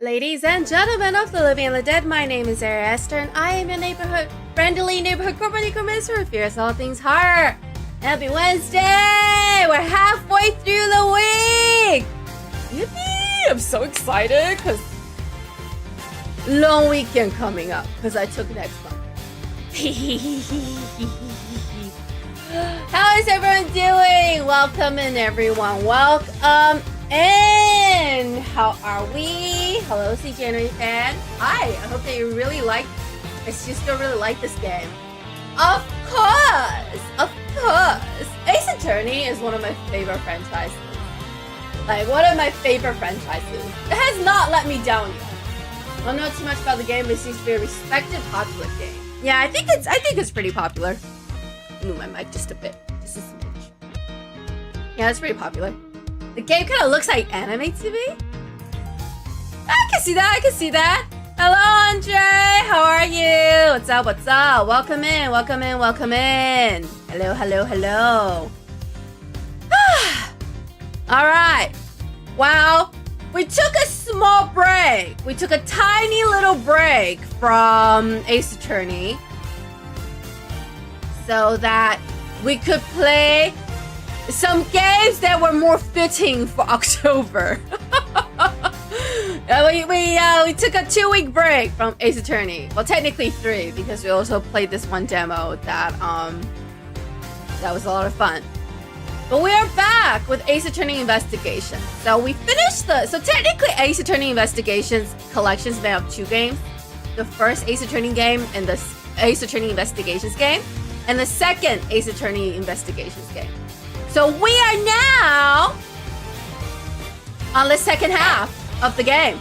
Ladies and gentlemen of the living and the dead, my name is Sarah Esther, and I am your friendly neighborhood corporate commissioner who fears all things horror. Happy Wednesday! We're halfway through the week! Yippee! I'm so excited because long weekend coming up because I took next month. How is everyone doing? Welcome in, everyone. Welcome in. How are we? Hello, CJNary fan. Hi. I hope that you really like. I still really like this game. Of course. Of course. Ace Attorney is one of my favorite franchises. Like one of my favorite franchises. It has not let me down yet. I don't know too much about the game, but it seems to be a respected, popular game. Yeah, I think it's pretty popular. Move my mic just a bit, just a smidge. Yeah, it's pretty popular. The game kind of looks like anime to me. I can see that. I can see that. Hello, Andre. How are you? What's up? What's up? Welcome in. Welcome in. Welcome in. Hello. Hello. Hello. All right. Wow. We took a small break. We took a tiny little break from Ace Attorney so that we could play some games that were more fitting for October. We took a 2-week break from Ace Attorney. Well, technically 3 because we also played this one demo that was a lot of fun. But we are back with Ace Attorney Investigations. So we finished so technically Ace Attorney Investigations collections made up 2 games. The first Ace Attorney game and the Ace Attorney Investigations game. And the second Ace Attorney Investigations game. So we are now on the second half of the game.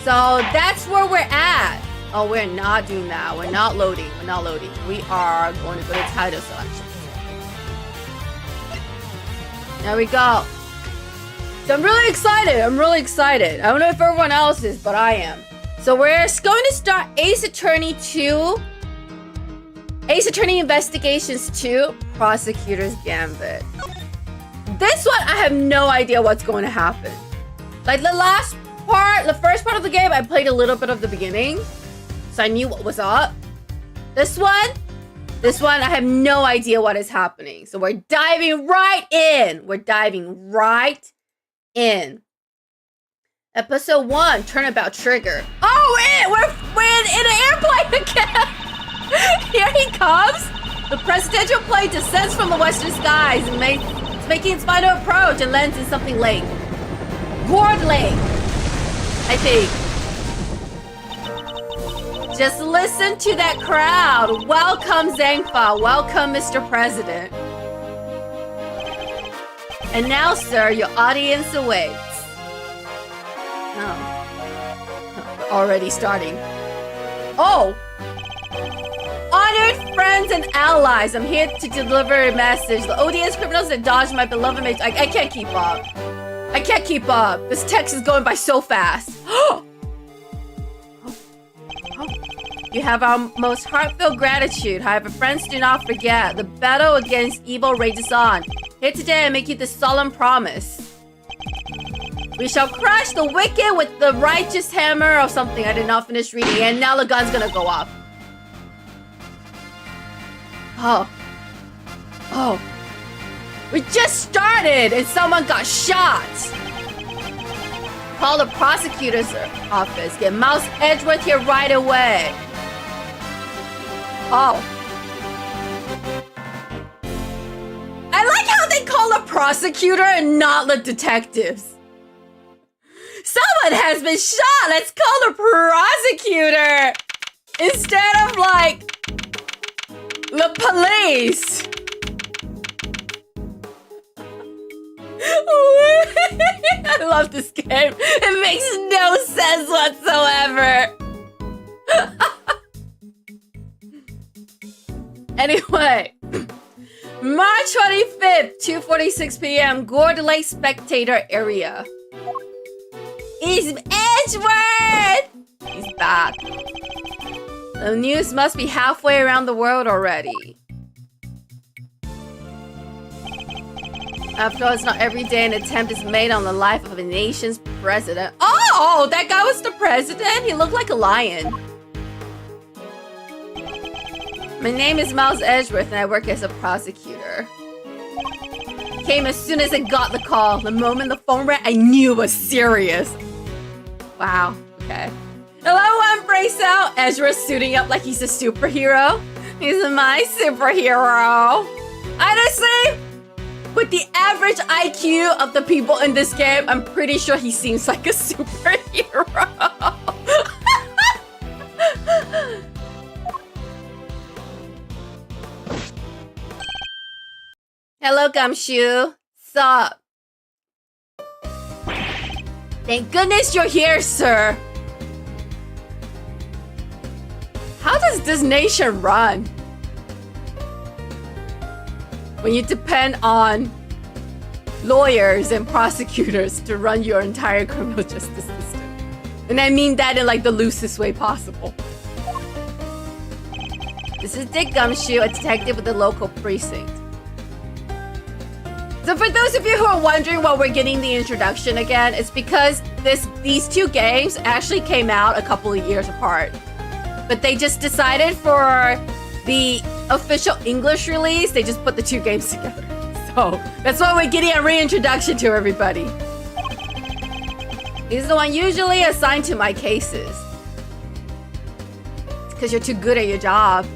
So that's where we're at. Oh, we're not doing that. We're not loading. We're not loading. We are going to go to title selection. There we go. So I'm really excited. I'm really excited. I don't know if everyone else is, but I am. So we're going to start Ace Attorney 2. Ace Attorney Investigations 2, Prosecutor's Gambit. This one, I have no idea what's going to happen. Like the last part, the first part of the game, I played a little bit of the beginning. So I knew what was up. This one, I have no idea what is happening. So we're diving right in. We're diving right in. Episode 1, Turnabout Trigger. Oh, we're in an airplane again. Here he comes! The presidential plane descends from the western skies and making its final approach and lands in something lake. Gourd Lake, I think. Just listen to that crowd. Welcome, Zangfa. Welcome, Mr. President. And now, sir, your audience awaits. Oh. We're already starting. Oh! Honored friends and allies, I'm here to deliver a message. The ODS criminals that dodged my beloved mate. I can't keep up. I can't keep up. This text is going by so fast. You have our most heartfelt gratitude. However, friends, do not forget. The battle against evil rages on. Here today, I make you this solemn promise. We shall crush the wicked with the righteous hammer or something. I did not finish reading, and now the gun's gonna go off. Oh. We just started and someone got shot. Call the prosecutor's office. Get Mouse Edgeworth here right away. Oh. I like how they call the prosecutor and not the detectives. Someone has been shot. Let's call the prosecutor instead of like the police. I love this game. It makes no sense whatsoever. Anyway, March 25th, 2:46 p.m. Gourd Lake Spectator Area. It's Edgeworth! He's back. The news must be halfway around the world already. After all, it's not every day an attempt is made on the life of a nation's president. Oh! Oh, that guy was the president? He looked like a lion. My name is Miles Edgeworth and I work as a prosecutor. Came as soon as I got the call. The moment the phone rang, I knew it was serious. Wow, okay. Hello, I'm Braceout. Edgeworth suiting up like he's a superhero. He's my superhero. Honestly, with the average IQ of the people in this game, I'm pretty sure he seems like a superhero. Hello, Gumshoe. Sup? Thank goodness you're here, sir. How does this nation run? When you depend on lawyers and prosecutors to run your entire criminal justice system. And I mean that in like the loosest way possible. This is Dick Gumshoe, a detective with the local precinct. So for those of you who are wondering why we're getting the introduction again, it's because these two games actually came out a couple of years apart. But they just decided for the official English release, they just put the two games together. So that's why we're getting a reintroduction to everybody. He's the one usually assigned to my cases. It's because you're too good at your job.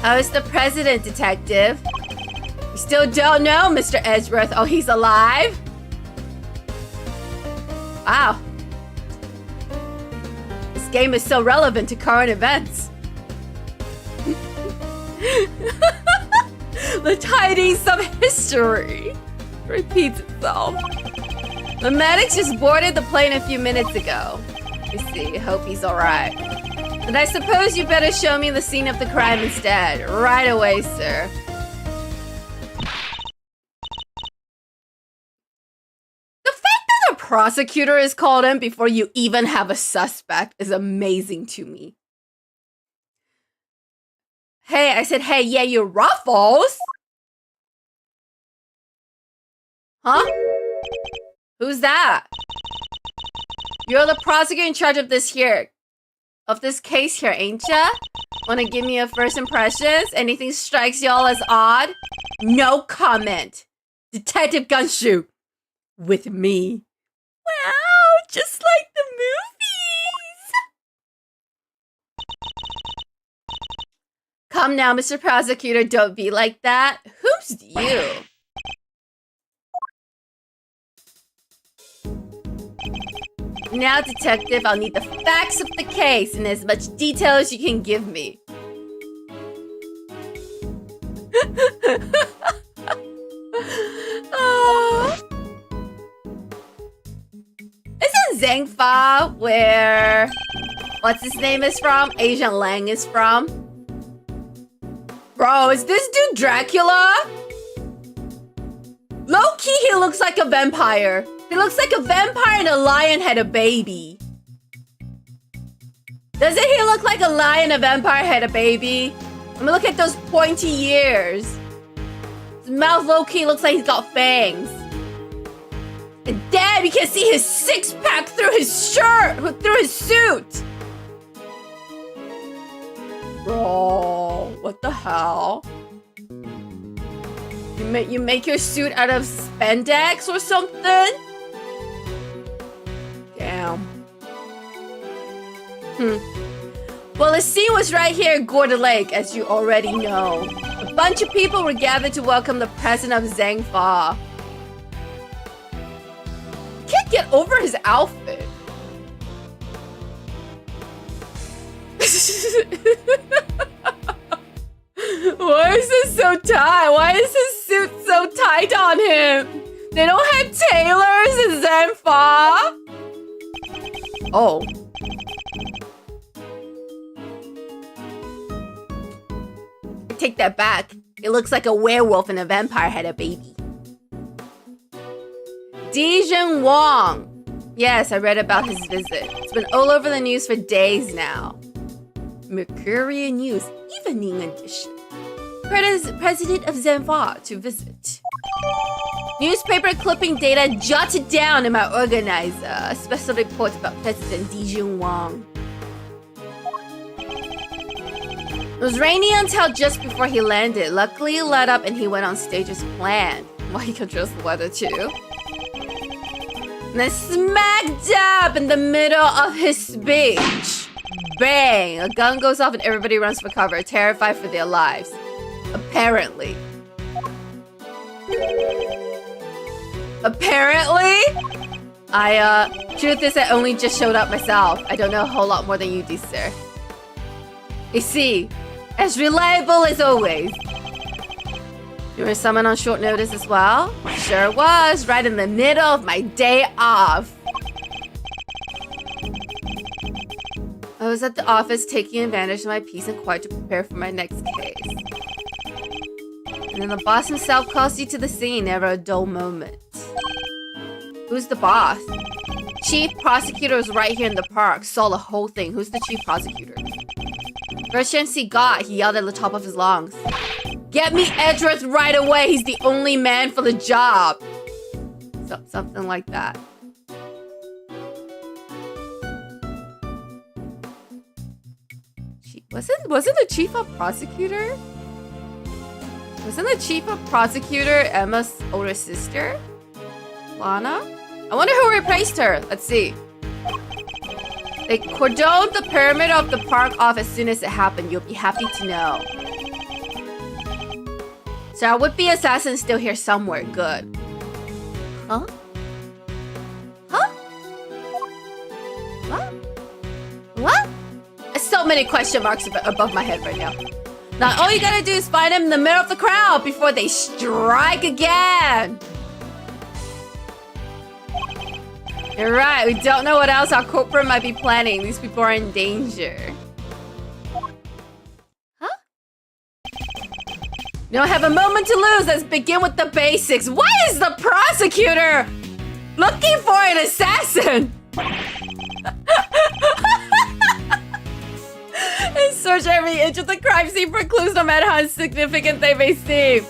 How is the president, detective? You still don't know, Mr. Edgeworth. Oh, he's alive? Wow. This game is so relevant to current events. The tidings of history repeats itself. The medics just boarded the plane a few minutes ago. I see. Hope he's alright. And I suppose you better show me the scene of the crime instead. Right away, sir. The fact that a prosecutor is called in before you even have a suspect is amazing to me. Hey, I said, hey, yeah, you Ruffles? Huh? Who's that? You're the prosecutor in charge of this case here, ain't ya? Wanna give me a first impressions? Anything strikes y'all as odd? No comment. Detective Gumshoe. With me. Wow, just like the movies. Come now, Mr. Prosecutor, don't be like that. Who's you? Now, detective, I'll need the facts of the case in as much detail as you can give me. Isn't Zhangfa where what's his name is from? Asian Lang is from? Bro, is this dude Dracula? Low-key, he looks like a vampire. He looks like a vampire and a lion had a baby. Doesn't he look like a lion and a vampire had a baby? I mean, look at those pointy ears. His mouth low-key looks like he's got fangs. And damn, you can see his six-pack through his shirt, through his suit. Bro, what the hell? You make your suit out of spandex or something? Damn. Well, the scene was right here at Gorda Lake, as you already know. A bunch of people were gathered to welcome the president of Zhangfa. Can't get over his outfit. Why is this so tight? Why is his suit so tight on him? They don't have tailors in Zhangfa? Oh. Take that back. It looks like a werewolf and a vampire had a baby. Dijin Wong. Yes, I read about his visit. It's been all over the news for days now. Mercurian News Evening Edition. President of Zhangfa to visit. Newspaper clipping data jotted down in my organizer. Special reports about President Dijun Wang. It was rainy until just before he landed. Luckily, it let up and he went on stage as planned. Well, he controls the weather too. And then smack dab in the middle of his speech. Bang! A gun goes off and everybody runs for cover, terrified for their lives. Apparently. Truth is, I only just showed up myself. I don't know a whole lot more than you do, sir. You see, as reliable as always. You were summoned on short notice as well? Sure was, right in the middle of my day off. I was at the office taking advantage of my peace and quiet to prepare for my next case. And then the boss himself calls you to the scene, never a dull moment. Who's the boss? Chief prosecutor was right here in the park, saw the whole thing. Who's the chief prosecutor? First chance he got, he yelled at the top of his lungs. Get me Edgeworth right away, he's the only man for the job. Something like that. Wasn't the chief of prosecutor? Wasn't the chief of prosecutor Emma's older sister? Lana? I wonder who replaced her. Let's see. They cordoned the perimeter of the park off as soon as it happened. You'll be happy to know. So our would-be assassin is still here somewhere. Good. Huh? Huh? What? What? So many question marks above my head right now. Now all you gotta do is find him in the middle of the crowd before they strike again. You're right, we don't know what else our corporate might be planning. These people are in danger. Huh? You don't have a moment to lose. Let's begin with the basics. Why is the prosecutor looking for an assassin? And search every inch of the crime scene for clues, no matter how insignificant they may seem.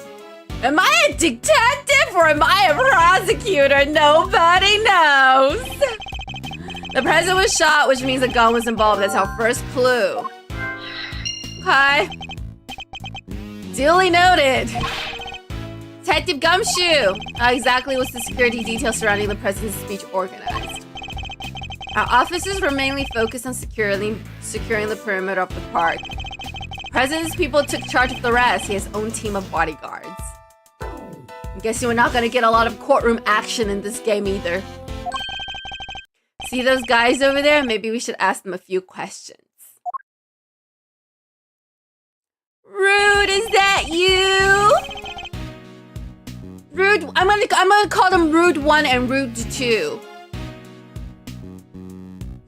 Am I a detective or am I a prosecutor? Nobody knows. The president was shot, which means a gun was involved. That's our first clue. Okay. Duly noted. Detective Gumshoe. How exactly was the security detail surrounding the president's speech organized? Our officers were mainly focused on securing the perimeter of the park. The president's people took charge of the rest. He has his own team of bodyguards. I'm guessing we're not gonna get a lot of courtroom action in this game either. See those guys over there? Maybe we should ask them a few questions. Rude, is that you? Rude, I'm gonna call them Rude 1 and Rude 2.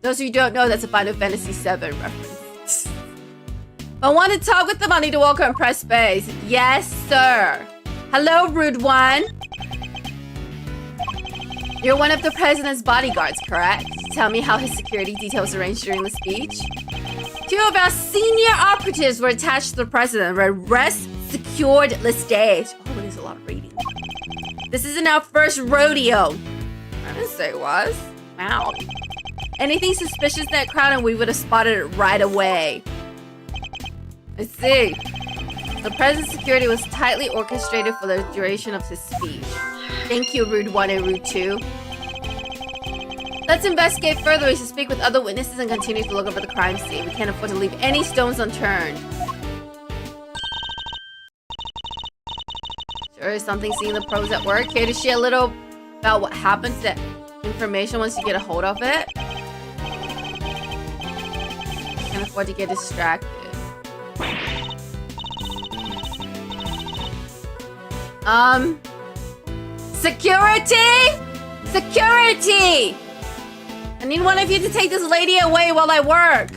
Those of you who don't know, that's a Final Fantasy VII reference. If I want to talk with them, I need to walk and press space. Yes, sir. Hello, Rude 1. You're one of the president's bodyguards, correct? Tell me how his security details arranged during the speech. 2 of our senior operatives were attached to the president. Rest secured the stage. Oh, it is a lot of reading. This isn't our first rodeo. I didn't say it was. Wow. Anything suspicious in that crowd and we would have spotted it right away. Let's see. The president's security was tightly orchestrated for the duration of his speech. Thank you, Rude 1 and Rude 2. Let's investigate further. We should speak with other witnesses and continue to look over the crime scene. We can't afford to leave any stones unturned. Sure, something seeing the pros at work. Care to share a little about what happens to that information once you get a hold of it? Can't afford to get distracted. Security! Security! I need one of you to take this lady away while I work.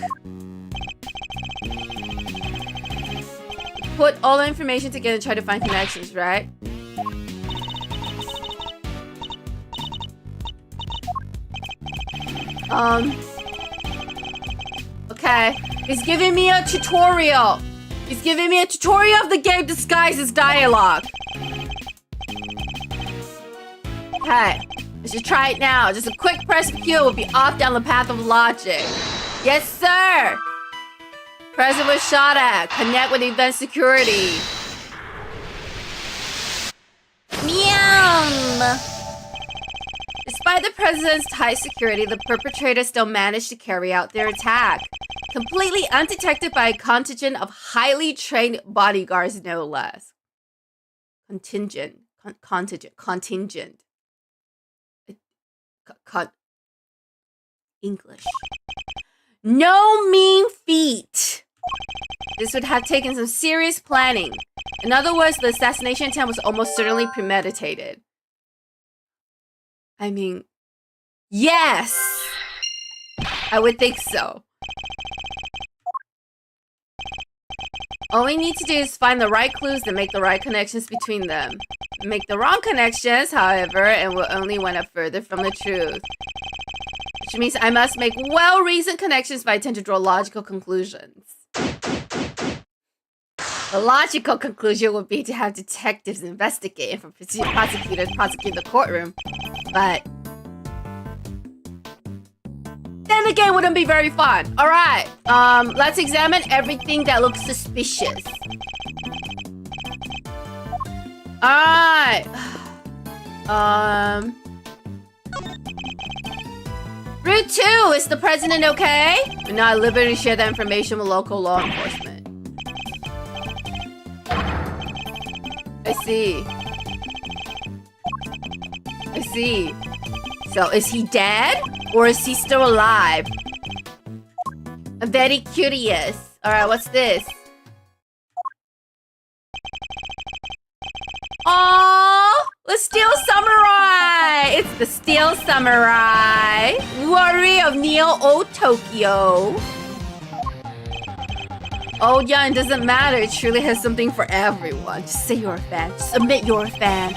Put all the information together and try to find connections, right? Okay. He's giving me a tutorial. He's giving me a tutorial of the game disguised as dialogue. Okay, let's just try it now. Just a quick press of Q will be off down the path of logic. Yes, sir. President was shot at. Connect with event security. Meow. Despite the president's tight security, the perpetrators still managed to carry out their attack. Completely undetected by a contingent of highly trained bodyguards, no less. Contingent. English. No mean feat. This would have taken some serious planning. In other words, the assassination attempt was almost certainly premeditated. I mean, yes! I would think so. All we need to do is find the right clues and make the right connections between them. Make the wrong connections, however, and we'll only wind up further from the truth. Which means I must make well-reasoned connections if I tend to draw logical conclusions. The logical conclusion would be to have detectives investigate and for prosecutors prosecute the courtroom. But then the game wouldn't be very fun. All right, let's examine everything that looks suspicious. All right. Route 2, is the president okay? We're not at liberty to share that information with local law enforcement. I see. I see. So, is he dead? Or is he still alive? I'm very curious. Alright, what's this? Oh, the Steel Samurai! It's the Steel Samurai! Warrior of Neo-Old Tokyo. Oh yeah, it doesn't matter. It truly has something for everyone. Just say you're a fan. Just admit you're a fan.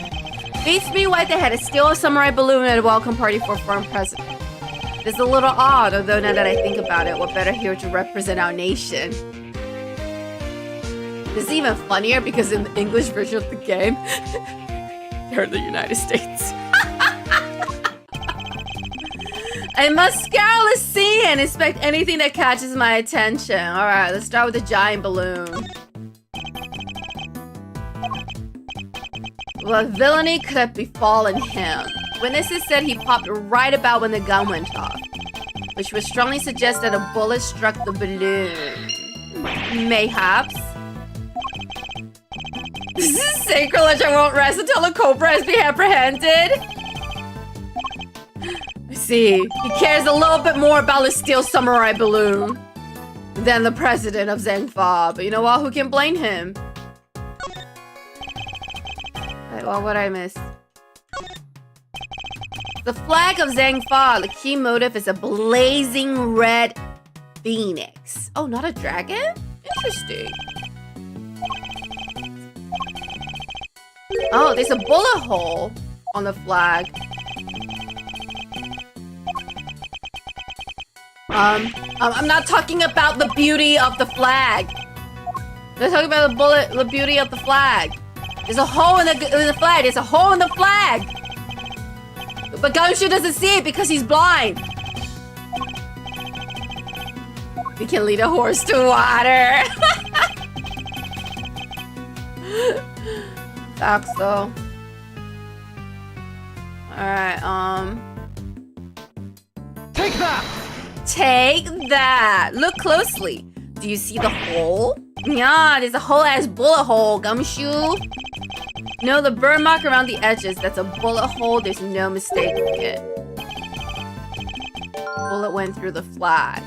Beats me why they had a Steel Samurai balloon at a welcome party for a foreign president. It's a little odd, although now that I think about it, what better here to represent our nation? This is even funnier because in the English version of the game, they're in the United States. I must scour the scene and inspect anything that catches my attention. Alright, let's start with the giant balloon. What villainy could have befallen him? Witnesses said he popped right about when the gun went off, which would strongly suggest that a bullet struck the balloon. Mayhaps. This is sacrilege. I won't rest until the Cobra has been apprehended. I see. He cares a little bit more about the Steel Samurai balloon than the president of Zhengfa. But you know what? Who can blame him? Right, what would I miss? The flag of Zhengfa. The key motive is a blazing red phoenix. Oh, not a dragon? Interesting. Oh, there's a bullet hole on the flag. I'm not talking about the beauty of the flag. I'm talking about the beauty of the flag. There's a hole in the flag. There's a hole in the flag. But Gumshoe doesn't see it because he's blind. We can lead a horse to water. Sucks though. Alright, Take that! Take that! Look closely. Do you see the hole? Yeah, there's a whole-ass bullet hole, Gumshoe. No, the burn mark around the edges. That's a bullet hole. There's no mistaking it. Bullet went through the flag.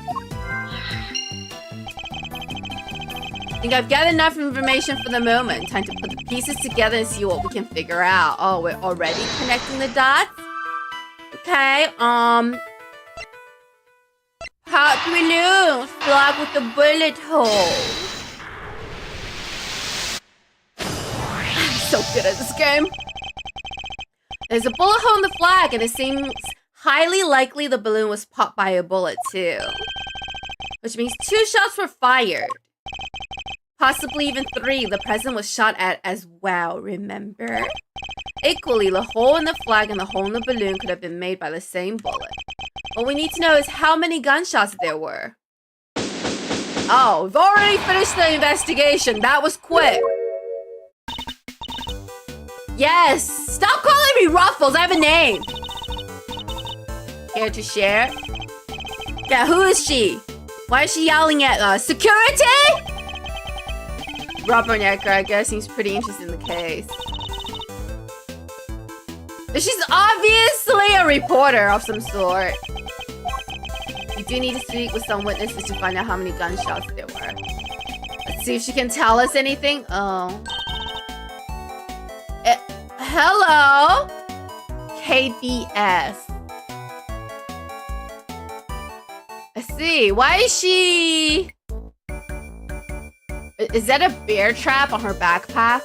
I think I've gathered enough information for the moment. Time to put the pieces together and see what we can figure out. Oh, we're already connecting the dots? Okay, Hot balloon, flag with the bullet hole. I'm so good at this game. There's a bullet hole in the flag, and it seems highly likely the balloon was popped by a bullet too. Which means 2 shots were fired. Possibly even 3. The president was shot at as well, remember? Equally, the hole in the flag and the hole in the balloon could have been made by the same bullet. What we need to know is how many gunshots there were. Oh, we've already finished the investigation. That was quick. Yes! Stop calling me Ruffles! I have a name! Care to share? Yeah, who is she? Why is she yelling at us? Security?! Robert Necker, I guess, seems pretty interested in the case. But she's obviously a reporter of some sort. We do need to speak with some witnesses to find out how many gunshots there were. Let's see if she can tell us anything. Oh. Hello? KBS. I see. Why is she... Is that a bear trap on her backpack?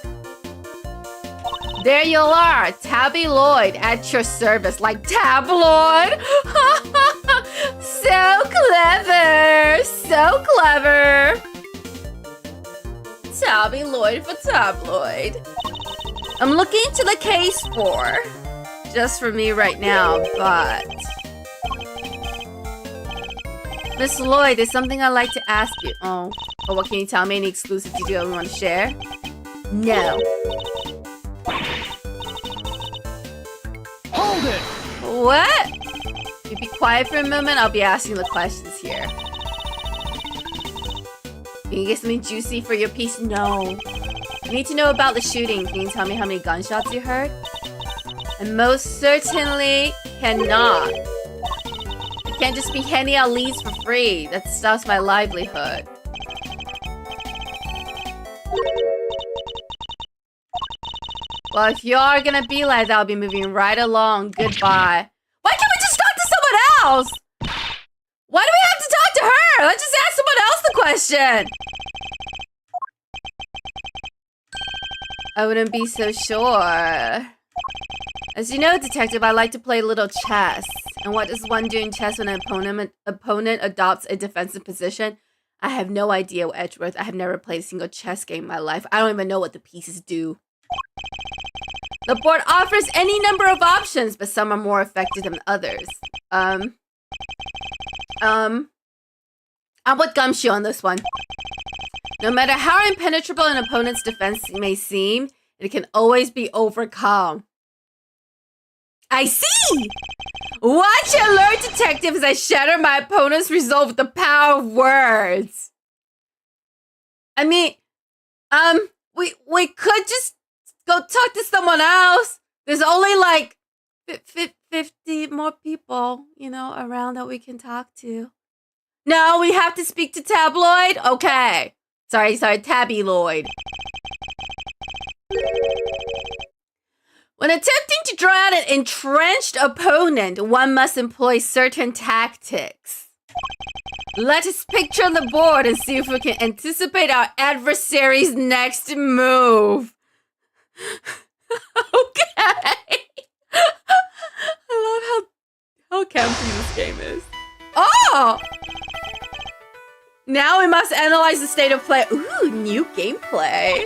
There you are, Tabby Lloyd at your service. Like tabloid? So clever! So clever! Tabby Lloyd for tabloid. I'm looking into the case for just for me right now, but... Miss Lloyd, there's something I'd like to ask you. Oh, but what can you tell me? Any exclusive detail you want to share? No. Hold it! What? You be quiet for a moment, I'll be asking the questions here. Can you get something juicy for your piece? No. I need to know about the shooting. Can you tell me how many gunshots you heard? I most certainly cannot. I can't just be handing out leads for free. That stops my livelihood. Well, if you are gonna be like that, I'll be moving right along. Goodbye. Why can't we just talk to someone else? Why do we have to talk to her? Let's just ask someone else the question. I wouldn't be so sure. As you know, detective, I like to play a little chess. And what does one do in chess when an opponent adopts a defensive position? I have no idea, Edgeworth. I have never played a single chess game in my life. I don't even know what the pieces do. The board offers any number of options, but some are more effective than others. I'm with Gumshoe on this one. No matter how impenetrable an opponent's defense may seem, it can always be overcome. I see! Watch and learn, detective, as I shatter my opponent's resolve with the power of words. I mean, we could just go talk to someone else. There's only like 50 more people, you know, around that we can talk to. No, we have to speak to Tabloid? Okay. Sorry, Tabby Lloyd. When attempting to draw out an entrenched opponent, one must employ certain tactics. Let us picture on the board and see if we can anticipate our adversary's next move. Okay. I love how campy this game is. Oh! Now we must analyze the state of play. Ooh, new gameplay.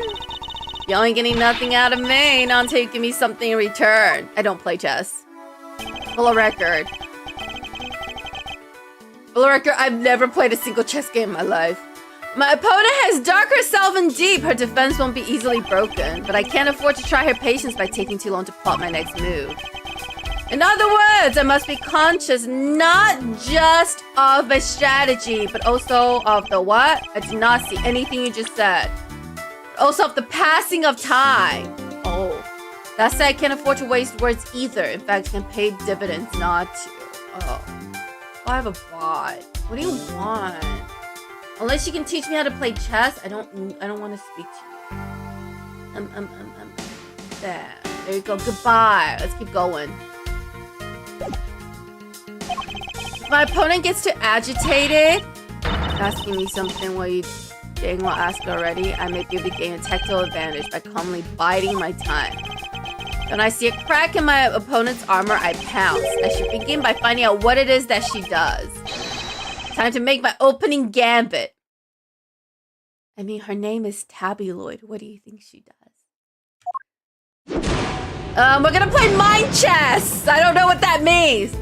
You ain't getting nothing out of me, not until you give me something in return. I don't play chess. Full of record. Full of record, I've never played a single chess game in my life. My opponent has darker self and deep. Her defense won't be easily broken, but I can't afford to try her patience by taking too long to plot my next move. In other words, I must be conscious not just of a strategy, but also of the what? I did not see anything you just said. Also of the passing of time. Oh. That said, I can't afford to waste words either. In fact, it can pay dividends not to. Oh. I have a bot. What do you want? Unless you can teach me how to play chess, I don't want to speak to you. There you go. Goodbye. Let's keep going. If my opponent gets too agitated, asking me something while you dang well ask already, I may be able to gain a tactile advantage by calmly biding my time. When I see a crack in my opponent's armor, I pounce. I should begin by finding out what it is that she does. Time to make my opening gambit. I mean, her name is Tabbyloid. What do you think she does? We're gonna play mind chess. I don't know what that means.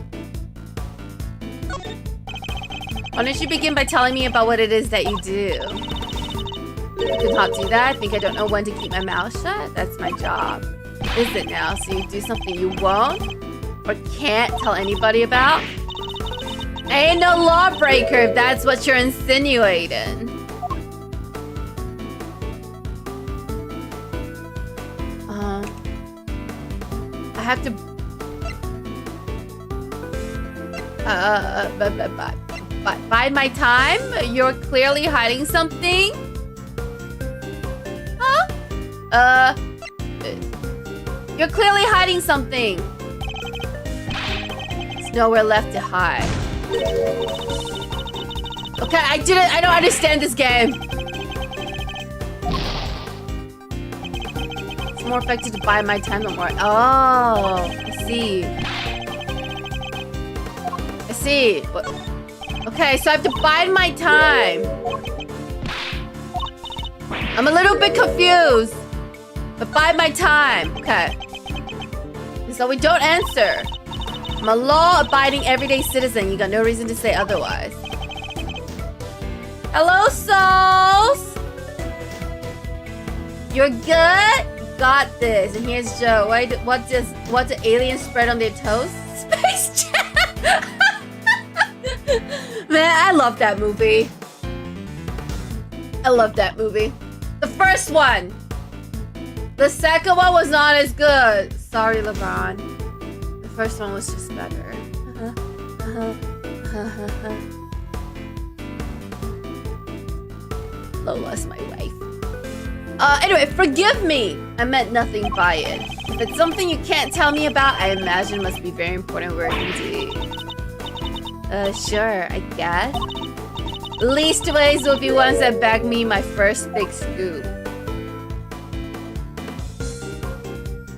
Why don't you begin by telling me about what it is that you do? You could not do that. I think I don't know when to keep my mouth shut. That's my job. Is it now? So you do something you won't or can't tell anybody about? I ain't no lawbreaker if that's what you're insinuating. I have to... bide my time? You're clearly hiding something? Huh? You're clearly hiding something. There's nowhere left to hide. Okay, I don't understand this game. It's more effective to bide my time than more. Oh, I see. I see. Okay, so I have to bide my time. I'm a little bit confused. But bide my time. Okay. So we don't answer. I'm a law-abiding everyday citizen. You got no reason to say otherwise. Hello, souls! You're good? Got this. And here's Joe. What do aliens spread on their toast? Space Jam! Man, I love that movie. I love that movie. The first one. The second one was not as good. Sorry, LeBron. The first one was just better. Lola's my wife. Anyway, forgive me. I meant nothing by it. If it's something you can't tell me about, I imagine it must be very important work indeed. Sure, I guess. Leastways will be ones that bag me my first big scoop.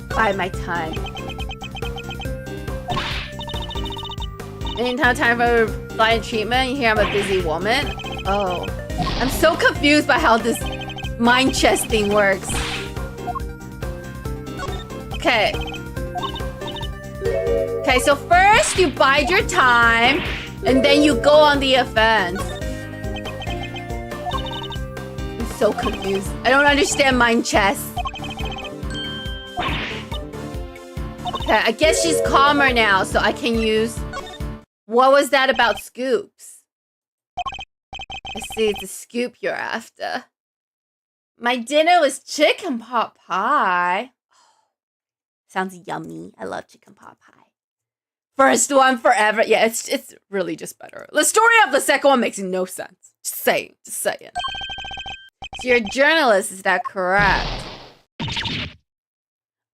By my time. Anytime time for client treatment, you hear I'm a busy woman? Oh. I'm so confused by how this mind chess thing works. Okay. Okay, so first you bide your time, and then you go on the offense. I'm so confused. I don't understand mind chess. Okay, I guess she's calmer now, so I can use... What was that about scoops? I see, it's a scoop you're after. My dinner was chicken pot pie. Sounds yummy. I love chicken pot pie. First one forever. Yeah, it's really just better. The story of the second one makes no sense. Just saying. Just saying. So you're a journalist, is that correct?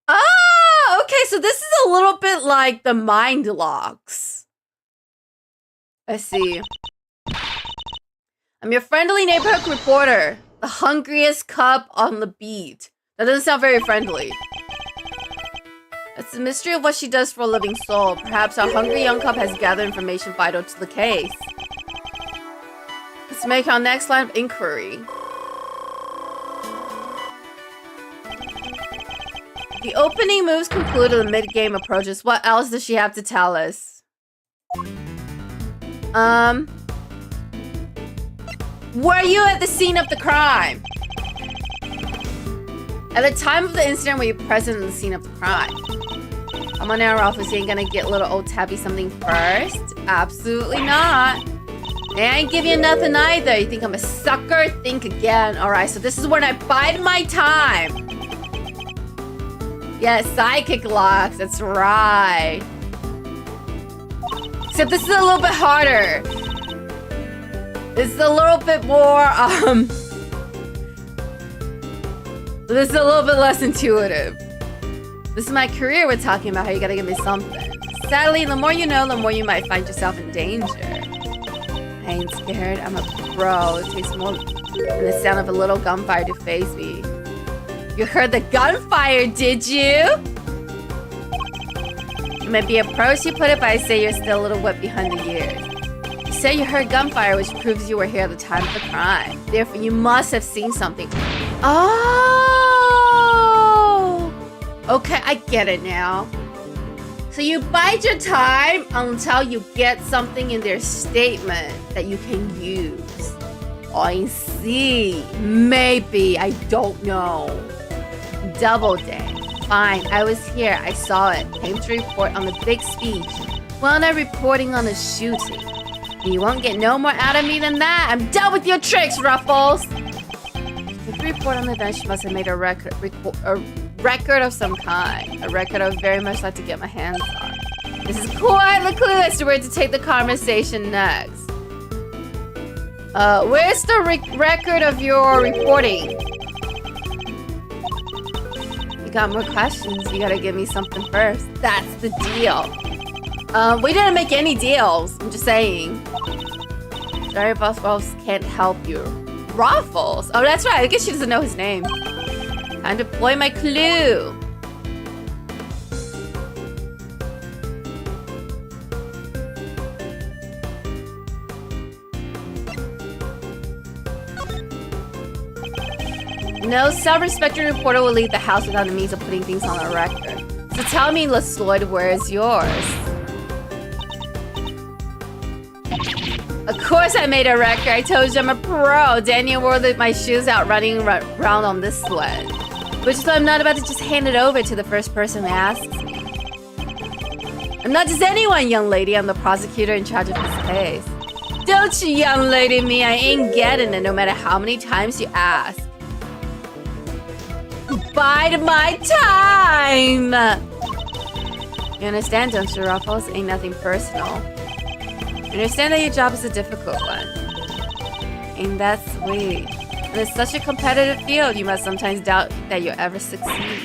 Oh, okay. So this is a little bit like the mind locks. I see. I'm your friendly neighborhood reporter. The hungriest cub on the beat. That doesn't sound very friendly. It's the mystery of what she does for a living soul. Perhaps our hungry young cub has gathered information vital to the case. Let's make our next line of inquiry. The opening moves concluded, the mid-game approaches. What else does she have to tell us? Were you at the scene of the crime? At the time of the incident, were you present in the scene of the crime? Come on, our office, you ain't gonna get little old Tabby something first? Absolutely not. I ain't give you nothing either. You think I'm a sucker? Think again. Alright, so this is when I bide my time. Yeah, psychic locks. That's right. Except this is a little bit harder. This is a little bit more, this is a little bit less intuitive. This is my career we're talking about, how you gotta give me something. Sadly, the more you know, the more you might find yourself in danger. I ain't scared, I'm a pro. It takes more than the sound of a little gunfire to faze me. You heard the gunfire, did you? You might be a pro, she put it, but I say you're still a little wet behind the ears. You say you heard gunfire, which proves you were here at the time of the crime. Therefore, you must have seen something. Oh! Okay, I get it now. So you bide your time until you get something in their statement that you can use. I see. Maybe. I don't know. Double day. Fine. I was here. I saw it. Came to report on the big speech. Well, not reporting on the shooting. You won't get no more out of me than that. I'm done with your tricks, Ruffles. If you report on the event, she must have made a record of some kind. A record I would very much like to get my hands on. This is quite the clue as to where to take the conversation next. Where's the record of your reporting? You got more questions. You gotta give me something first. That's the deal. We didn't make any deals. I'm just saying. Sorry, Ruffles can't help you. Ruffles? Oh, that's right. I guess she doesn't know his name. Time to deploy my clue. No self-respecting reporter will leave the house without the means of putting things on a record. So tell me, LeSloyd, where is yours? Of course I made a record. I told you I'm a pro. Daniel wore my shoes out running around on this sled. Which is why I'm not about to just hand it over to the first person who asks me. I'm not just anyone, young lady. I'm the prosecutor in charge of this case. Don't you young lady me. I ain't getting it no matter how many times you ask. Bide my time! You understand, don't you, Ruffles? Ain't nothing personal. You understand that your job is a difficult one. Ain't that sweet? And it's such a competitive field, you must sometimes doubt that you'll ever succeed.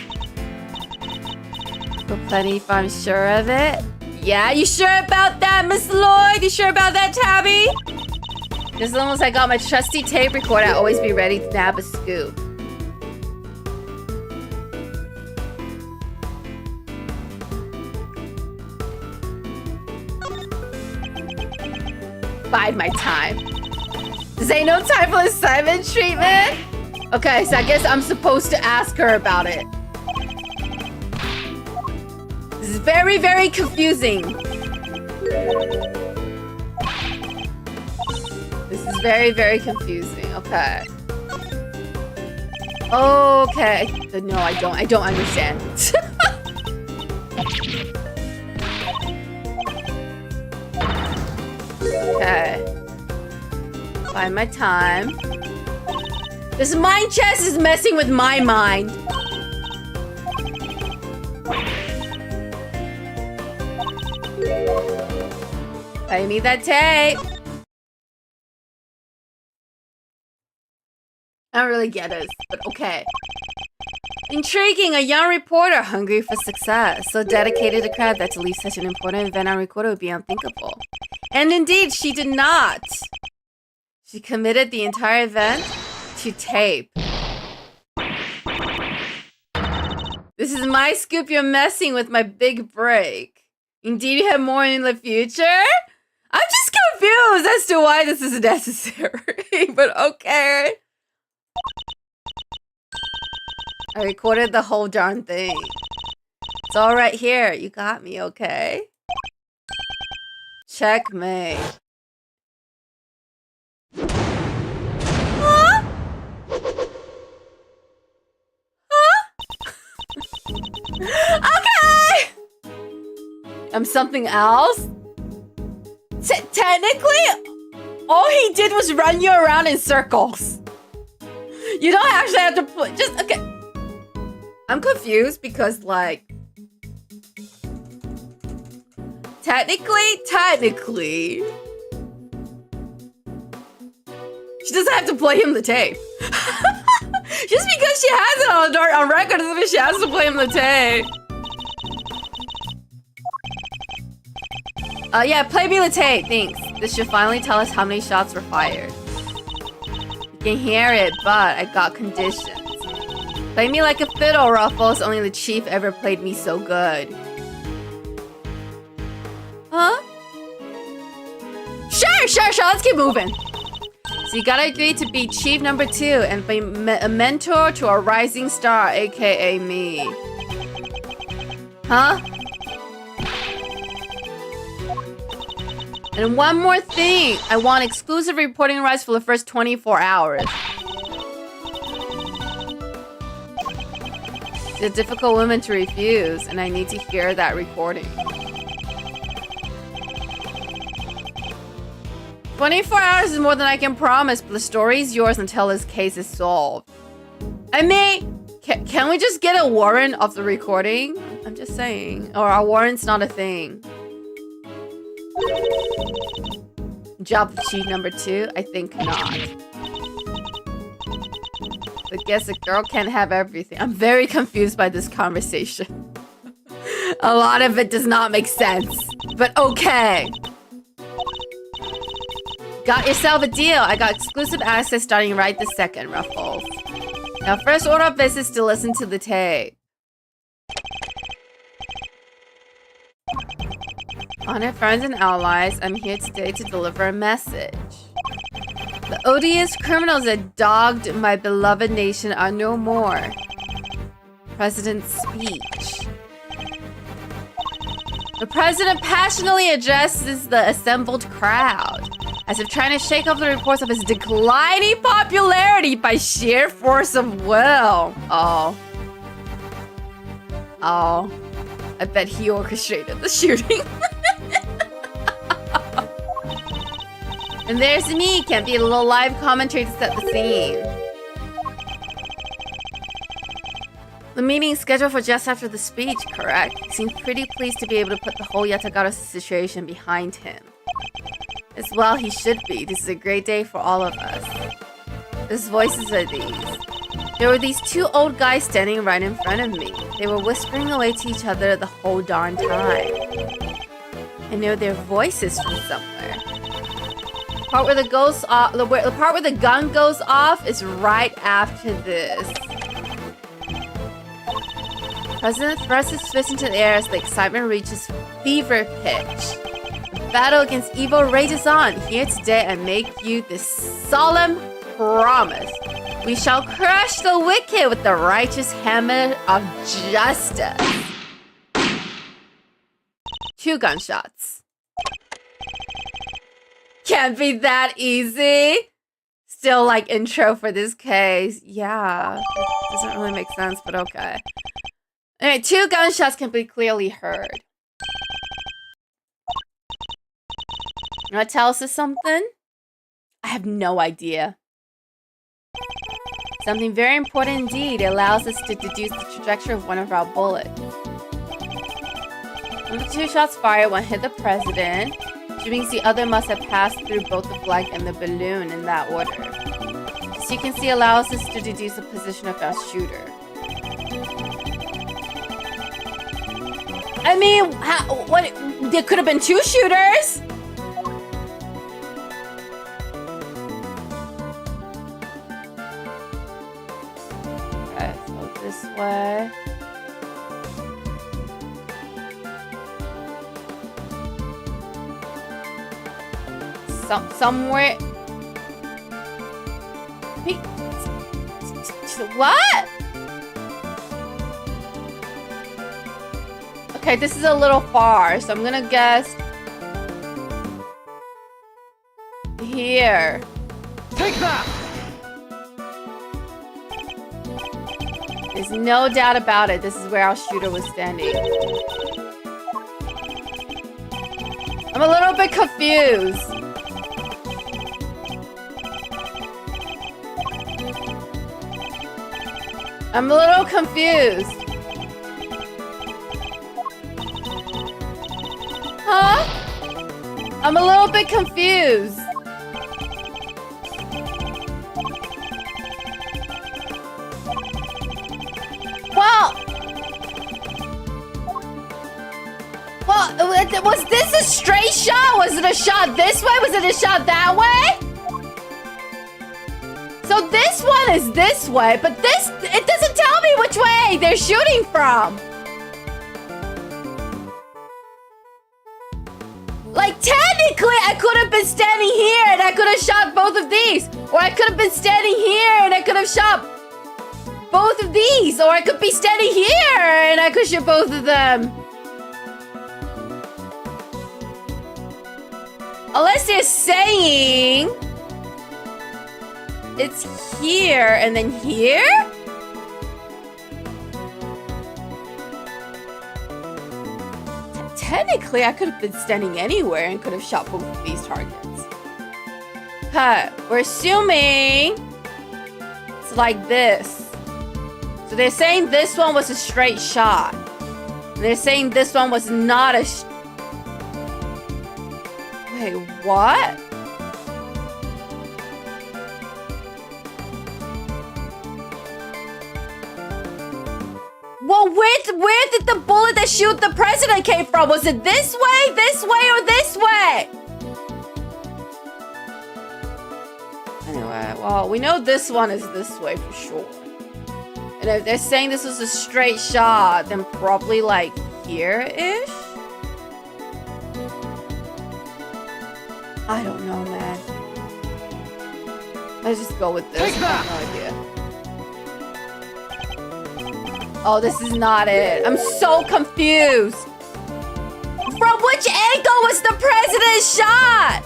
But plenty if I'm sure of it. Yeah, you sure about that, Miss Lloyd? You sure about that, Tabby? As long as I got my trusty tape recorder, I'll always be ready to nab a scoop. Bide my time. This ain't no time for assignment treatment. Okay, so I guess I'm supposed to ask her about it. This is very, very confusing. This is very, very confusing. Okay. Okay. No, I don't. I don't understand. Okay. Find my time. This mind chess is messing with my mind. I need that tape. I don't really get it, but okay. Intriguing, a young reporter hungry for success. So dedicated to craft that to leave such an important event on recorder would be unthinkable. And indeed, she did not. She committed the entire event to tape. This is my scoop. You're messing with my big break. Indeed, you have more in the future? I'm just confused as to why this is necessary, but okay. I recorded the whole darn thing. It's all right here. You got me, okay? Checkmate. Huh? Huh? Okay! I'm something else? Technically, all he did was run you around in circles. You don't actually have to put, just, okay. I'm confused because, like, technically, she doesn't have to play him the tape. Just because she has it on record doesn't mean she has to play him the tape. Yeah, play me the tape, thanks. This should finally tell us how many shots were fired. You can hear it, but I got conditions. Play me like a fiddle, Ruffles. Only the chief ever played me so good. Huh? Sure. Let's keep moving. So you gotta agree to be chief number 2 and be a mentor to a rising star, aka me. Huh? And one more thing. I want exclusive reporting rights for the first 24 hours. It's a difficult woman to refuse, and I need to hear that recording. 24 hours is more than I can promise, but the story is yours until this case is solved. I mean, can we just get a warrant of the recording? I'm just saying. Or our warrant's not a thing. Job chief number 2? I think not. But guess a girl can't have everything. I'm very confused by this conversation. A lot of it does not make sense. But okay. Got yourself a deal. I got exclusive access starting right this second, Ruffles. Now, first order of business to listen to the tape. Honored friends and allies, I'm here today to deliver a message. The odious criminals that dogged my beloved nation are no more. President's speech. The president passionately addresses the assembled crowd, as if trying to shake off the reports of his declining popularity by sheer force of will. Oh. I bet he orchestrated the shooting. And there's me, can't be a little live commentary to set the scene. The meeting is scheduled for just after the speech, correct? He seemed pretty pleased to be able to put the whole Yatagata situation behind him. As well, he should be. This is a great day for all of us. Whose voices are these? There were these 2 old guys standing right in front of me. They were whispering away to each other the whole darn time. I know their voices from somewhere. The part where the part where the gun goes off is right after this. President thrusts his fist into the air as the excitement reaches fever pitch. The battle against evil rages on. Here today, I make you this solemn promise. We shall crush the wicked with the righteous hammer of justice. 2 gunshots. Can't be that easy. Still like intro for this case. Yeah, it doesn't really make sense, but okay. Alright, 2 gunshots can be clearly heard. You wanna tell us something? I have no idea. Something very important indeed. It allows us to deduce the trajectory of one of our bullets. One of the 2 shots fired, one hit the president, which means the other must have passed through both the flag and the balloon in that order. As you can see, allows us to deduce the position of our shooter. I mean, what? There could have been 2 shooters. Okay, so this way. Somewhere. What? Okay, this is a little far, so I'm gonna guess here. Take that! There's no doubt about it. This is where our shooter was standing. I'm a little bit confused. I'm a little confused. Huh? I'm a little bit confused. Well, was this a straight shot? Was it a shot this way? Was it a shot that way? So this one is this way, but this, it doesn't tell me which way they're shooting from. Like, technically, I could have been these. Or I could have been standing here and I could have shot both of these. Or I could be standing here and I could shoot both of them. Unless they're saying it's here and then here? Technically, I could have been standing anywhere and could have shot both of these targets. We're assuming it's like this. So they're saying this one was a straight shot. And they're saying this one was not a... Wait, what? Well, where did the bullet that shoot the president came from? Was it this way, or this way? Anyway, well, we know this one is this way for sure. And if they're saying this was a straight shot, then probably like here-ish? I don't know, man. Let's just go with this. I have no idea. Oh, this is not it. I'm so confused. From which angle was the president shot?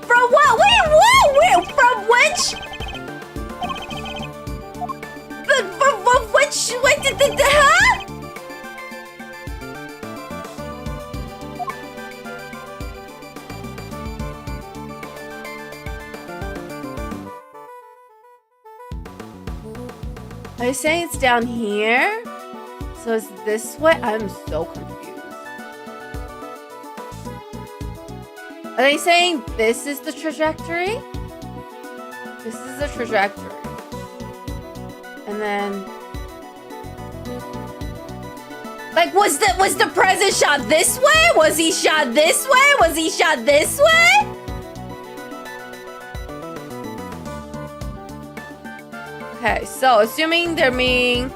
From what? Wait, what? Where? From which? From which? Wait, huh? Are you saying it's down here? So it's this way? I'm so confused. Are they saying this is the trajectory? This is the trajectory. And then... Like, was the president shot this way? Was he shot this way? Was he shot this way? Okay, so assuming they're meaning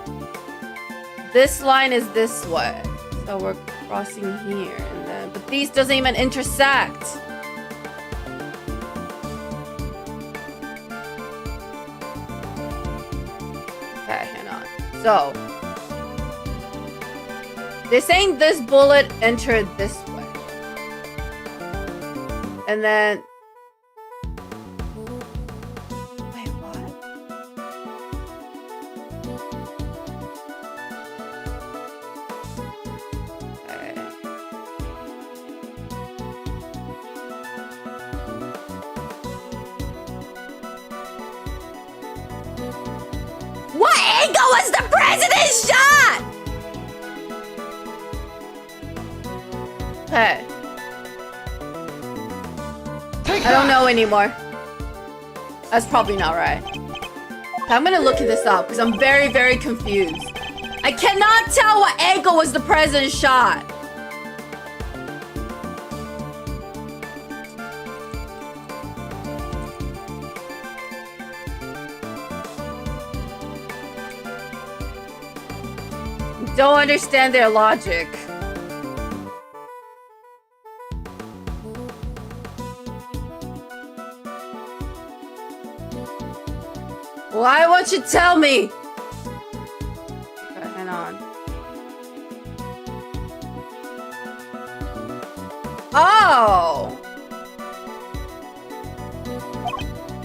this line is this way. So we're crossing here and then, but these doesn't even intersect. Okay, hang on. So they're saying this bullet entered this way. And then was the president shot? Hey. I don't know anymore. That's probably not right. I'm gonna look this up because I'm very, very confused. I cannot tell what angle was the president shot. Don't understand their logic. Why won't you tell me? Okay, hang on. Oh!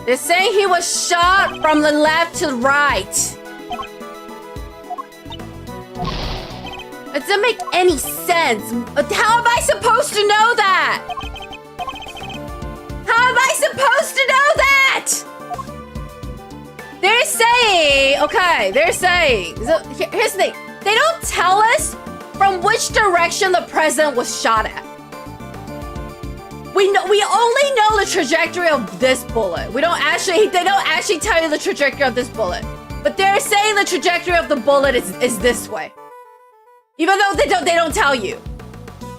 They're saying he was shot from the left to right. It doesn't make any sense. How am I supposed to know that? How am I supposed to know that? They're saying, okay, they're saying, so here's the thing. They don't tell us from which direction the president was shot at. We only know the trajectory of this bullet. They don't actually tell you the trajectory of this bullet. But they're saying the trajectory of the bullet is this way. Even though they don't tell you.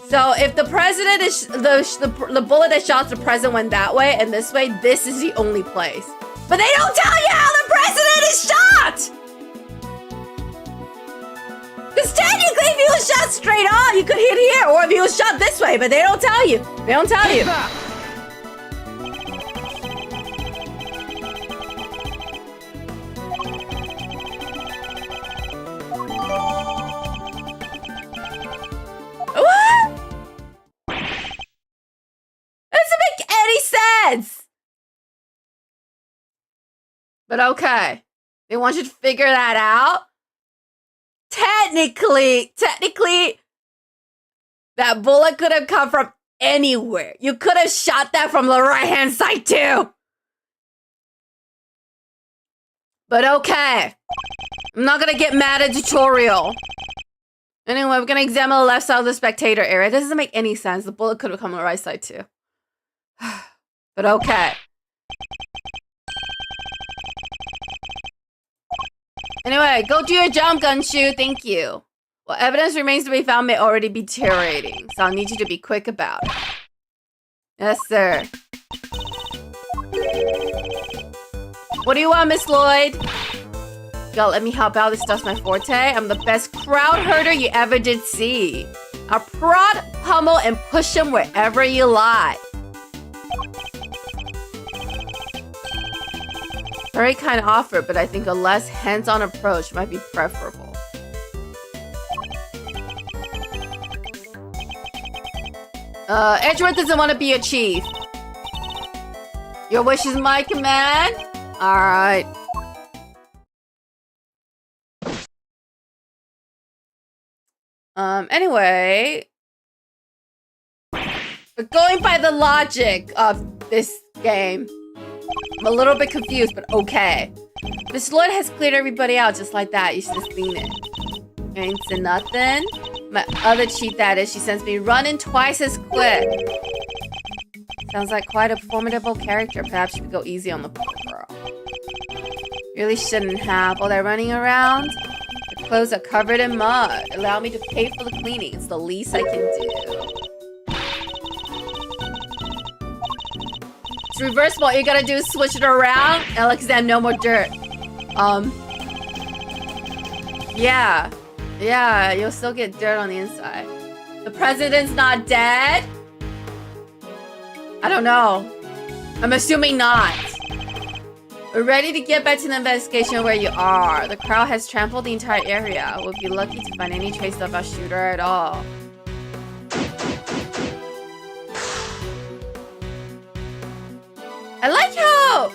So if the president is the bullet that shot the president went that way and this way, this is the only place. But they don't tell you how the president is shot! Because technically if he was shot straight on, you could hit here, or if he was shot this way, but they don't tell you. They don't tell you. sense. But okay. They want you to figure that out. Technically, that bullet could have come from anywhere. You could have shot that from the right-hand side too. But okay. I'm not gonna get mad at tutorial. Anyway, we're gonna examine the left side of the spectator area. This doesn't make any sense. The bullet could have come on the right side too. But okay. Anyway, go do your jump, Gumshoe. Thank you. Well, evidence remains to be found may already be deteriorating, so I'll need you to be quick about it. Yes, sir. What do you want, Miss Lloyd? Y'all, let me help out. This stuff's my forte. I'm the best crowd herder you ever did see. I'll prod, pummel, and push him wherever you like. Very kind offer, but I think a less hands-on approach might be preferable. Edgeworth doesn't want to be a chief. Your wish is my command? Alright. Anyway. But going by the logic of this game, I'm a little bit confused, but okay. Miss Lloyd has cleared everybody out just like that. You should just lean it. Ain't to nothing. My other cheat, that is, she sends me running twice as quick. Sounds like quite a formidable character. Perhaps you could go easy on the poor girl. Really shouldn't have. All that running around. The clothes are covered in mud. Allow me to pay for the cleaning. It's the least I can do. It's reversible. All you gotta do is switch it around. Alexander, no more dirt. Yeah. Yeah, you'll still get dirt on the inside. The president's not dead? I don't know. I'm assuming not. We're ready to get back to the investigation where you are. The crowd has trampled the entire area. We'll be lucky to find any trace of our shooter at all. I like how...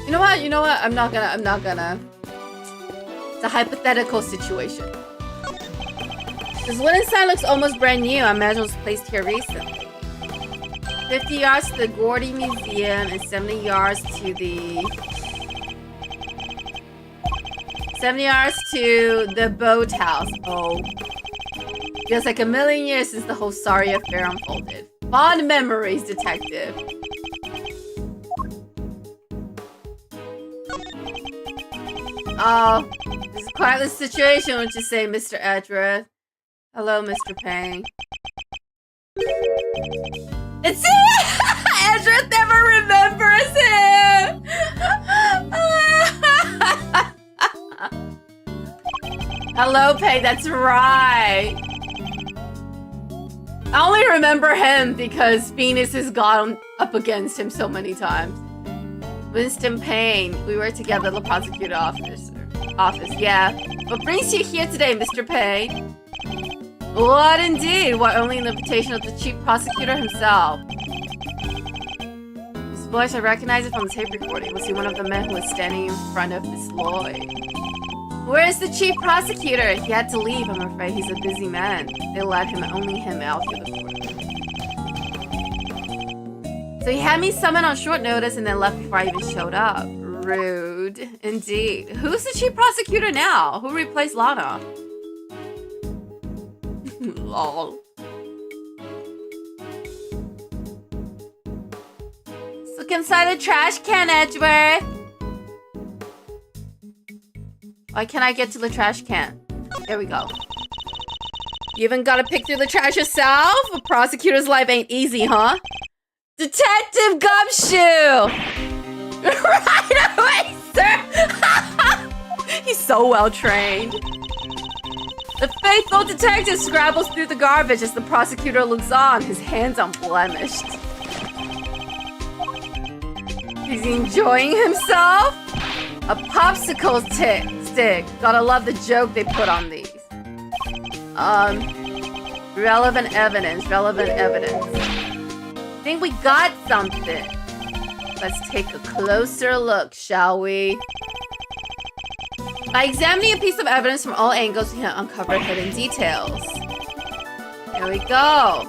You know what? I'm not gonna. It's a hypothetical situation. This wooden sign looks almost brand new. I imagine it was placed here recently. 50 yards to the Gordy Museum and 70 yards to the... 70 yards to the boathouse. Oh. Feels like a million years since the whole sorry affair unfolded. Fond memories, detective. Oh, it's quite the situation, would you say, Mr. Edgeworth? Hello, Mr. Payne. It's Edgeworth never remembers him! Hello, Payne, that's right. I only remember him because Venus has gone up against him so many times. Winston Payne, we were together at the prosecutor office, yeah. What brings you here today, Mr. Payne? What indeed? Why, only an invitation of the chief prosecutor himself. His voice, I recognize it from the tape recording. Was he one of the men who was standing in front of Miss Lloyd? Where is the chief prosecutor? He had to leave, I'm afraid. He's a busy man. They let only him out through the court. So he had me summoned on short notice and then left before I even showed up. Rude. Indeed. Who's the chief prosecutor now? Who replaced Lana? Lol. Let's look inside the trash can, Edgeworth. Why can't I get to the trash can? There we go. You even gotta pick through the trash yourself? A prosecutor's life ain't easy, huh? Detective Gumshoe! Right away, sir! He's so well trained. The faithful detective scrabbles through the garbage as the prosecutor looks on, his hands unblemished. He's enjoying himself? A popsicle stick. Gotta love the joke they put on these. Relevant evidence. I think we got something. Let's take a closer look, shall we? By examining a piece of evidence from all angles, we can uncover hidden details. There we go.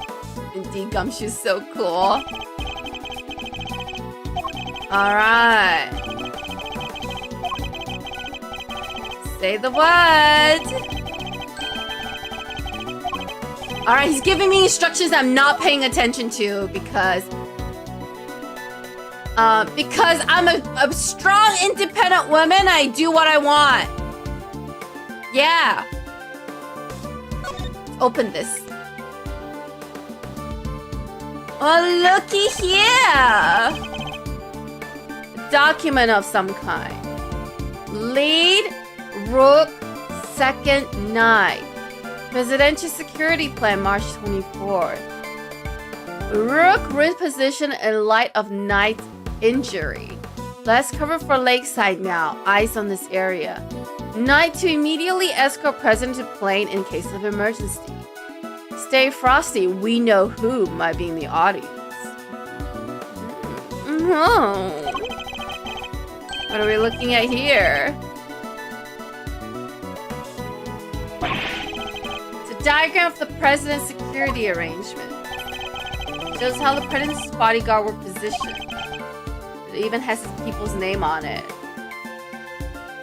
Indeed, Gumshoe's so cool. Alright. Say the word. Alright, he's giving me instructions I'm not paying attention to because I'm a strong, independent woman. I do what I want. Yeah. Let's open this. Oh, looky here. A document of some kind. Lead, Rook, second night. Presidential security plan, March 24th. Rook reposition in light of night injury. Let's cover for Lakeside now. Eyes on this area. Night to immediately escort President to plane in case of emergency. Stay frosty. We know who might be in the audience. What are we looking at here? It's a diagram of the president's security arrangement. Shows how the president's bodyguard were positioned. It even has his people's name on it.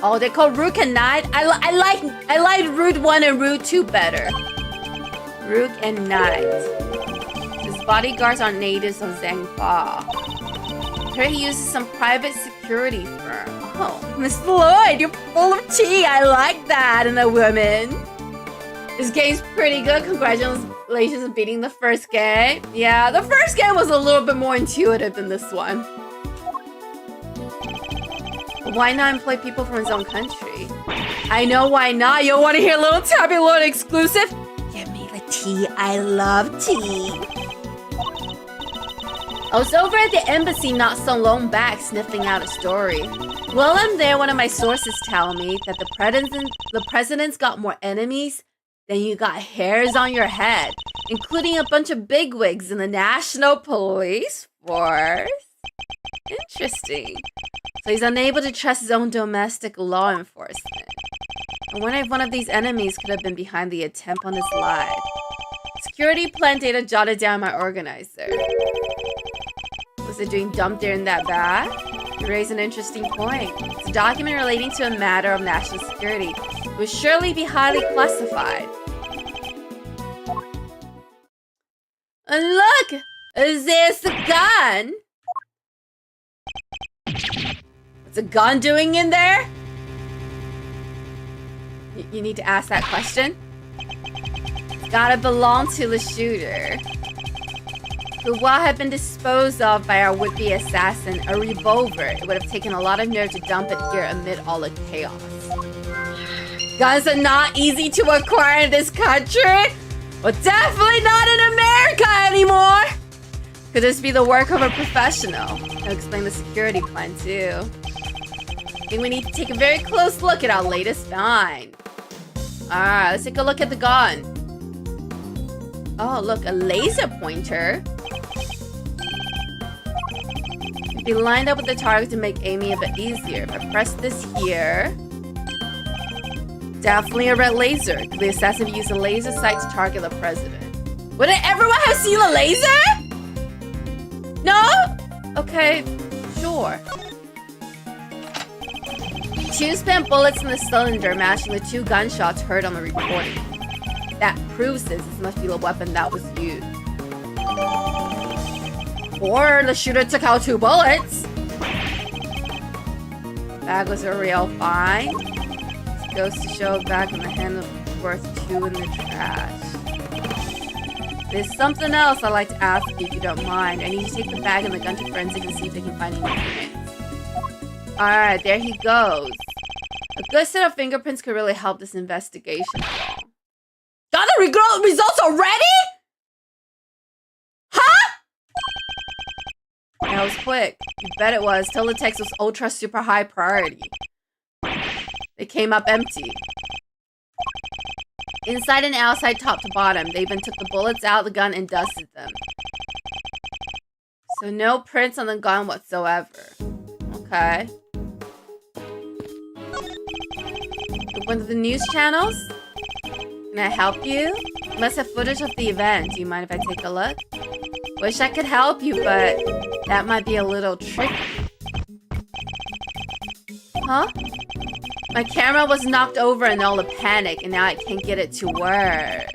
Oh, they call Rook and Knight. I like Root 1 and Root 2 better. Rook and Knight. His bodyguards are natives of Zhangba. Here he uses some private security firm. Oh, Miss Lloyd, you're full of tea. I like that in a woman. This game's pretty good. Congratulations on beating the first game. Yeah, the first game was a little bit more intuitive than this one. Why not employ people from his own country? I know why not. You want to hear a little tabloid exclusive? Give me the tea. I love tea. I was over at the embassy not so long back sniffing out a story. While I'm there, one of my sources tell me that the president's got more enemies than you got hairs on your head, including a bunch of bigwigs in the National Police Force. Interesting. So he's unable to trust his own domestic law enforcement. I wonder if one of these enemies could have been behind the attempt on his life. Security plan data jotted down by my organizer. Was it doing dump there in that bag? You raise an interesting point. It's a document relating to a matter of national security. It would surely be highly classified. And look! There's the gun! What's a gun doing in there? You need to ask that question. It's gotta belong to the shooter. Could well have been disposed of by our would-be assassin, a revolver. It would have taken a lot of nerve to dump it here amid all the chaos. Guns are not easy to acquire in this country. Well, definitely not in America anymore. Could this be the work of a professional? I'll explain the security plan too. I think we need to take a very close look at our latest find. Alright, let's take a look at the gun. Oh, look, a laser pointer. Be lined up with the target to make aiming a bit easier. If I press this here... Definitely a red laser. The assassin used a laser sight to target the president. Wouldn't everyone have seen a laser? No? Okay, sure. 2 spent bullets in the cylinder, matching the 2 gunshots heard on the recording. That proves this must be the weapon that was used. Or the shooter took out 2 bullets. Bag was a real find. This goes to show a bag in the hand of worth 2 in the trash. There's something else I'd like to ask you if you don't mind. I need to take the bag and the gun to forensic and see if they can find any evidence. Alright, there he goes. A good set of fingerprints could really help this investigation along. Got the results already? Huh? That was quick. You bet it was. Teletext was ultra super high priority. They came up empty. Inside and outside, top to bottom. They even took the bullets out of the gun and dusted them. So no prints on the gun whatsoever. Okay. One of the news channels? Can I help you? You must have footage of the event. Do you mind if I take a look? Wish I could help you, but that might be a little tricky. Huh? My camera was knocked over in all the panic, and now I can't get it to work.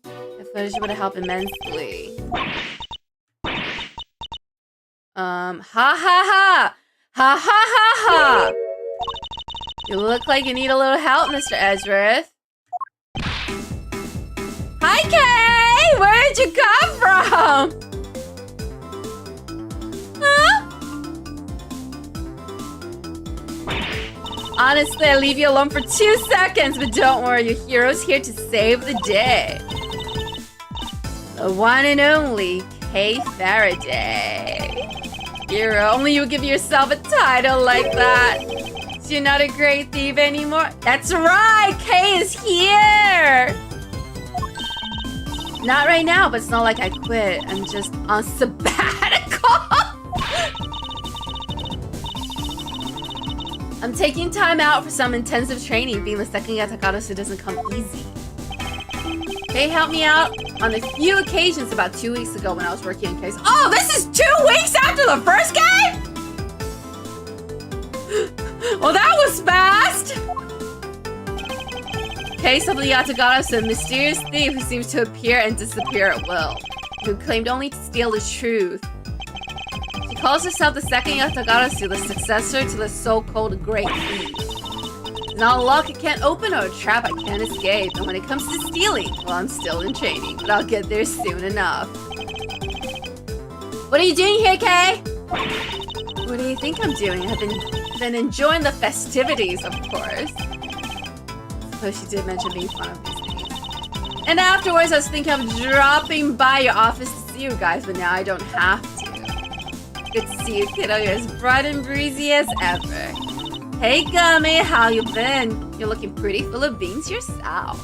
The footage would help immensely. Ha ha ha! Ha ha ha ha! You look like you need a little help, Mr. Edgeworth. Hi, Kay! Where did you come from? Huh? Honestly, I leave you alone for 2 seconds, but don't worry, your hero's here to save the day. The one and only Kay Faraday. Hero, only you give yourself a title like that. You're not a great thief anymore. That's right, Kay is here. Not right now, but it's not like I quit. I'm just on sabbatical. I'm taking time out for some intensive training. Being the second Yatagarasu doesn't come easy. They helped me out on a few occasions about 2 weeks ago when I was working in case. Oh, this is 2 weeks after the first game? Well, that was fast! Case of the Yatagarasu, a mysterious thief who seems to appear and disappear at will, who claimed only to steal the truth. She calls herself the second Yatagarasu, the successor to the so-called Great Thief. It's not a lock I can't open or a trap I can't escape, and when it comes to stealing, well, I'm still in training, but I'll get there soon enough. What are you doing here, Kay? What do you think I'm doing? I've been enjoying the festivities, of course. Suppose she did mention being fun of these things. And afterwards, I was thinking of dropping by your office to see you guys, but now I don't have to. Good to see you, kiddo. You're as bright and breezy as ever. Hey, Gummy, how you been? You're looking pretty full of beans yourself.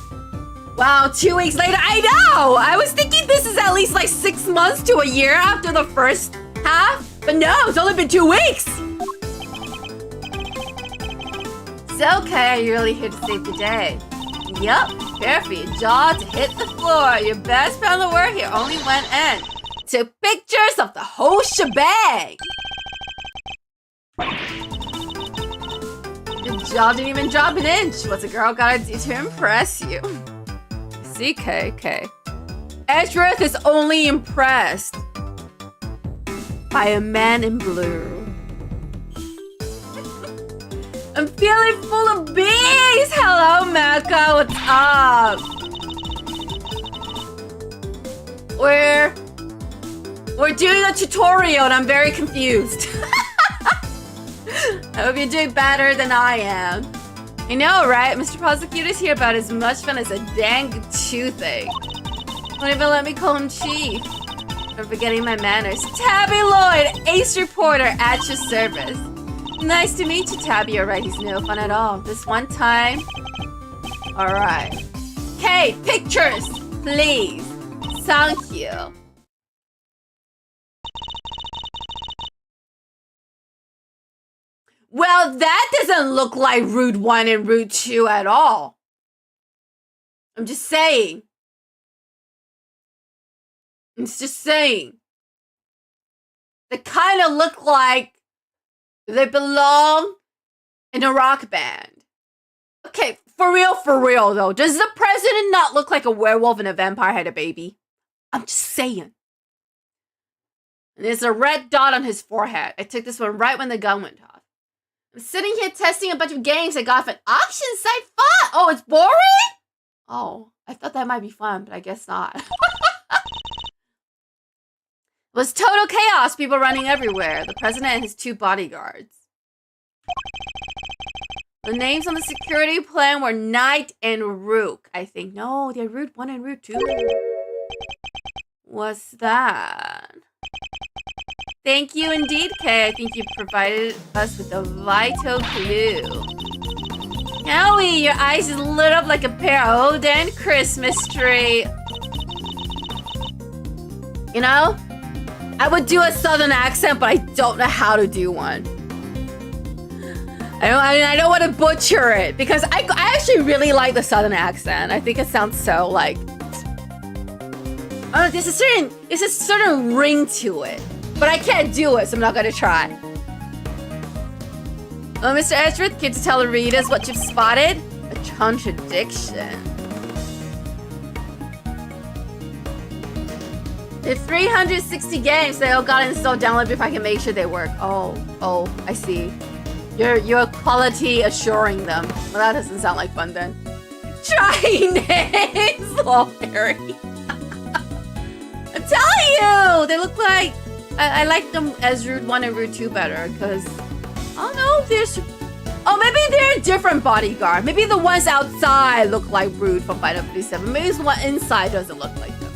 Wow, 2 weeks later, I know! I was thinking this is at least like 6 months to a year after the first half, but no, it's only been 2 weeks! So, Kay, are you really here to save the day? Yup, prepare for your jaw to hit the floor. Your best friend of the work here only went in. Took pictures of the whole shebang! Your jaw didn't even drop an inch. What's a girl gotta do to impress you? See, Kay. Edgeworth is only impressed by a man in blue. I'm feeling full of bees! Hello, Mecca, what's up? We're doing a tutorial and I'm very confused. I hope you're doing better than I am. I know, right? Mr. Prosecutor's here about as much fun as a dang toothache. Won't even let me call him Chief. I'm forgetting my manners. Tabby Lloyd, ace reporter at your service. Nice to meet you, Tabby. You're right, he's no fun at all. This one time. Alright. Okay, pictures, please. Thank you. Well, that doesn't look like Route 1 and Route 2 at all. I'm just saying. It's just saying. They kind of look like they belong in a rock band. Okay, for real though. Does the president not look like a werewolf and a vampire had a baby? I'm just saying. And there's a red dot on his forehead. I took this one right when the gun went off. I'm sitting here testing a bunch of games I got off an auction site. Fun! Oh, it's boring? Oh, I thought that might be fun, but I guess not. It was total chaos, people running everywhere. The president and his 2 bodyguards. The names on the security plan were Knight and Rook, I think. No, they're Route 1 and Route 2. What's that? Thank you indeed, Kay. I think you provided us with a vital clue. Howie, your eyes just lit up like a pair of old and Christmas tree. You know? I would do a southern accent, but I don't know how to do one. I don't want to butcher it because I actually really like the southern accent. I think it sounds so like. Oh, there's a certain ring to it, but I can't do it, so I'm not gonna try. Oh, Mr. Edgeworth, can you tell the readers what you've spotted? A contradiction. There's 360 games they all got installed, download if I can make sure they work. Oh, I see. You're quality assuring them. Well, that doesn't sound like fun then. Chinese! Oh, Harry. I'm telling you! They look like... I like them as Route 1 and Route 2 better, because... I don't know if there's... Oh, maybe they're a different bodyguard. Maybe the ones outside look like Rude from Final Fantasy VII. Maybe the one inside doesn't look like them.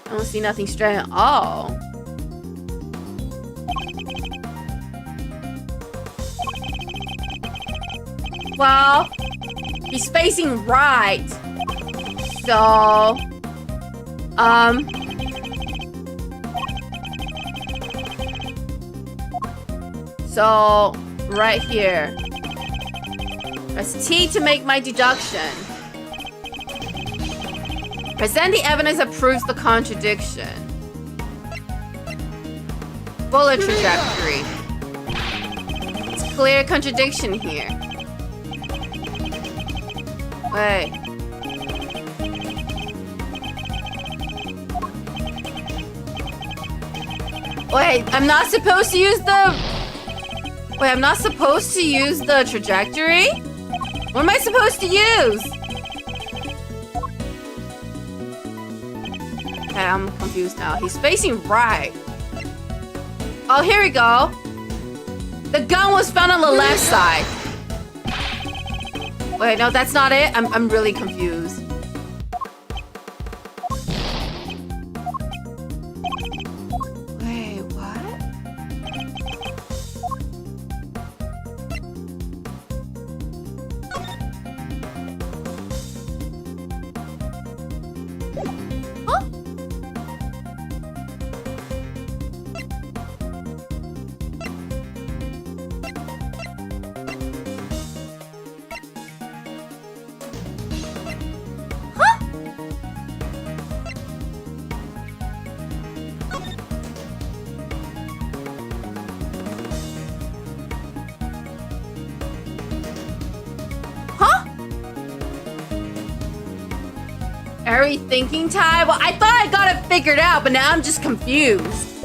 I don't see nothing straight at all. Well, he's facing right. So, So, right here. Press T to make my deduction. Present the evidence that proves the contradiction. Bullet trajectory. It's clear contradiction here. Wait. Wait, I'm not supposed to use the... Wait, I'm not supposed to use the trajectory? What am I supposed to use? Okay, I'm confused now. He's facing right. Oh, here we go. The gun was found on the left side. Wait, no, that's not it. I'm really confused. Wait, what? Huh? Airy thinking time? Well, I thought I got it figured out, but now I'm just confused.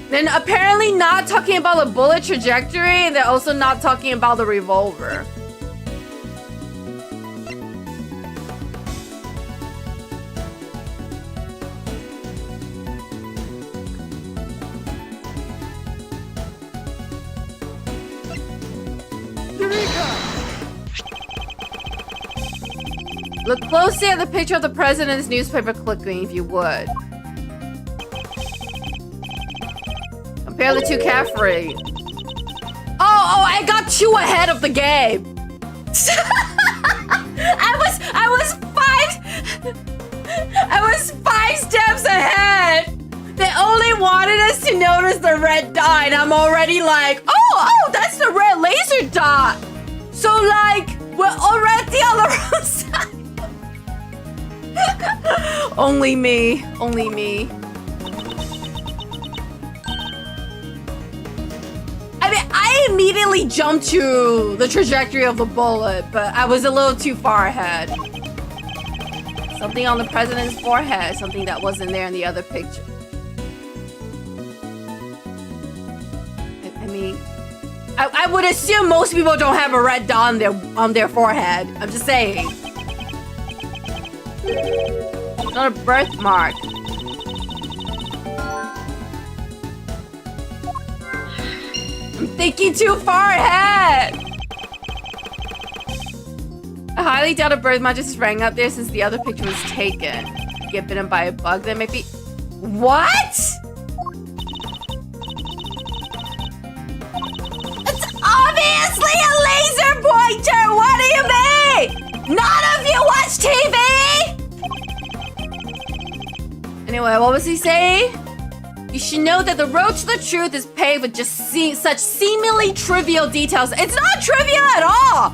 Then apparently not talking about the bullet trajectory, they're also not talking about the revolver. Look closely at the picture of the president's newspaper clipping if you would. Compare the two carefully. Oh, I got 2 ahead of the game. I was 5 steps ahead. They only wanted us to notice the red dot, and I'm already like, oh, that's the red laser dot. So like, we're already on the wrong side. Only me. Only me. I mean, I immediately jumped to the trajectory of the bullet, but I was a little too far ahead. Something on the president's forehead, something that wasn't there in the other picture. I mean, I would assume most people don't have a red dot on their forehead. I'm just saying. Not a birthmark. I'm thinking too far ahead. I highly doubt a birthmark just rang up there since the other picture was taken. Get bitten by a bug, that might be... What? It's obviously a laser pointer! What do you mean? None of you watch TV! Anyway, what was he saying? You should know that the road to the truth is paved with just such seemingly trivial details. It's not trivial at all!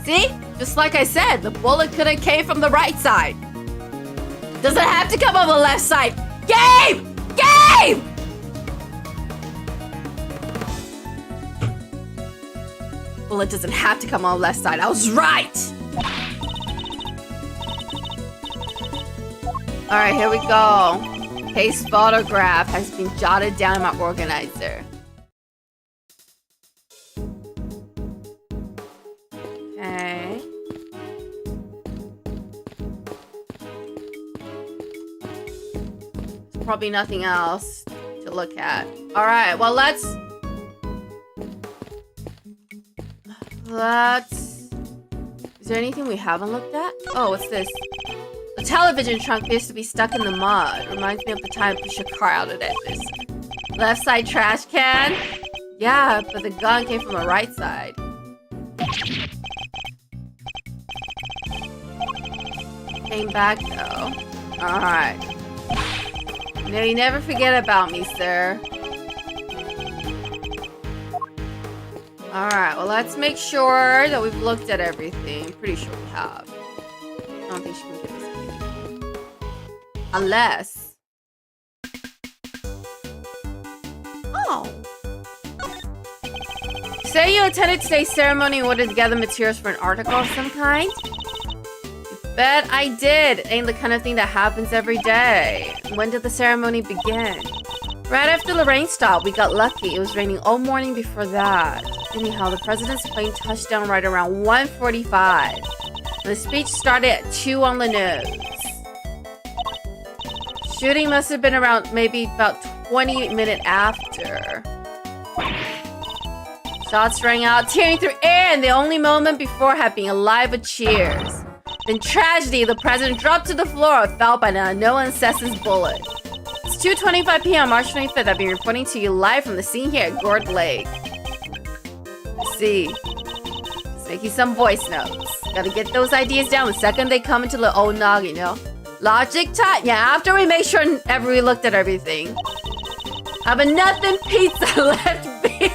See? Just like I said, the bullet could have came from the right side. Doesn't have to come on the left side. Game! Game! Bullet doesn't have to come on the left side. I was right! Alright, here we go. Case photograph has been jotted down in my organizer. Okay. There's probably nothing else to look at. Alright, well let's... Is there anything we haven't looked at? Oh, what's this? The television trunk appears to be stuck in the mud. Reminds me of the time I pushed a car out of this. Left side trash can? Yeah, but the gun came from the right side. Came back though. Alright. No, you never forget about me, sir. Alright, well let's make sure that we've looked at everything. I'm pretty sure we have. I don't think she can give us anything. Unless... Oh! Say you attended today's ceremony and ordered together materials for an article of some kind? You bet I did. Ain't the kind of thing that happens every day. When did the ceremony begin? Right after the rain stopped, we got lucky. It was raining all morning before that. Anyhow, the president's plane touched down right around 1:45. The speech started at 2 on the nose. Shooting must have been around maybe about 20 minutes after. Shots rang out, tearing through air, and the only moment before had been alive with cheers. Then tragedy, the president dropped to the floor, fell by an unknown assassin's bullet. It's 2:25 p.m. March 25th. I've been reporting to you live from the scene here at Gourd Lake. See, just making some voice notes. Gotta get those ideas down the second they come into the old noggin, you know? Logic time? Yeah, after we make sure we looked at everything. I have nothing pizza left be.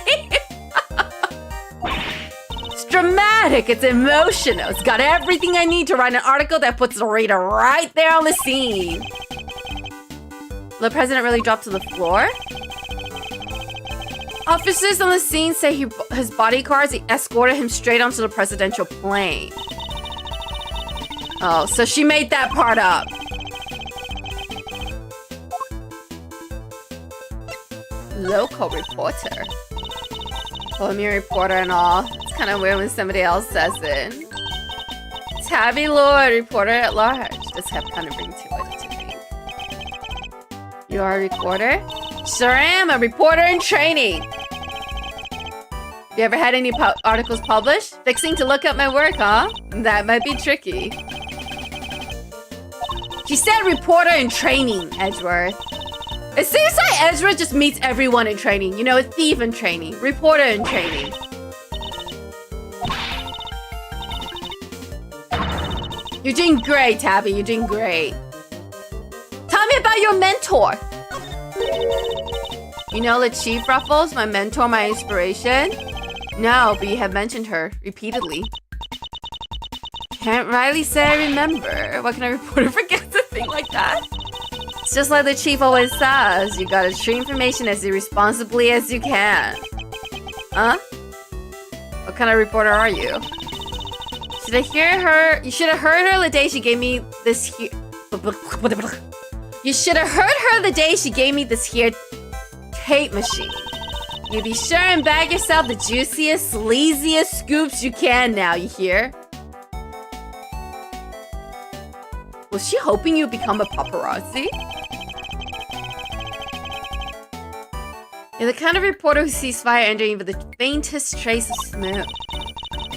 It's dramatic, it's emotional. It's got everything I need to write an article that puts the reader right there on the scene. The president really dropped to the floor? Officers on the scene say his bodyguards escorted him straight onto the presidential plane. Oh, so she made that part up. Local reporter. Colombian reporter and all. It's kind of weird when somebody else says it. Tabby Lloyd, reporter at large. Does have kind of ring to it, to think. You are a reporter? Sure am, a reporter in training. You ever had any articles published? Fixing to look up my work, huh? That might be tricky. She said reporter in training, Edgeworth. It seems like Ezra just meets everyone in training. You know, a thief in training. Reporter in training. You're doing great, Tabby. You're doing great. Tell me about your mentor. You know the Chief Ruffles, my mentor, my inspiration? No, but you have mentioned her repeatedly. Can't rightly say I remember. What can a reporter forget a thing like that? It's just like the chief always says. You gotta treat information as irresponsibly as you can. Huh? What kind of reporter are you? Should I hear her? You should have heard her the day she gave me this here. You should have heard her the day she gave me this here tape machine. You be sure and bag yourself the juiciest, sleaziest scoops you can now, you hear? Was she hoping you become a paparazzi? You're the kind of reporter who sees fire ending with the faintest trace of smoke.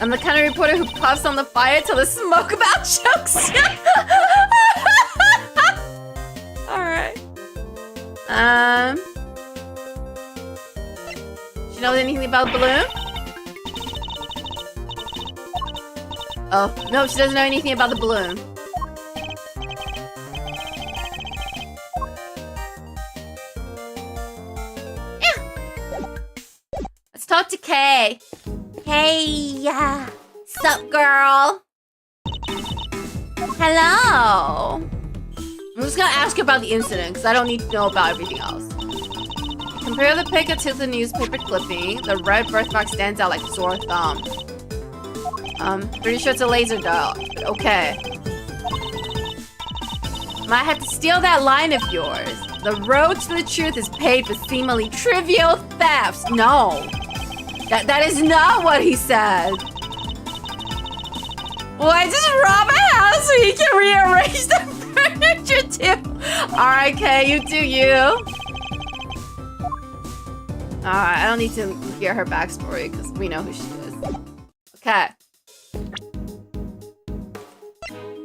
I'm the kind of reporter who puffs on the fire till the smoke about chokes you. Alright. You know anything about the balloon? Oh, no, she doesn't know anything about the balloon. Let's talk to Kay. Hey, sup, girl? Hello. I'm just gonna ask you about the incident because I don't need to know about everything else. Compare the picture to the newspaper clipping. The red birthmark stands out like a sore thumb. Pretty sure it's a laser dot, but okay. Might have to steal that line of yours. The road to the truth is paved with seemingly trivial thefts. No. That is not what he said. Why just rob a house so he can rearrange the furniture too? Alright, Kay, you do you. Alright, I don't need to hear her backstory because we know who she is. Okay.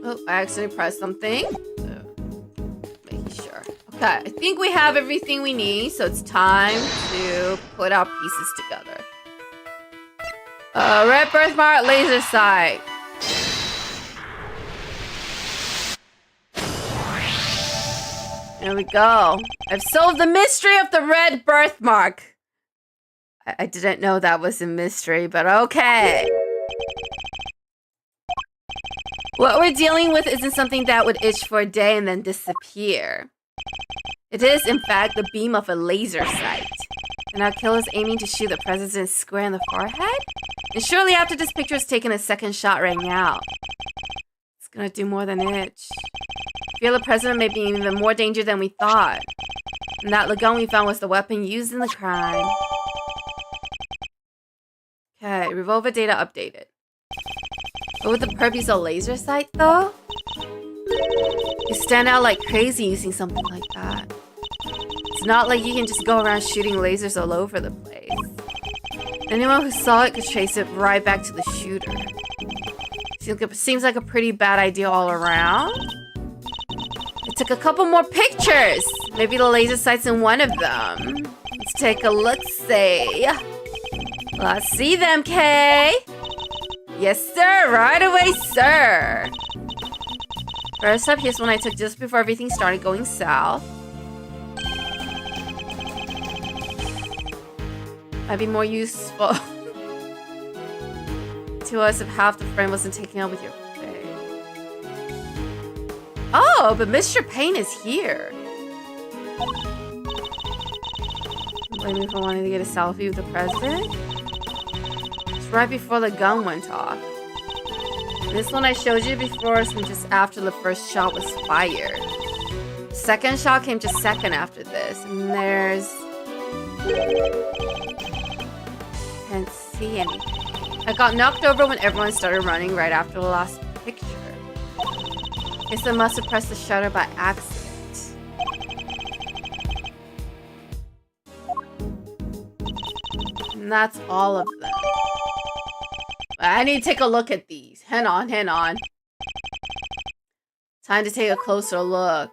Oh, I accidentally pressed something. So, making sure. Okay, I think we have everything we need, so it's time to put our pieces together. Red birthmark, laser sight. There we go. I've solved the mystery of the red birthmark. I didn't know that was a mystery, but okay. What we're dealing with isn't something that would itch for a day and then disappear. It is, in fact, the beam of a laser sight. And our killer's aiming to shoot the president square in the forehead? And surely after this picture is taking a second shot right now. It's gonna do more than itch. I feel the president may be in even more danger than we thought. And that gun we found was the weapon used in the crime. Okay, revolver data updated. But with the purpose of laser sight, though? You stand out like crazy using something like that. It's not like you can just go around shooting lasers all over the place. Anyone who saw it could trace it right back to the shooter. Seems like a pretty bad idea all around. I took a couple more pictures. Maybe the laser sight's in one of them. Let's take a look-see. Let's see them, Kay. Yes, sir. Right away, sir. First up, here's one I took just before everything started going south. Might be more useful to us if half the frame wasn't taken out with your face. Oh, but Mr. Payne is here. Blame me for wanting to get a selfie with the president? It's right before the gun went off. This one I showed you before is from just after the first shot was fired. The second shot came just second after this, and there's... Can't see anything. I got knocked over when everyone started running right after the last picture. Guess I must have pressed the shutter by accident. And that's all of them. I need to take a look at these. Hang on, hang on. Time to take a closer look.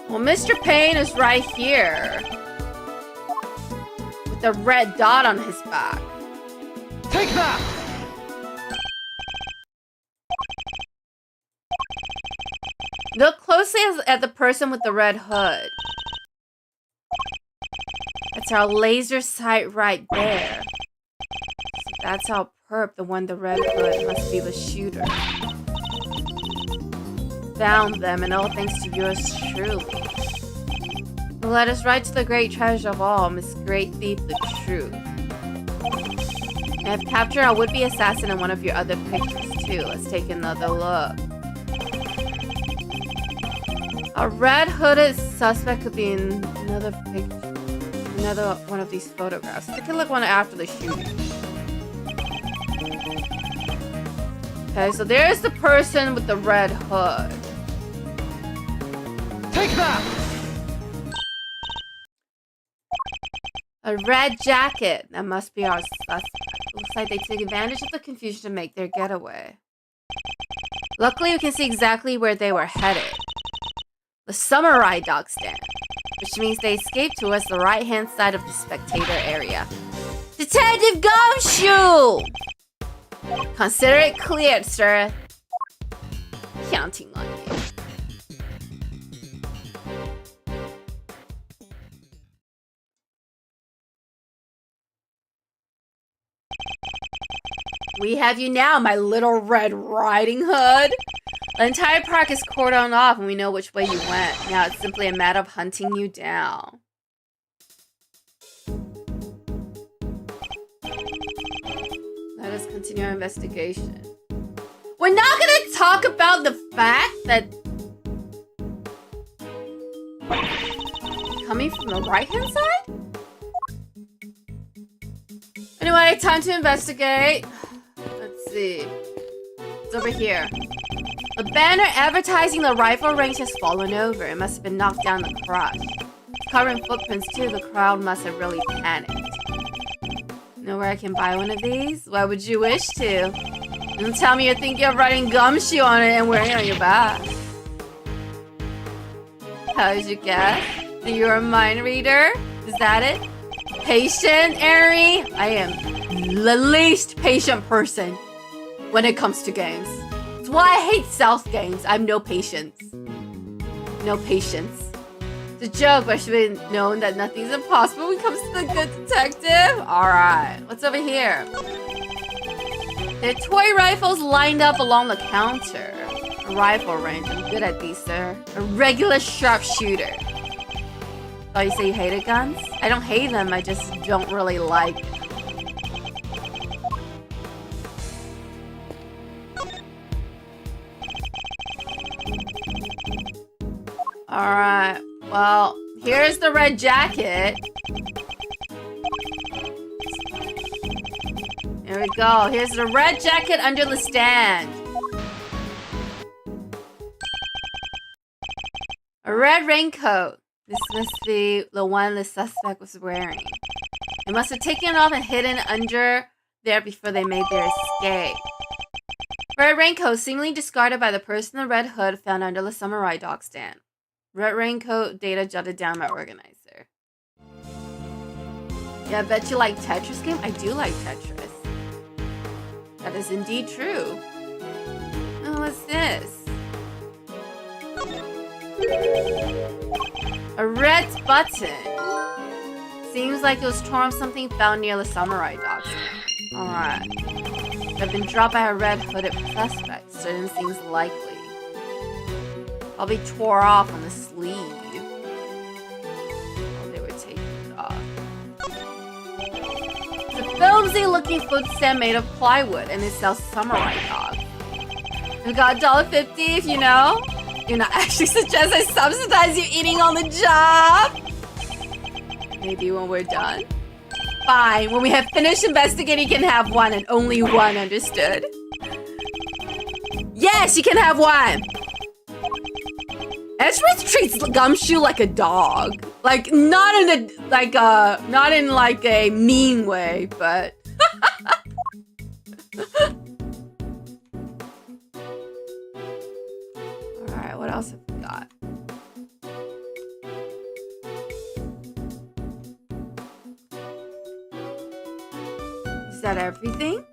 Well, Mr. Payne is right here. With a red dot on his back. Take that! Look closely at the person with the red hood. That's our laser sight right there. So that's our perp, the one the red hood must be the shooter. Found them, and all thanks to yours truly. Who led us right to the great treasure of all, Miss Great Thief, the Truth. And I've captured a would-be assassin in one of your other pictures too. Let's take another look. A red hooded suspect could be in another picture. Another one of these photographs. Take a look one after the shooting. Okay, so there's the person with the red hood. Take that! A red jacket. That must be our suspect. Looks like they took advantage of the confusion to make their getaway. Luckily, we can see exactly where they were headed. The samurai dog stand. Which which means they escape towards the right-hand side of the spectator area. Detective Gumshoe! Consider it cleared, sir. Counting on you. We have you now, my little Red Riding Hood. The entire park is cordoned off and we know which way you went. Now it's simply a matter of hunting you down. Let us continue our investigation. We're not gonna talk about the fact that... Coming from the right-hand side? Anyway, time to investigate. Let's see. It's over here. The banner advertising the rifle range has fallen over. It must have been knocked down in the crush. It's covering footprints too. The crowd must have really panicked. Know where I can buy one of these? Why would you wish to? Don't tell me you're thinking of writing Gumshoe on it and wearing it on your back. How did you guess? That you're a mind reader? Is that it? Patient, Eri? I am the least patient person when it comes to games. That's why I hate stealth games. I have no patience. No patience. It's a joke, but I should have known that nothing's impossible when it comes to the good detective. Alright, what's over here? There are toy rifles lined up along the counter. A rifle range. I'm good at these, sir. A regular sharpshooter. Oh, you say you hated guns? I don't hate them, I just don't really like them. Alright, well, here's the red jacket. Here we go. Here's the red jacket under the stand. A red raincoat. This must be the one the suspect was wearing. They must have taken it off and hidden under there before they made their escape. Red raincoat seemingly discarded by the person in the red hood found under the samurai dog stand. Red raincoat data jotted down by organizer. Yeah, I bet you like Tetris game? I do like Tetris. That is indeed true. Oh, what's this? A red button. Seems like it was torn from something found near the samurai dog stand. Alright. They've been dropped by a red hooded suspect. Certain seems likely. Probably tore off on the sleeve. Oh, they were taking it off. It's a filmy looking food stand made of plywood and it sells samurai dog. We got $1.50 if you know. You're not actually suggest I subsidize you eating on the job? Maybe when we're done. Fine, when we have finished investigating, you can have one and only one, understood? Yes, you can have one! Edgeworth treats Gumshoe like a dog. Like, not in a mean way, but... Alright, what else have we got? Is that everything?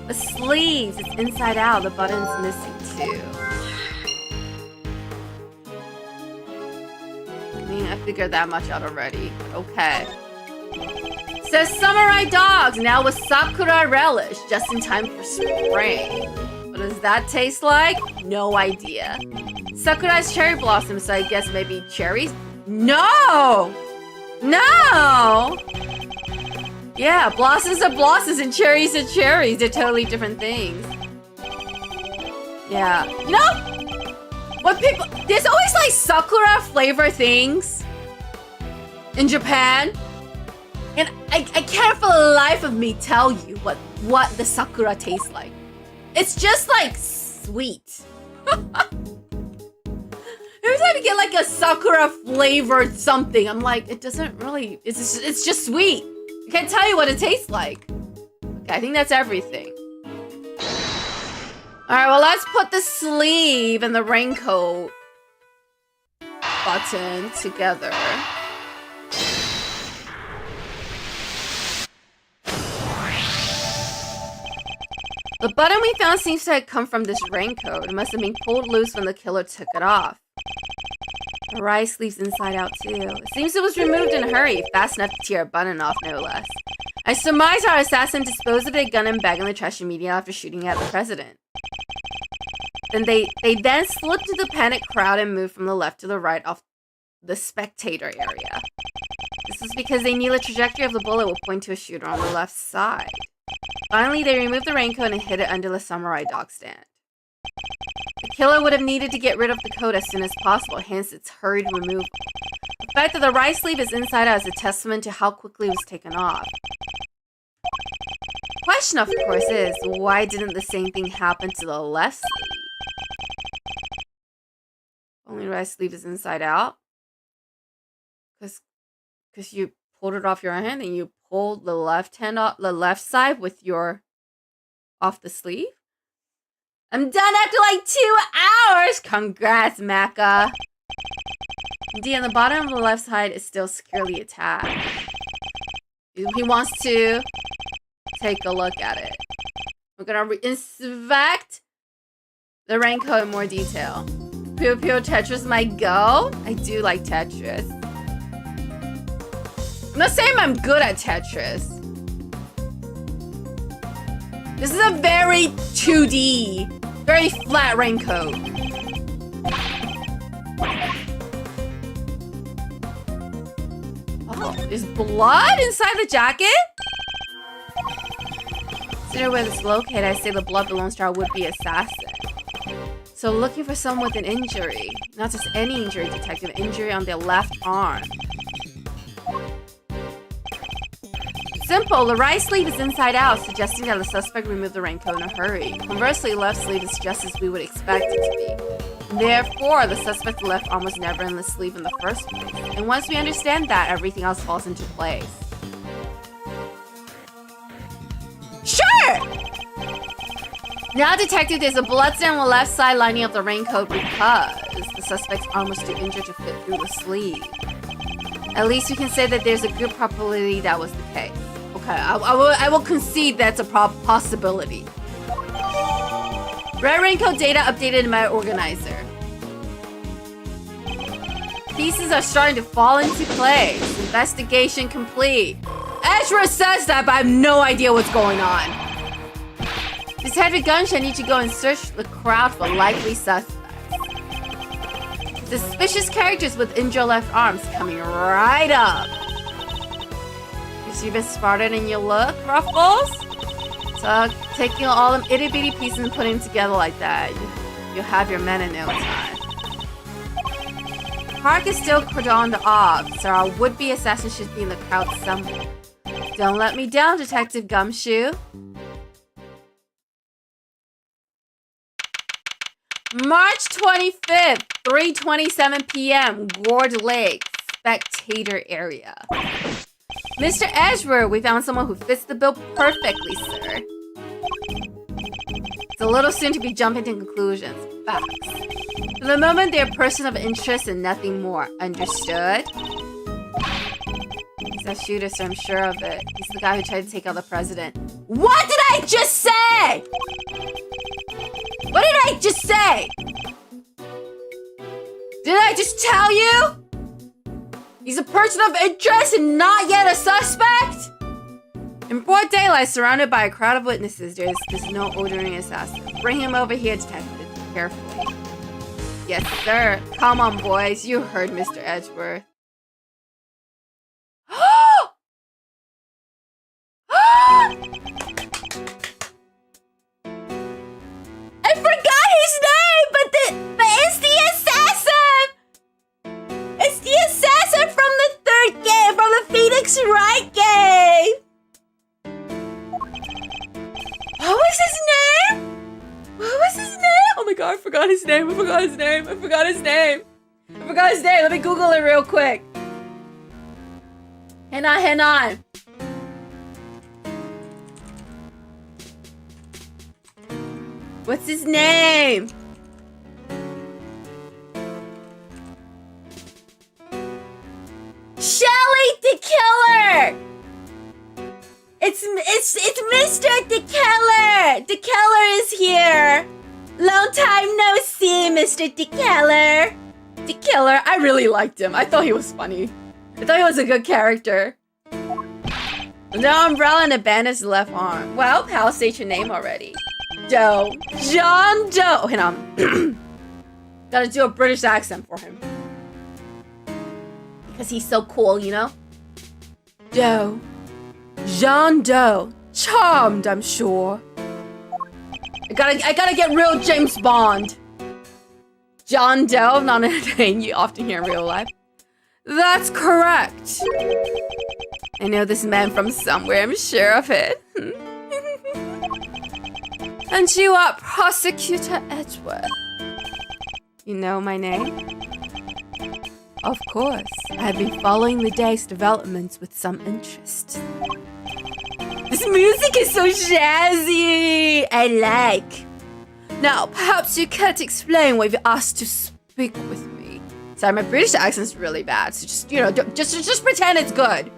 The sleeves, it's inside out. The button's missing too. I mean, I figured that much out already. Okay. Says samurai dogs, now with sakura relish, just in time for spring. What does that taste like? No idea. Sakura's cherry blossom, so I guess maybe cherries? No! No! Yeah, blossoms are blossoms and cherries are cherries. They're totally different things. Yeah. You know? What people... There's always like sakura flavor things in Japan. And I can't for the life of me tell you what the sakura tastes like. It's just like sweet. Every time you get like a sakura flavored something, I'm like, it doesn't really... It's just sweet. I can't tell you what it tastes like. Okay, I think that's everything. Alright, well, let's put the sleeve and the raincoat button together. The button we found seems to have come from this raincoat. It must have been pulled loose when the killer took it off. The right sleeve's inside out too. It seems it was removed in a hurry, fast enough to tear a button off, no less. I surmise our assassin disposed of the gun and bag in the trash immediately after shooting at the president. Then they then slipped through the panicked crowd and moved from the left to the right off the spectator area. This was because they knew the trajectory of the bullet would point to a shooter on the left side. Finally, they removed the raincoat and hid it under the samurai dog stand. The killer would have needed to get rid of the coat as soon as possible, hence its hurried removal. The fact that the right sleeve is inside out is a testament to how quickly it was taken off. The question, of course, is why didn't the same thing happen to the left sleeve? Only right sleeve is inside out? Because you pulled it off your hand and you pulled the left hand off the left side with your off the sleeve? I'm done after like 2 hours! Congrats, Maka! Indeed, on the bottom of the left side is still securely attached. He wants to take a look at it. We're gonna inspect the raincoat in more detail. Pure Tetris might go. I do like Tetris. I'm not saying I'm good at Tetris. This is a very 2D, very flat raincoat. Oh, there's blood inside the jacket? Consider where this is located. I say the blood belongs to our would-be assassin. So looking for someone with an injury. Not just any injury, detective. Injury on their left arm. Simple, the right sleeve is inside out, suggesting that the suspect removed the raincoat in a hurry. Conversely, left sleeve is just as we would expect it to be. Therefore, the suspect's left arm was never in the sleeve in the first place. And once we understand that, everything else falls into place. Sure! Now, detective, there's a bloodstain on the left side lining up the raincoat because the suspect's arm was too injured to fit through the sleeve. At least we can say that there's a good probability that was the case. Okay, I will concede that's a possibility. Red raincoat data updated in my organizer. Pieces are starting to fall into place. Investigation complete. Ezra says that, but I have no idea what's going on. Detective Gunch, I need to go and search the crowd for likely suspects. Suspicious characters with injured left arms coming right up. You've been smarter than you look, Ruffles? So taking all them itty bitty pieces and putting them together like that, you'll have your men in no time. Park is still cordoned off, so our would-be assassin should be in the crowd somewhere. Don't let me down, Detective Gumshoe. March 25th, 3:27 p.m. Gourd Lake, spectator area. Mr. Edgeworth, we found someone who fits the bill perfectly, sir. It's a little soon to be jumping to conclusions. Facts. For the moment, they're a person of interest and nothing more. Understood? He's that shooter, so I'm sure of it. He's the guy who tried to take out the president. What did I just say? What did I just say? Did I just tell you? He's a person of interest and not yet a suspect? In broad daylight, surrounded by a crowd of witnesses, there's no ordinary assassin. Bring him over here, detective, carefully. Yes, sir. Come on, boys. You heard Mr. Edgeworth. I forgot his name, but it's the assassin! It's the assassin from the third game, from the Phoenix Wright game! What was his name? What was his name? Oh my god, I forgot his name. I forgot his name. I forgot his name. I forgot his name. Let me Google it real quick. Hang on, hang on. What's his name? it's Mr. The Killer! The Killer is here! Long time no see, Mr. The Killer! The Killer, I really liked him. I thought he was funny. I thought he was a good character. No umbrella and a bandaged left arm. Well, pal, state your name already. Doe. John Doe. Oh, hang on. Gotta do a British accent for him. Because he's so cool, you know? Doe. Jean Doe. Charmed, I'm sure. I gotta get real James Bond. John Doe, not a name you often hear in real life. That's correct. I know this man from somewhere, I'm sure of it. And you are Prosecutor Edgeworth. You know my name? Of course. I have been following the day's developments with some interest. This music is so jazzy! I like. Now, perhaps you can't explain why you asked to speak with me. Sorry, my British accent's really bad, so just, you know, just pretend it's good.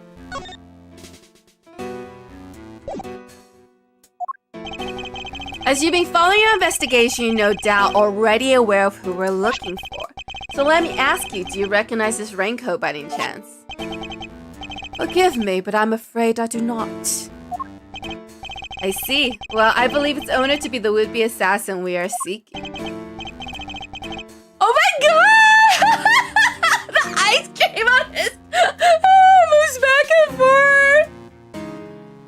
As you've been following your investigation, you're no doubt already aware of who we're looking for. So let me ask you, do you recognize this raincoat by any chance? Forgive me, but I'm afraid I do not. I see. Well, I believe its owner to be the would-be assassin we are seeking. Oh my god! The ice cream on his moves back and forth!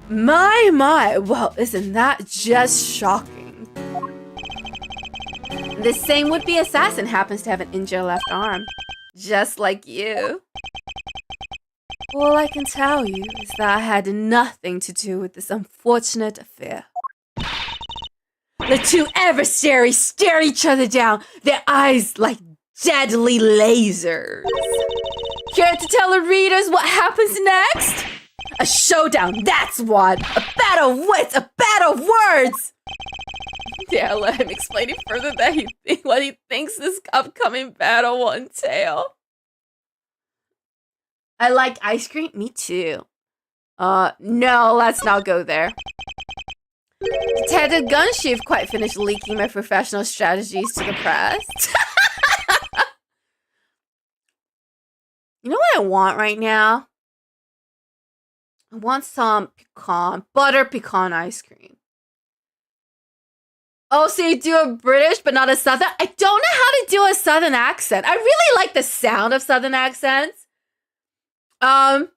My, well, isn't that just shocking? The same would-be assassin happens to have an injured left arm, just like you. All I can tell you is that I had nothing to do with this unfortunate affair. The two adversaries stare each other down, their eyes like deadly lasers. Care to tell the readers what happens next? A showdown, that's what! A battle of wits, a battle of words! Yeah, let him explain it further that what he thinks this upcoming battle will entail. I like ice cream? Me too. No, let's not go there. Detective Gunshift quite finished leaking my professional strategies to the press. You know what I want right now? I want some butter pecan ice cream. Oh, so you do a British but not a Southern? I don't know how to do a Southern accent. I really like the sound of Southern accents. But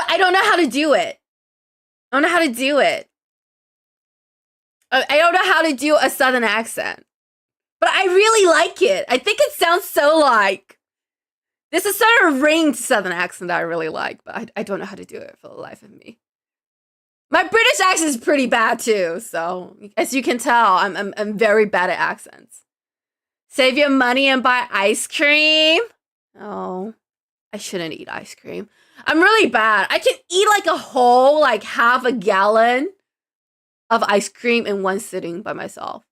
I don't know how to do it. I don't know how to do it. I don't know how to do a Southern accent. But I really like it. I think it sounds so like... There's a sort of ringed Southern accent that I really like, but I don't know how to do it for the life of me. My British accent is pretty bad too, so as you can tell, I'm very bad at accents. Save your money and buy ice cream? Oh, I shouldn't eat ice cream. I'm really bad. I can eat like a whole, like half a gallon of ice cream in one sitting by myself.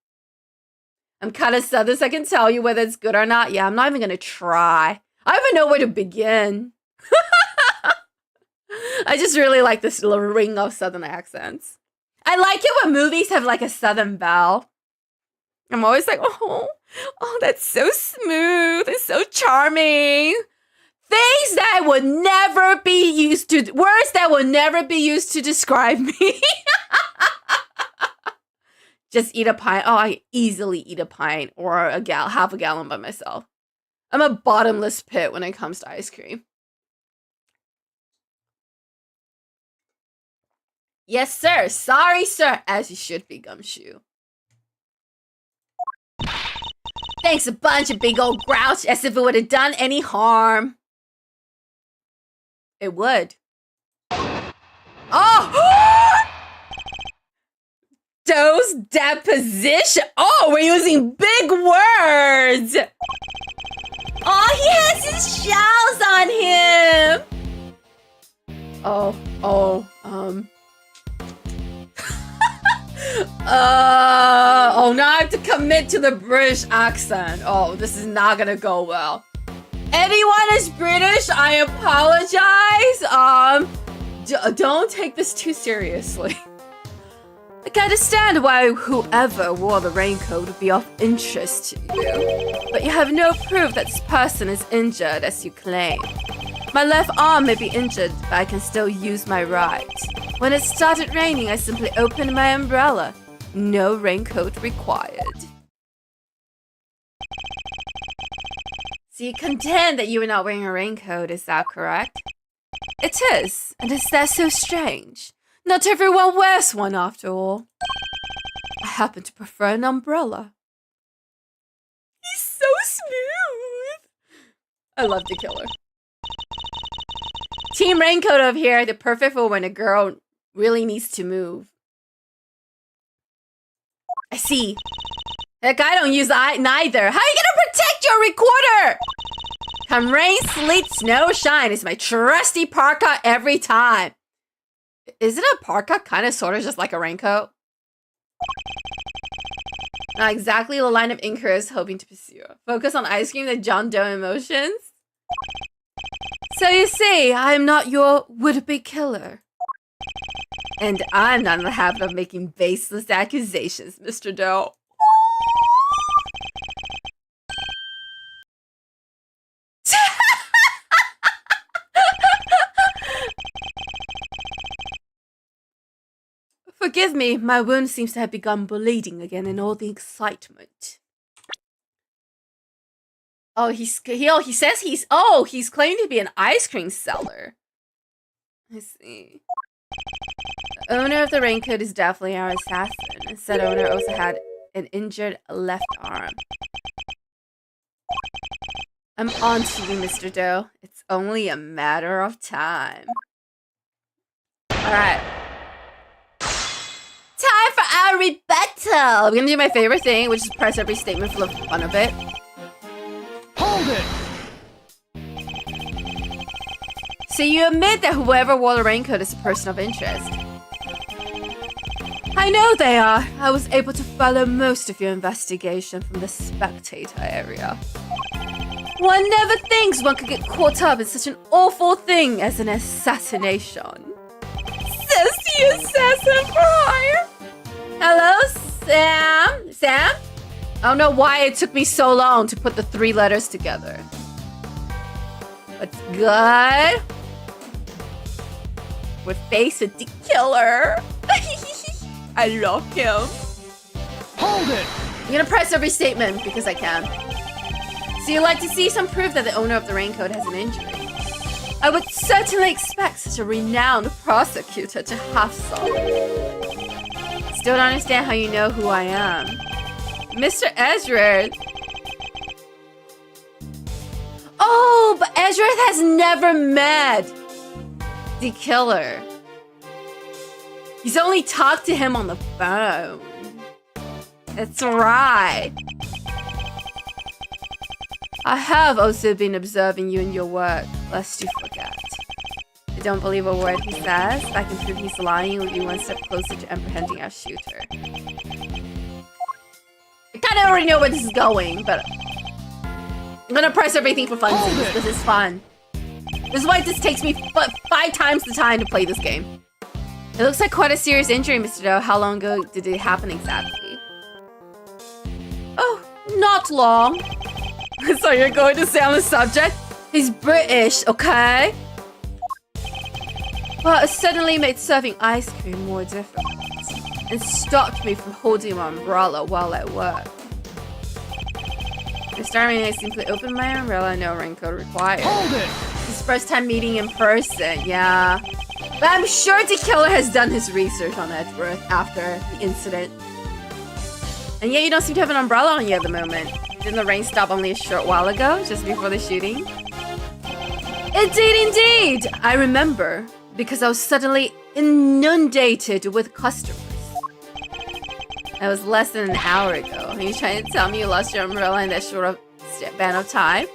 I'm kind of Southern, so I can tell you whether it's good or not. Yeah, I'm not even gonna try. I don't even know where to begin. I just really like this little ring of Southern accents. I like it when movies have like a Southern belle. I'm always like, oh, that's so smooth. It's so charming. Things that would never be used to, words that would never be used to describe me. Just eat a pint. Oh, I easily eat a pint or half a gallon by myself. I'm a bottomless pit when it comes to ice cream. Yes, sir. Sorry, sir. As you should be, Gumshoe. Thanks a bunch of big old grouch, as if it would have done any harm. It would. Oh! Dose deposition. Oh, we're using big words. Oh, he has his shells on him. Now I have to commit to the British accent. Oh, this is not gonna go well. Anyone is British, I apologize. don't take this too seriously. I can understand why whoever wore the raincoat would be of interest to you, but you have no proof that this person is injured as you claim. My left arm may be injured, but I can still use my right. When it started raining, I simply opened my umbrella. No raincoat required. So you contend that you are not wearing a raincoat, is that correct? It is, and is that so strange? Not everyone wears one after all. I happen to prefer an umbrella. He's so smooth. I love the killer. Team Raincoat over here, the perfect for when a girl really needs to move. I see. That guy don't use neither. How are you gonna protect your recorder? Come rain, sleet, snow, shine. It's my trusty parka every time. Is it a parka? Kind of, sort of, just like a raincoat? Not exactly the line of inquiry I was hoping to pursue. Focus on ice cream, the John Doe emotions. So you see, I'm not your would-be killer. And I'm not in the habit of making baseless accusations, Mr. Doe. Forgive me, my wound seems to have begun bleeding again in all the excitement. Oh, he says he's claiming to be an ice cream seller. I see. The owner of the raincoat is definitely our assassin. Said owner also had an injured left arm. I'm on to you, Mr. Doe. It's only a matter of time. Alright. Time for our rebuttal! We're gonna do my favorite thing, which is press every statement for the fun of it. Hold it! So you admit that whoever wore the raincoat is a person of interest? I know they are. I was able to follow most of your investigation from the spectator area. One never thinks one could get caught up in such an awful thing as an assassination. Says the assassin for hire. Hello, Sam? Sam? I don't know why it took me so long to put the 3 letters together. What's good? With face of the killer. I love him. Hold it! I'm gonna press every statement because I can. So you'd like to see some proof that the owner of the raincoat has an injury? I would certainly expect such a renowned prosecutor to have some. Still don't understand how you know who I am. Mr. Edgeworth. Oh, but Edgeworth has never met the killer. He's only talked to him on the phone. That's right. I have also been observing you and your work, lest you forget. I don't believe a word he says. If I can prove he's lying, we'll be one step closer to apprehending our shooter. I kind of already know where this is going, but I'm gonna press everything for funsies because it's fun. This is why this takes me 5 times the time to play this game. It looks like quite a serious injury, Mr. Doe. How long ago did it happen exactly? Oh, not long. So you're going to say I'm the subject? He's British, okay? Well, it suddenly made serving ice cream more difficult and stopped me from holding my umbrella while at work. Mr. I simply opened my umbrella, no raincoat required. Hold it! It's first time meeting in person, yeah. But I'm sure the killer has done his research on Edgeworth after the incident. And yet you don't seem to have an umbrella on you at the moment. Didn't the rain stop only a short while ago, just before the shooting? Indeed! I remember, because I was suddenly inundated with customers. That was less than an hour ago. Are you trying to tell me you lost your umbrella in that short span of time?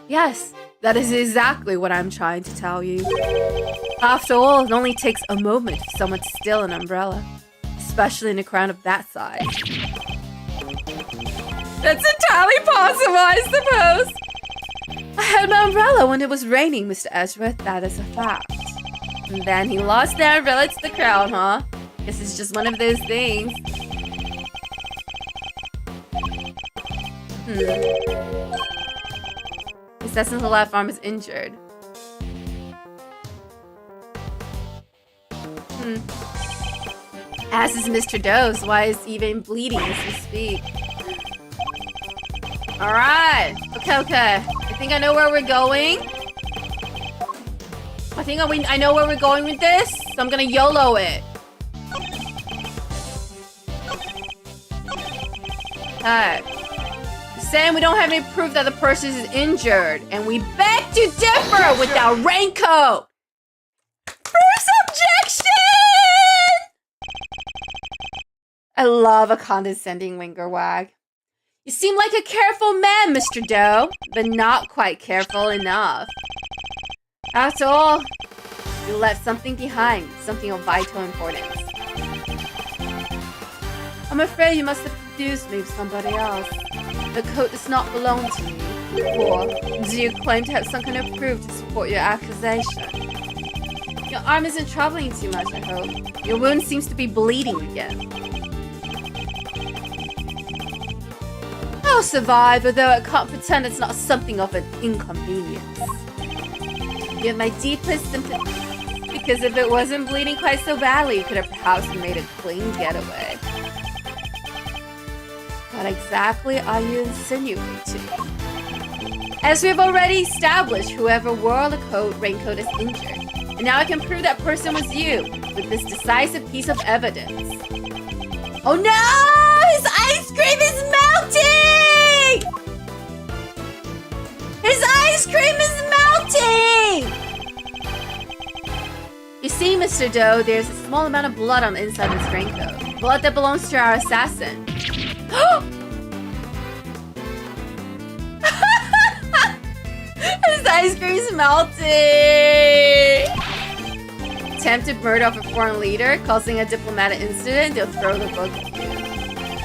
Yes, that is exactly what I'm trying to tell you. After all, it only takes a moment for someone to steal an umbrella, especially in a crowd of that size. That's entirely possible, I suppose. I had my umbrella when it was raining, Mr. Ezra. That is a fact. And then he lost the umbrella to the crowd, huh? This is just one of those things. Assassin's left arm is injured. As is Mr. Doe's. Why is he even bleeding as we speak? Alright. Okay. I think I know where we're going. I know where we're going with this. So I'm gonna YOLO it. Okay. Saying we don't have any proof that the person is injured. And we beg to differ with our raincoat. First objection! I love a condescending winger wag. You seem like a careful man, Mr. Doe, but not quite careful enough. After all, you left something behind, something of vital importance. I'm afraid you must have confused me with somebody else. The coat does not belong to me. Or do you claim to have some kind of proof to support your accusation? Your arm isn't troubling you too much, I hope. Your wound seems to be bleeding again. I'll survive, although I can't pretend it's not something of an inconvenience. You have my deepest sympathy, because if it wasn't bleeding quite so badly, you could have perhaps made a clean getaway. What exactly are you insinuating? As we have already established, whoever wore the raincoat is injured. And now I can prove that person was you, with this decisive piece of evidence. Oh no! His ice cream is melting! His ice cream is melting! You see, Mr. Doe, there's a small amount of blood on the inside of his raincoat. Blood that belongs to our assassin. His ice cream's melting! Attempted murder of a foreign leader, causing a diplomatic incident, they'll throw the book at you.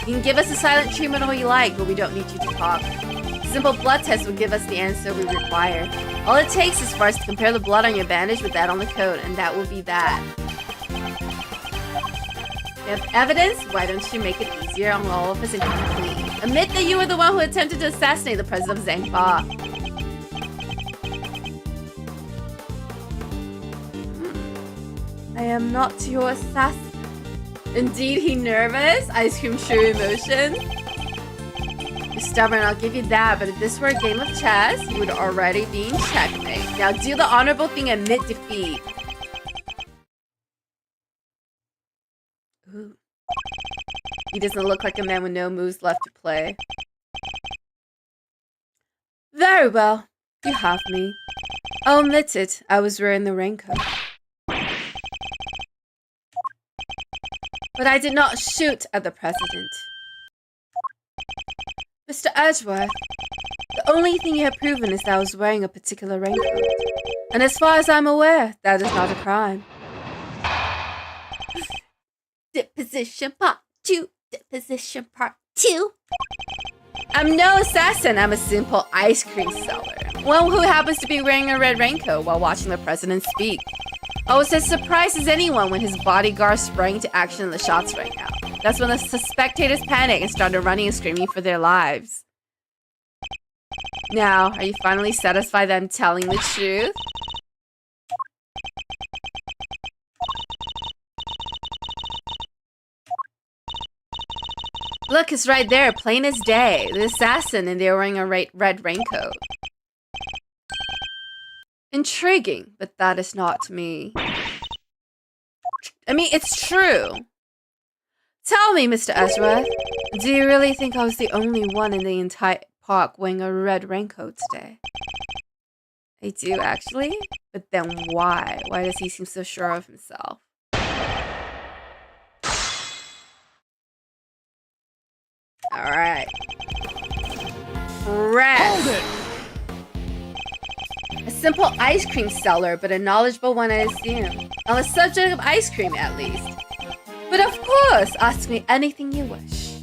You can give us a silent treatment all you like, but we don't need you to talk. A simple blood test will give us the answer we require. All it takes is for us to compare the blood on your bandage with that on the coat, and that will be that. You have evidence? Why don't you make it easier on all of us and come clean? Admit that you were the one who attempted to assassinate the president of Zangba. I am not your assassin. Indeed, he nervous? Ice cream true emotion? You're stubborn, I'll give you that, but if this were a game of chess, you would already be in checkmate. Now do the honorable thing and admit defeat. Ooh. He doesn't look like a man with no moves left to play. Very well. You have me. I'll admit it, I was wearing the raincoat. But I did not shoot at the president. Mr. Edgeworth, the only thing you have proven is that I was wearing a particular raincoat. And as far as I'm aware, that is not a crime. Deposition part 2. Deposition part 2. I'm no assassin, I'm a simple ice cream seller. One who happens to be wearing a red raincoat while watching the president speak. I was as surprised as anyone when his bodyguard sprang into action and the shots rang out. That's when the spectators panicked and started running and screaming for their lives. Now, are you finally satisfied that I'm telling the truth? Look, it's right there, plain as day. The assassin, and they're wearing a red raincoat. Intriguing, but that is not me. I mean, it's true. Tell me, Mr. Ezra, do you really think I was the only one in the entire park wearing a red raincoat today? I do, actually. But then why? Why does he seem so sure of himself? Alright. Rest. A simple ice cream seller, but a knowledgeable one, I assume. On the subject of ice cream, at least. But of course, ask me anything you wish.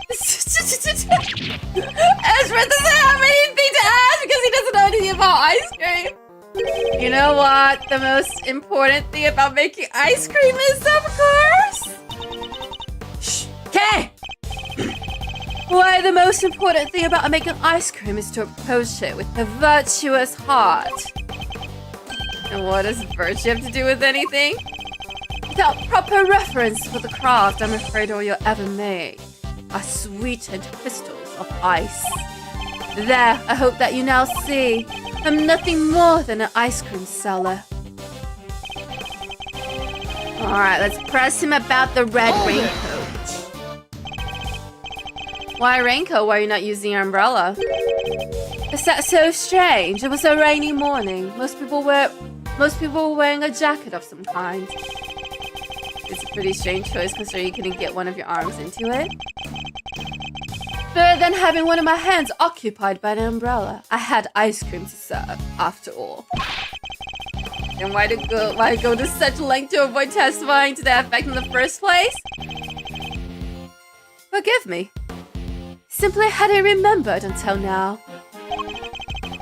Ezra doesn't have anything to ask because know what the most important thing about making ice cream is, of course? Shh, okay. Why the most important thing about making ice cream is to approach it with a virtuous heart. And what does virtue have to do with anything? Without proper reference for the craft, I'm afraid all you'll ever make are sweetened crystals of ice. There, I hope that you now see I'm nothing more than an ice cream seller. Alright, let's press him about the red raincoat. Why raincoat? Why are you not using your umbrella? Is that so strange? It was a rainy morning. Most people were wearing a jacket of some kind. It's a pretty strange choice considering you couldn't get one of your arms into it. Better than having one of my hands occupied by an umbrella. I had ice cream to serve, after all. Then why go to such length to avoid testifying to that effect in the first place? Forgive me. Simply hadn't remembered until now.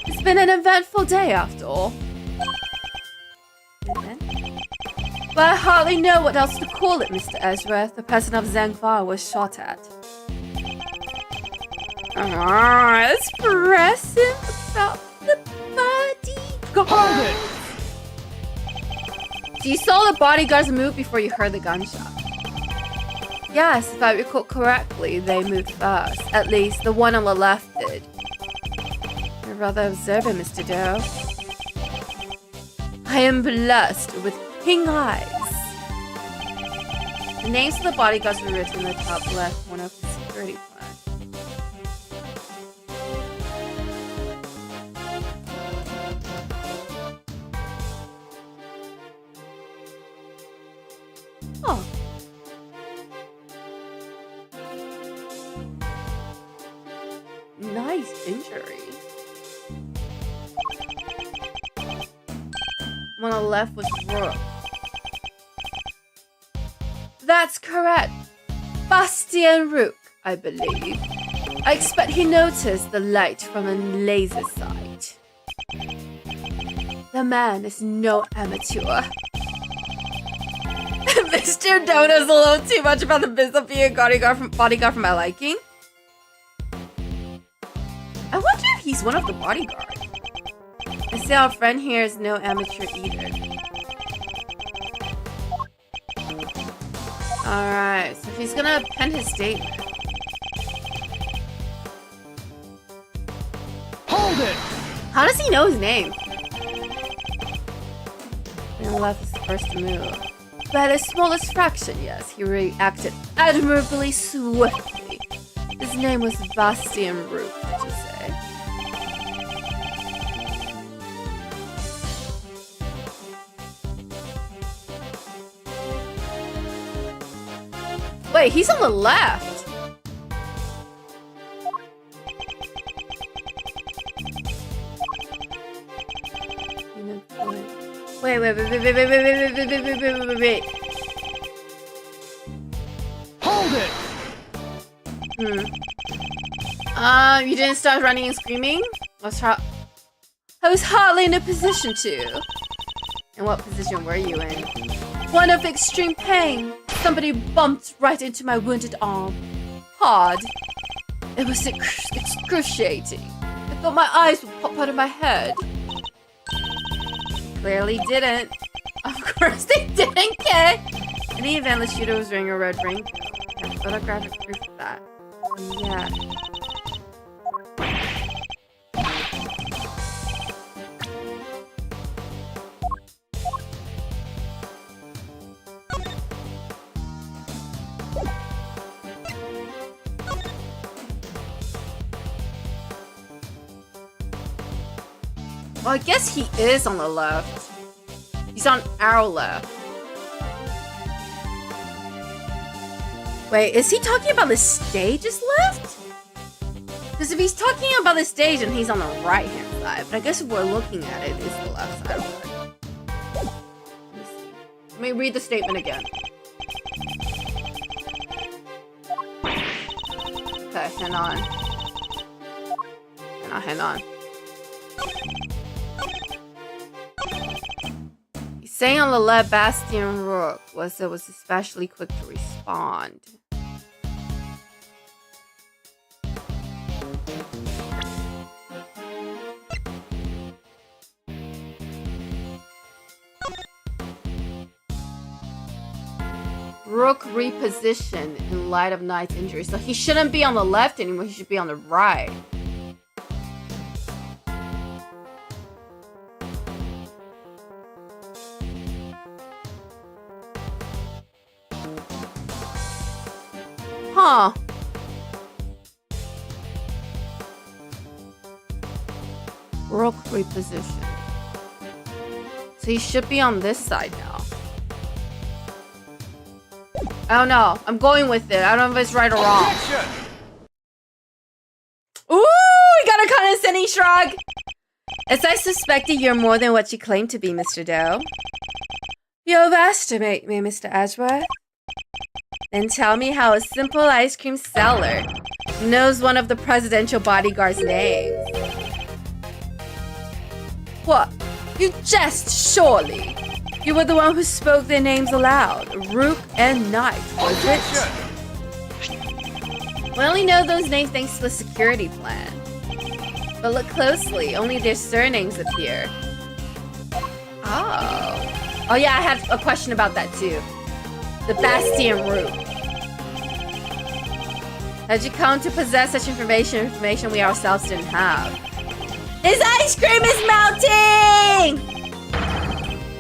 It's been an eventful day after all. But I hardly know what else to call it, Mr. Edgeworth. The person of Zhangfar was shot at. Let's press him about the bodyguard. So you saw the bodyguards move before you heard the gunshot. Yes, if I recall correctly, they moved first. At least the one on the left did. You're rather observant, Mr. Doe. I am blessed with pink eyes. The names of the bodyguards were written in the top left corner of the security plan. Oh. Nice injury. One on the left was Rook. That's correct. Bastian Rook, I believe. I expect he noticed the light from a laser sight. The man is no amateur. Mr. Doe knows a little too much about the business of being a bodyguard from my liking. I wonder if he's one of the bodyguards. I see our friend here is no amateur either. Alright, so he's gonna pen his statement. Hold it! How does he know his name? And the left is the first to move. By the smallest fraction, yes, he reacted admirably swiftly. His name was Bastian Rook, did you say? Wait, he's on the left. Wait. Hold it! You didn't start running and screaming? I was hardly in a position to. And what position were you in? One of extreme pain. Somebody bumped right into my wounded arm. Hard. It was excruciating. I thought my eyes would pop out of my head. Clearly didn't. Of course they didn't, kid. In the event, the shooter was wearing a red raincoat. I have photographic proof of that. Yeah. Well, I guess he is on the left. He's on our left. Wait, is he talking about the stage is left? Because if he's talking about the stage, then he's on the right-hand side. But I guess if we're looking at it, it's the left side. Let me see. Let me read the statement again. Okay, hang on. Hang on. Staying on the left, Bastian Rook was especially quick to respond. Rook repositioned in light of Knight's injury, so he shouldn't be on the left anymore, he should be on the right. Huh. Rook repositioned. So he should be on this side now. I don't know. I'm going with it. I don't know if it's right or wrong. Ooh, we got a condescending shrug. As I suspected, you're more than what you claim to be, Mr. Doe. You overestimate me, Mr. Edgeworth. Then tell me how a simple ice cream seller knows one of the presidential bodyguard's names. What? You jest, surely. You were the one who spoke their names aloud. Rook and Knight, was it? We only know those names thanks to the security plan. But look closely, only their surnames appear. Oh. Oh yeah, I had a question about that too. The Bastian Rook. How'd you come to possess such information we ourselves didn't have? His ice cream is melting!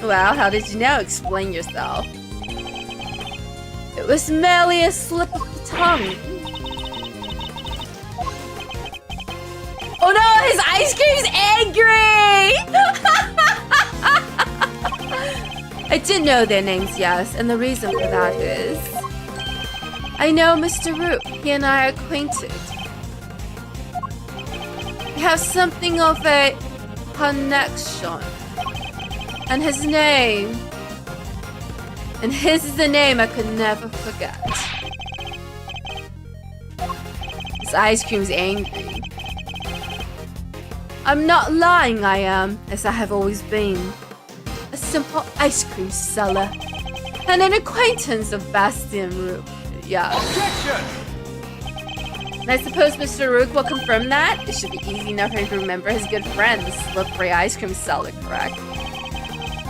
Well, how did you know? Explain yourself. It was merely a slip of the tongue. Oh no, his ice cream's angry! I did know their names, yes, and the reason for that is... I know Mr. Rook. He and I are acquainted. We have something of a connection. And his name... And his is the name I could never forget. His ice cream's angry. I'm not lying, I am, as I have always been. A simple ice cream seller. And an acquaintance of Bastian Rook. Yeah. And I suppose Mr. Rook will confirm that? It should be easy enough for him to remember his good friend, the slippery ice cream seller, correct?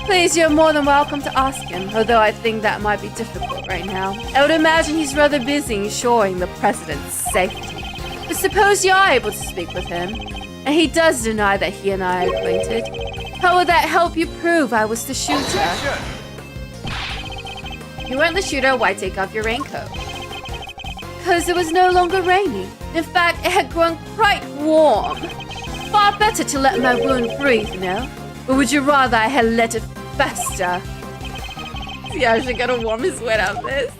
Please, you're more than welcome to ask him, although I think that might be difficult right now. I would imagine he's rather busy ensuring the president's safety. But suppose you are able to speak with him, and he does deny that he and I are acquainted. How would that help you prove I was the shooter? If you weren't the shooter, why take off your raincoat? Because it was no longer raining. In fact, it had grown quite warm. Far better to let my wound breathe, you know? Or would you rather I had let it fester? Is he actually gonna warm his way out of this?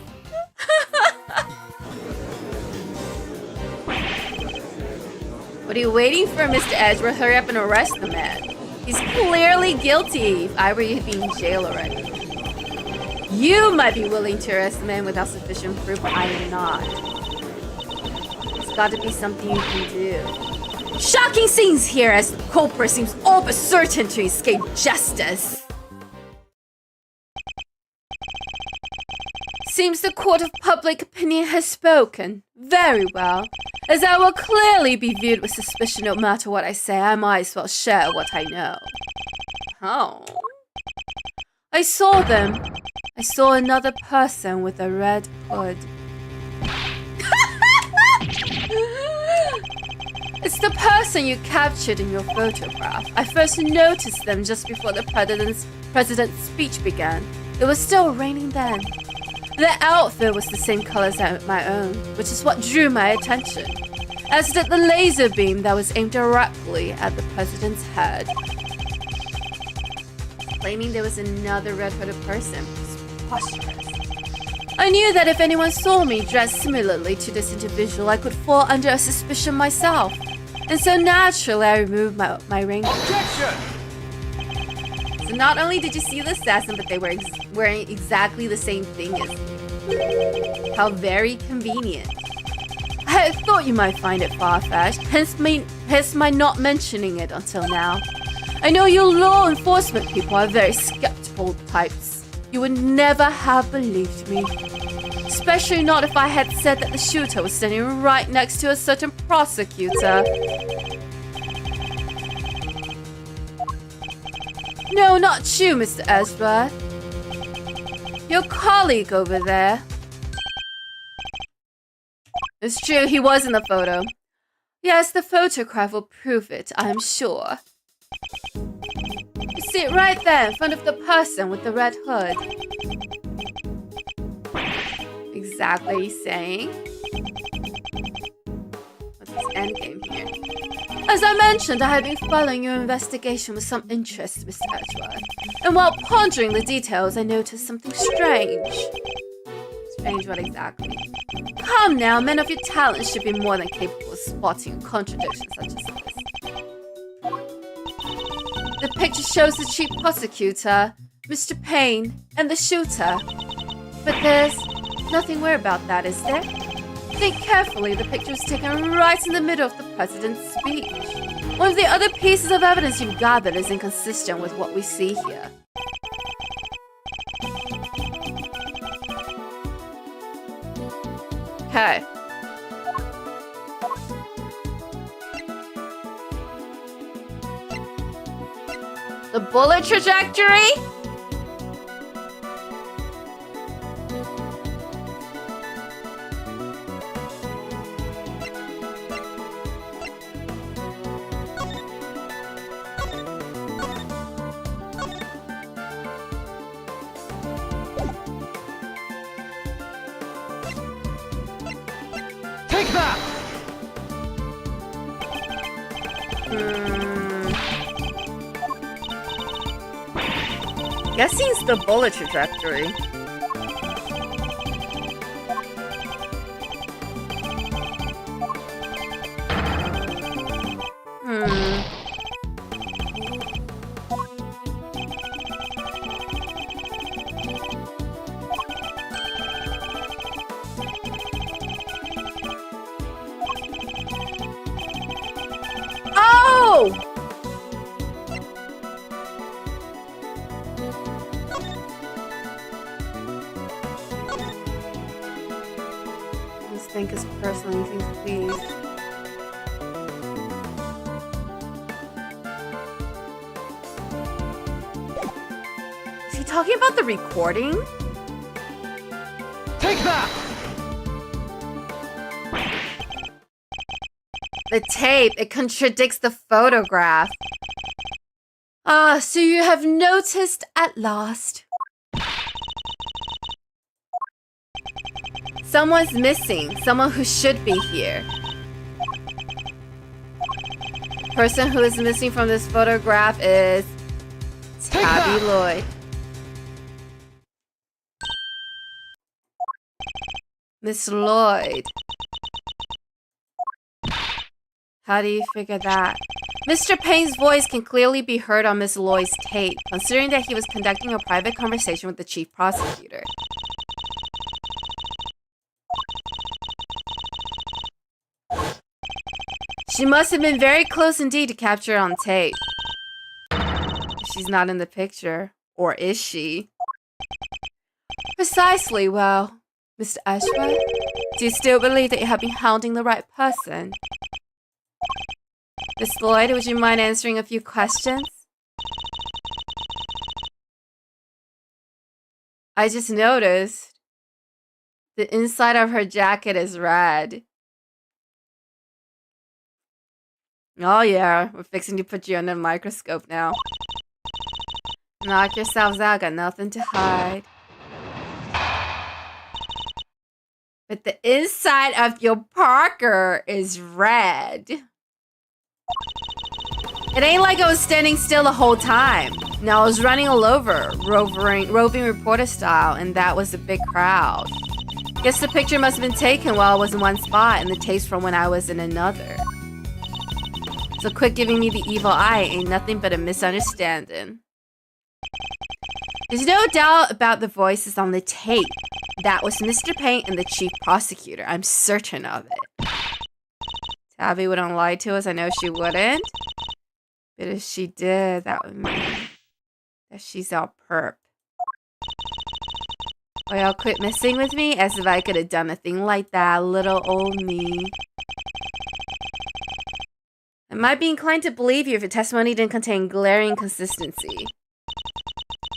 What are you waiting for, Mr. Edgeworth? Hurry up and arrest the man. He's clearly guilty. If I were you, he'd be in jail already. You might be willing to arrest the man without sufficient proof, but I am not. There's got to be something you can do. Shocking scenes here as the culprit seems all but certain to escape justice. Seems the court of public opinion has spoken. Very well. As I will clearly be viewed with suspicion no matter what I say, I might as well share what I know. Oh. I saw them. I saw another person with a red hood. It's the person you captured in your photograph. I first noticed them just before the president's speech began. It was still raining then. Their outfit was the same color as my own, which is what drew my attention, as did the laser beam that was aimed directly at the president's head. Claiming there was another red-hooded person was preposterous. I knew that if anyone saw me dressed similarly to this individual, I could fall under a suspicion myself. And so naturally, I removed my raincoat. Objection! So not only did you see the assassin, but they were wearing exactly the same thing as you. How very convenient. I thought you might find it far-fetched, hence my not mentioning it until now. I know you law enforcement people are very skeptical asshole types. You would never have believed me. Especially not if I had said that the shooter was standing right next to a certain prosecutor. No, not you, Mr. Ezra. Your colleague over there. It's true, he was in the photo. Yes, the photograph will prove it, I'm sure. You see it right there in front of the person with the red hood. Exactly saying. What's his endgame here? As I mentioned, I have been following your investigation with some interest, Mr. Edgeworth. And while pondering the details, I noticed something strange. Strange what exactly? Come now, men of your talent should be more than capable of spotting a contradiction such as this. The picture shows the chief prosecutor, Mr. Payne, and the shooter. But there's nothing weird about that, is there? Think carefully, the picture was taken right in the middle of the president's speech. One of the other pieces of evidence you've gathered is inconsistent with what we see here. Okay. The bullet trajectory? Take that! Guessing it's the bullet trajectory. Oh! Just think as personally as you please. Is he talking about the recording? Take that! The tape, it contradicts the photograph. Ah, so you have noticed at last. Someone's missing, someone who should be here. Person who is missing from this photograph is Tabby Lloyd. Miss Lloyd. How do you figure that? Mr. Payne's voice can clearly be heard on Miss Lloyd's tape, considering that he was conducting a private conversation with the chief prosecutor. She must have been very close indeed to capture it on tape. She's not in the picture. Or is she? Precisely, well, Mr. Ashworth, do you still believe that you have been hounding the right person? Miss Lloyd, would you mind answering a few questions? I just noticed the inside of her jacket is red. Oh yeah, we're fixing to put you under a microscope now. Knock yourselves out, got nothing to hide. But the inside of your Parker is red. It ain't like I was standing still the whole time. No, I was running all over, roving reporter style, and that was a big crowd. Guess the picture must have been taken while I was in one spot and the tapes from when I was in another. So quit giving me the evil eye, ain't nothing but a misunderstanding. There's no doubt about the voices on the tape. That was Mr. Payne and the chief prosecutor. I'm certain of it. Tabby wouldn't lie to us. I know she wouldn't. But if she did, that would mean that she's all perp. Or y'all quit messing with me as if I could have done a thing like that, little old me. I might be inclined to believe you if your testimony didn't contain glaring inconsistency.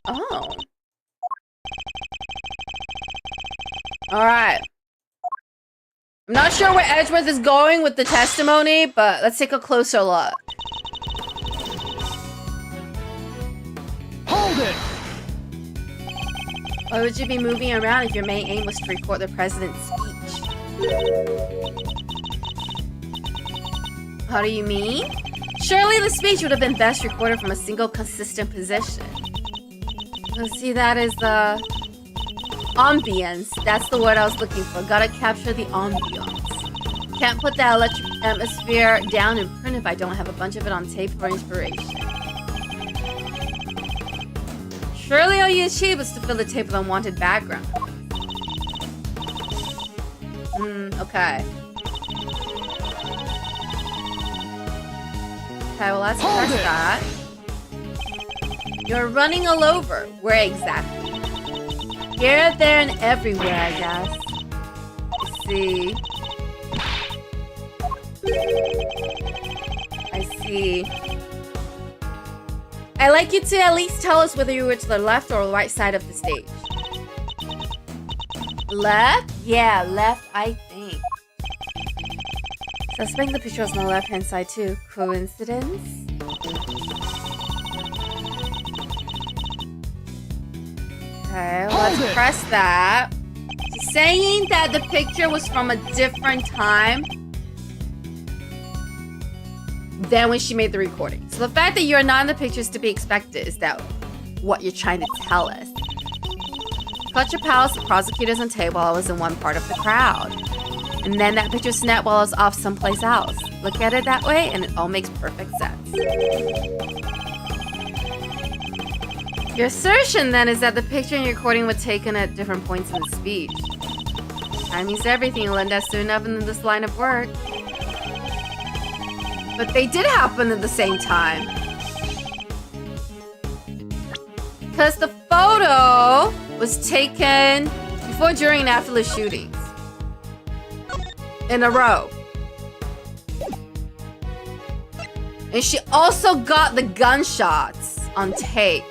Oh. Alright. I'm not sure where Edgeworth is going with the testimony, but let's take a closer look. Hold it! Why would you be moving around if your main aim was to record the president's speech? How do you mean? Surely the speech would have been best recorded from a single consistent position. Let's see, that is the ambience. That's the word I was looking for. Gotta capture the ambience. Can't put that electric atmosphere down in print if I don't have a bunch of it on tape for inspiration. Surely all you achieved was to fill the tape with unwanted background. Okay. Okay, well let's press that. You're running all over. Where exactly? Here, there, and everywhere, I guess. Let's see. I see. I'd like you to at least tell us whether you were to the left or right side of the stage. Left? Yeah, left, I think. Suspect the picture was on the left-hand side too. Coincidence? Okay, let's press that. She's saying that the picture was from a different time than when she made the recording. So the fact that you're not in the picture is to be expected. Is that what you're trying to tell us? Culture Palace, the prosecutors on table, I was in one part of the crowd. And then that picture snapped while I was off someplace else. Look at it that way and it all makes perfect sense. Your assertion then is that the picture and recording were taken at different points in the speech. That means everything, Linda, soon enough in this line of work. But they did happen at the same time. Because the photo was taken before, during, and after the shootings. In a row. And she also got the gunshots on tape.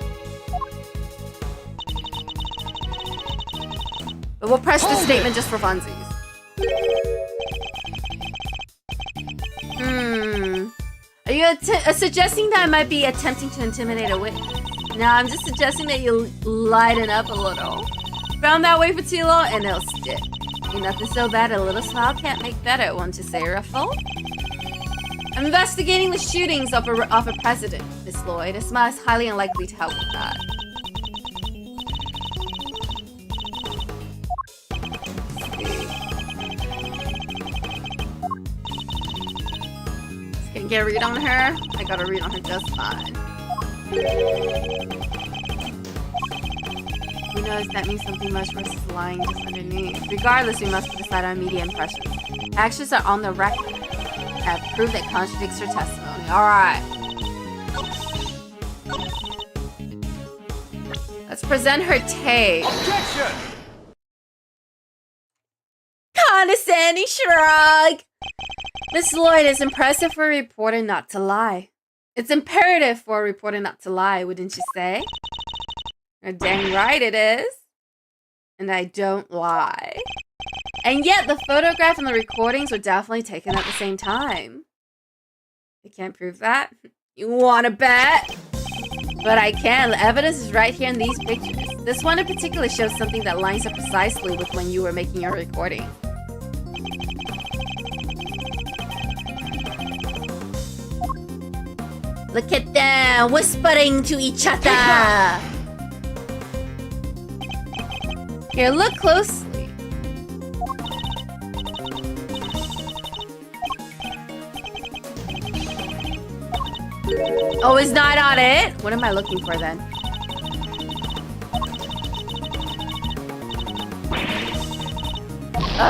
But we'll press the statement just for funsies. Are you suggesting that I might be attempting to intimidate a witness? No, I'm just suggesting that you lighten up a little. Found that way for too long and it'll stick. Ain't nothing so bad, a little smile can't make better, won't you say, Ruffle? I'm investigating the shootings of a president, Miss Lloyd. A smile is highly unlikely to help with that. Can get a read on her? I got a read on her just fine. Who knows, that means something much worse is lying just underneath. Regardless, we must decide on media impressions. Actions are on the record. Have proof that contradicts her testimony. Alright. Let's present her tape. Objection! Condescending shrug! Miss Lloyd, it's impressive for a reporter not to lie. It's imperative for a reporter not to lie, wouldn't you say? You're dang right it is. And I don't lie. And yet, the photograph and the recordings were definitely taken at the same time. I can't prove that. You wanna bet? But I can. The evidence is right here in these pictures. This one in particular shows something that lines up precisely with when you were making your recording. Look at them, whispering to each other. Here, look closely. Oh, it's not on it? What am I looking for then?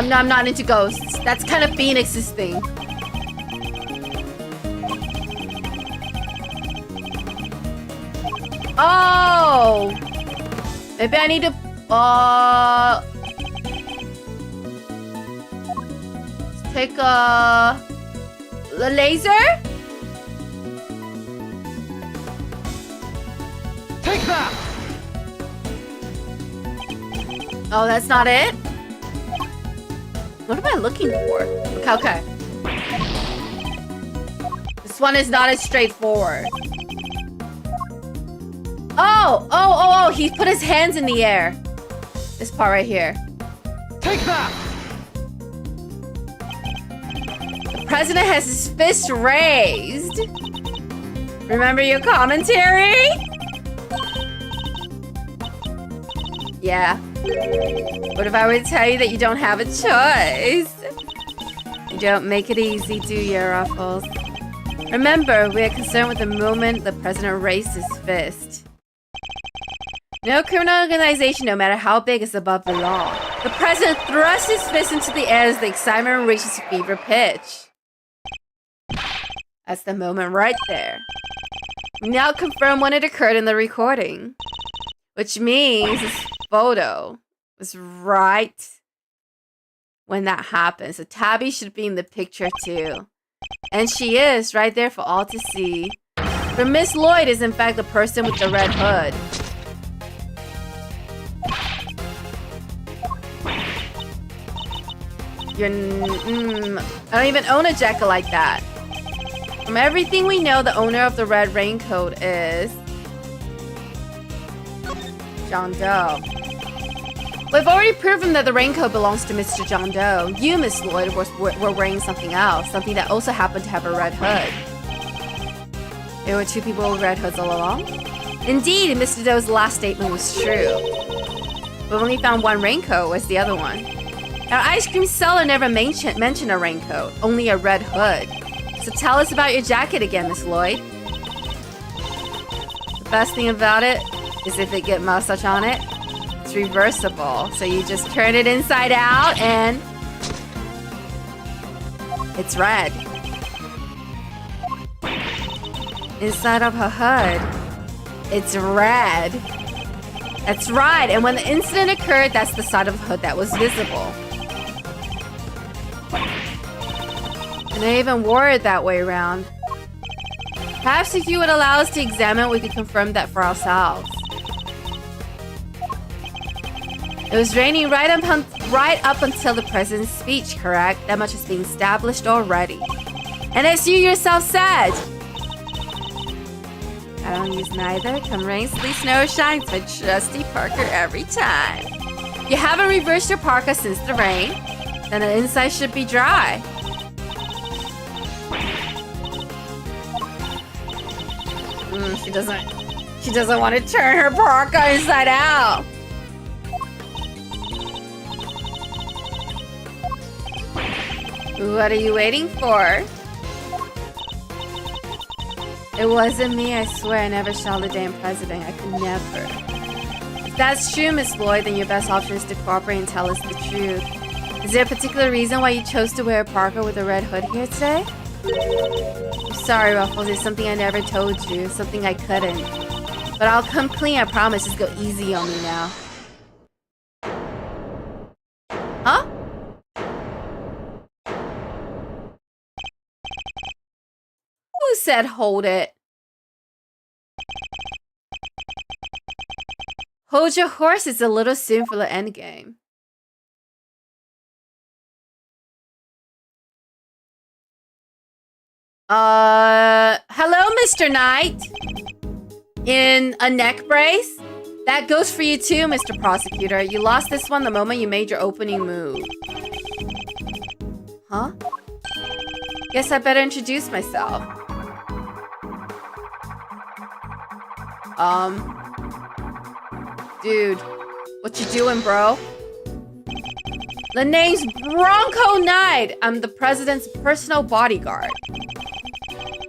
No, I'm not into ghosts. That's kind of Phoenix's thing. Oh! Maybe I need to Let's take a laser? Take that! Oh, that's not it? What am I looking for? Okay. This one is not as straightforward. Oh, he put his hands in the air. This part right here. Take that! The president has his fist raised. Remember your commentary? Yeah. What if I were to tell you that you don't have a choice? You don't make it easy, do you, Ruffles? Remember, we are concerned with the moment the president raised his fist. No criminal organization, no matter how big, is above the law. The president thrusts his fist into the air as the excitement reaches fever pitch. That's the moment right there. We now confirm when it occurred in the recording. Which means this photo was right when that happened. So Tabby should be in the picture too. And she is right there for all to see. For Miss Lloyd is in fact the person with the red hood. I don't even own a jacket like that. From everything we know, the owner of the red raincoat is John Doe. We've already proven that the raincoat belongs to Mr. John Doe. You, Miss Lloyd, were wearing something else, something that also happened to have a red hood. There were two people with red hoods all along? Indeed, Mr. Doe's last statement was true. We've only found one raincoat. Where's the other one? Our ice cream seller never mentioned a raincoat, only a red hood. So tell us about your jacket again, Miss Lloyd. The best thing about it is if it gets massage on it, it's reversible. So you just turn it inside out and it's red. Inside of her hood, it's red. That's right, and when the incident occurred, that's the side of the hood that was visible. And I even wore it that way around. Perhaps if you would allow us to examine, we could confirm that for ourselves. It was raining right up until the president's speech, correct? That much is being established already. And as you yourself said, I don't use neither. Come rain, sleet, snow, or shine. It's my trusty Parker every time. You haven't reversed your parka since the rain, then the inside should be dry. She doesn't want to turn her parka inside out. What are you waiting for? It wasn't me, I swear. I never shot the damn president. I could never. If that's true, Miss Lloyd, then your best option is to cooperate and tell us the truth. Is there a particular reason why you chose to wear a parka with a red hood here today? I'm sorry, Ruffles. There's something I never told you. Something I couldn't. But I'll come clean, I promise. Just go easy on me now. Huh? Who said hold it? Hold your horse, it's a little soon for the endgame. Hello, Mr. Knight? In a neck brace? That goes for you too, Mr. Prosecutor. You lost this one the moment you made your opening move. Huh? Guess I better introduce myself. Dude, what you doing, bro? The name's Bronco Knight. I'm the president's personal bodyguard.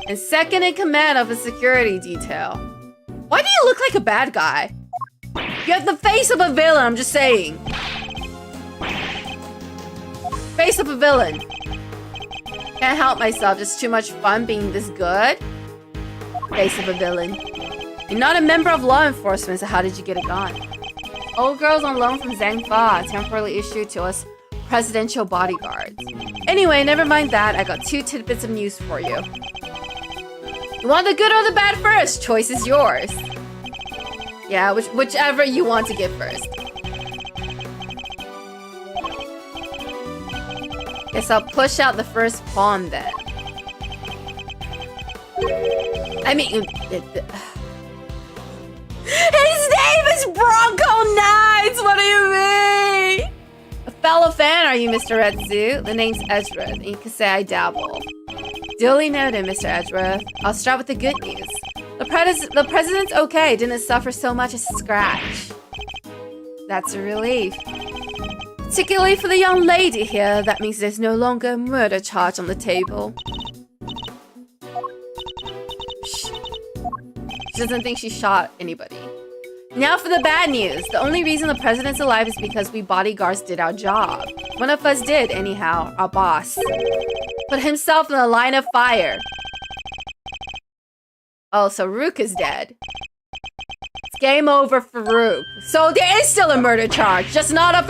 And second in command of a security detail. Why do you look like a bad guy? You have the face of a villain, I'm just saying. Face of a villain. Can't help myself, just too much fun being this good. Face of a villain. You're not a member of law enforcement, so how did you get it gone? Old girls on loan from Zhang Fa, temporarily issued to us presidential bodyguards. Anyway, never mind that. I got 2 tidbits of news for you. You want the good or the bad first? Choice is yours. Yeah, whichever you want to get first. Guess I'll push out the first pawn then. I mean, his name is Bronco Knights! What do you mean? A fellow fan, are you, Mr. Redzu? The name's Edgeworth, and you can say I dabble. Duly noted, Mr. Edgeworth. I'll start with the good news. The president's okay, didn't suffer so much as a scratch. That's a relief. Particularly for the young lady here, that means there's no longer a murder charge on the table. She doesn't think she shot anybody. Now for the bad news. The only reason the president's alive is because we bodyguards did our job. One of us did, anyhow, our boss. Put himself in the line of fire. Oh, so Rook is dead. It's game over for Rook. So there is still a murder charge, just not of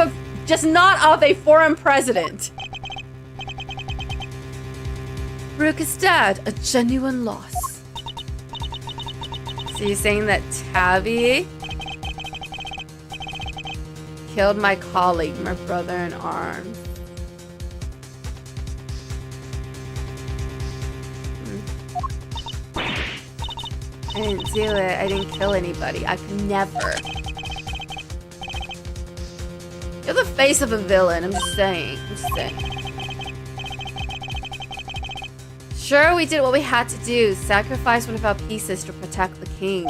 a foreign president. Rook is dead, a genuine loss. So you're saying that Tabby killed my colleague, my brother in arms. I didn't do it. I didn't kill anybody. I could never. You're the face of a villain. I'm just saying. Sure, we did what we had to do. Sacrifice one of our pieces to protect the king.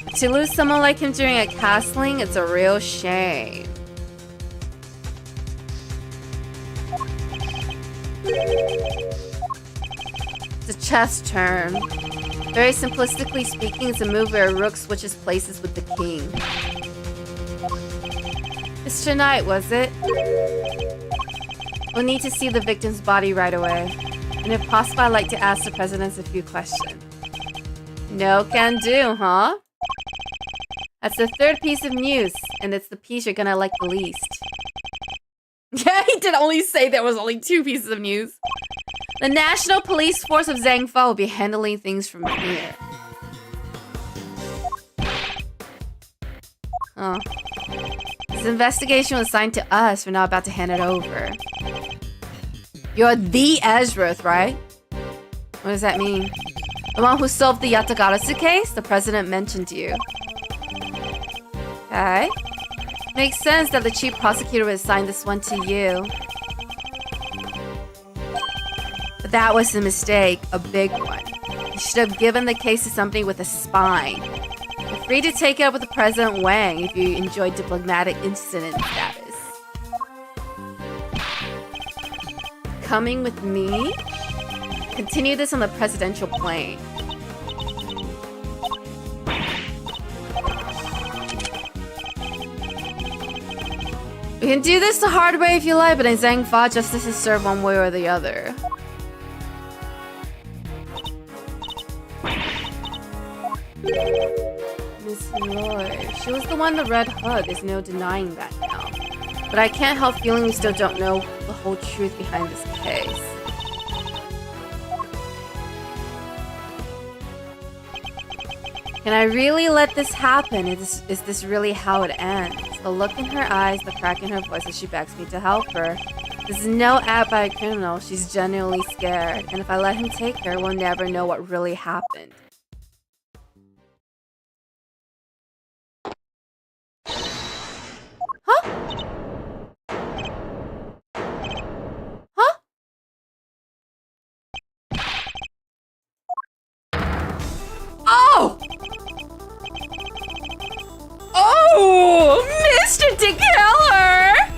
But to lose someone like him during a castling, it's a real shame. It's a chess turn. Very simplistically speaking, it's a move where a rook switches places with the king. Mr. Knight, was it? We'll need to see the victim's body right away. And if possible, I'd like to ask the president a few questions. No can do, huh? That's the 3rd piece of news, and it's the piece you're gonna like the least. Yeah, he did only say there was only 2 pieces of news. The National Police Force of Zhang Fa will be handling things from here. Oh. This investigation was assigned to us. We're not about to hand it over. You're the Edgeworth, right? What does that mean? The one who solved the Yatagarasu case? The president mentioned you. Okay. Makes sense that the chief prosecutor would assign this one to you. But that was a mistake, a big one. You should have given the case to somebody with a spine. You're free to take it up with the President Wang if you enjoy diplomatic incident status. Coming with me? Continue this on the presidential plane. We can do this the hard way if you like, but in Zhang Fa, justice is served one way or the other. Miss Roy. She was the one in the red hood. There's no denying that now. But I can't help feeling we still don't know the whole truth behind this case. Can I really let this happen? Is this really how it ends? The look in her eyes, the crack in her voice as she begs me to help her. This is no act by a criminal. She's genuinely scared. And if I let him take her, we'll never know what really happened. Huh? Huh? Oh! Oh! Mr. DeKiller!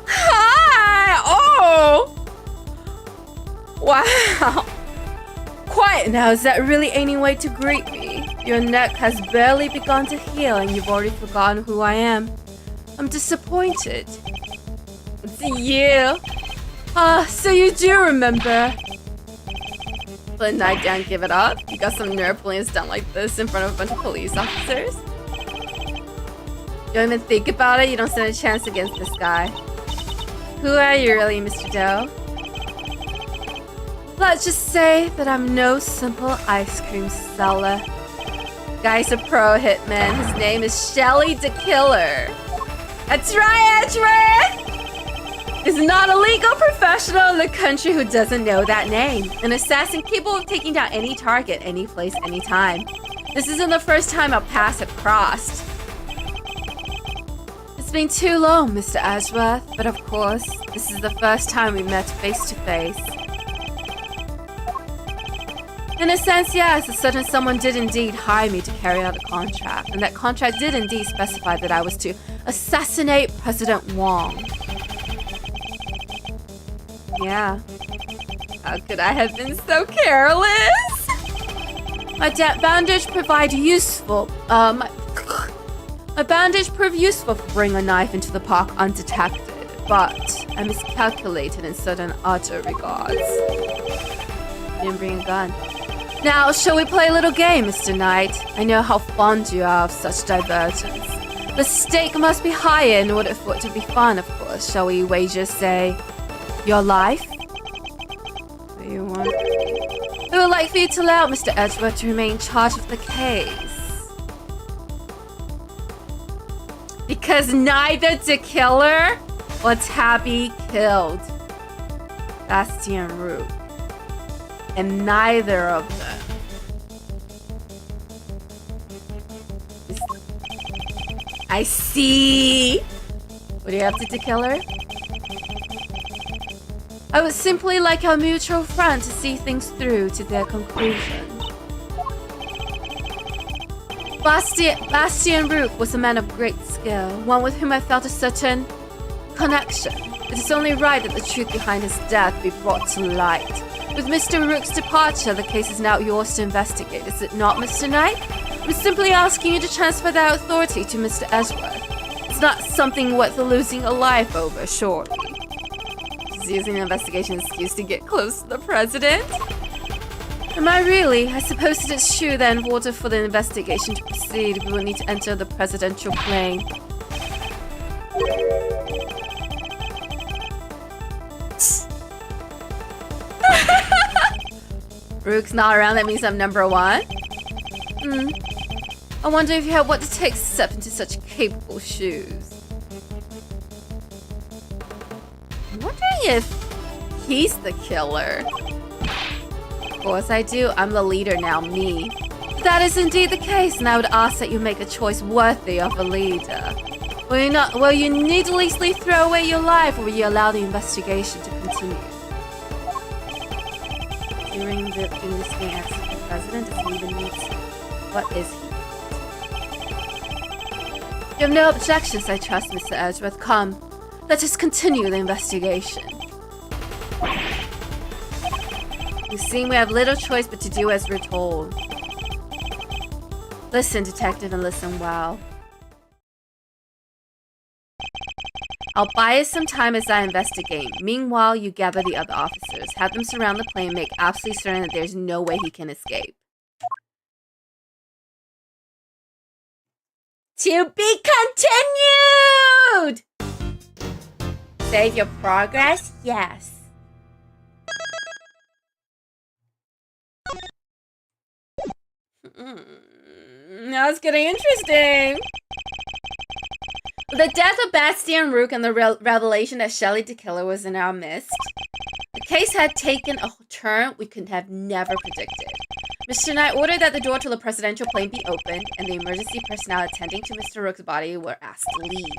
Hi! Oh! Wow! Quiet now, is that really any way to greet me? Your neck has barely begun to heal and you've already forgotten who I am. I'm disappointed. It's you. So you do remember. Put a knife down, give it up. You got some nerve pulling us down like this in front of a bunch of police officers. Don't even think about it. You don't stand a chance against this guy. Who are you really, Mr. Doe? Let's just say that I'm no simple ice cream seller. Guy's a pro hitman. His name is Shelly the Killer. That's right, Edgeworth! Is not a legal professional in the country who doesn't know that name. An assassin capable of taking down any target, any place, anytime. This isn't the first time our paths have crossed. It's been too long, Mr. Edgeworth, but of course, this is the first time we met face to face. In a sense, yes, a certain someone did indeed hire me to carry out a contract, and that contract did indeed specify that I was to assassinate President Wong. Yeah. How could I have been so careless? My bandage proved useful for bringing a knife into the park undetected, but I miscalculated in certain other regards. Didn't bring a gun. Now, shall we play a little game, Mr. Knight? I know how fond you are of such diversions. The stake must be higher in order for it to be fun, of course. Shall we wager, say, your life? What do you want? We would like for you to allow Mr. Edgeworth to remain in charge of the case. Because neither the killer or Tabby killed Bastian Rook. And neither of them I see. What do you have to kill her? I would simply like our mutual friend to see things through to their conclusion. Bastian Rook was a man of great skill, one with whom I felt a certain connection. It is only right that the truth behind his death be brought to light. With Mr. Rook's departure, the case is now yours to investigate, is it not, Mr. Knight? I'm simply asking you to transfer that authority to Mr. Edgeworth. It's not something worth losing a life over, surely. Just using an investigation excuse to get close to the president? Am I really? I suppose it is true that in order for the investigation to proceed, we will need to enter the presidential plane. Rook's not around, that means I'm number one? I wonder if you have what it takes to step into such capable shoes. I'm wondering if he's the killer. Of course I do, I'm the leader now, me. If that is indeed the case, and I would ask that you make a choice worthy of a leader. Will you needlessly throw away your life, or will you allow the investigation to continue? During this being asked the president, does he even need to? What is he? You have no objections, I trust, Mr. Edgeworth. Come, let us continue the investigation. You seem we have little choice but to do as we're told. Listen, detective, and listen well. I'll buy us some time as I investigate. Meanwhile, you gather the other officers. Have them surround the plane and make absolutely certain that there's no way he can escape. To be continued! Save your progress? Yes. Now it's getting interesting. The death of Bastian Rook and the revelation that Shelly the Killer was in our midst. The case had taken a turn we could have never predicted. Mr. Knight ordered that the door to the presidential plane be opened, and the emergency personnel attending to Mr. Rook's body were asked to leave.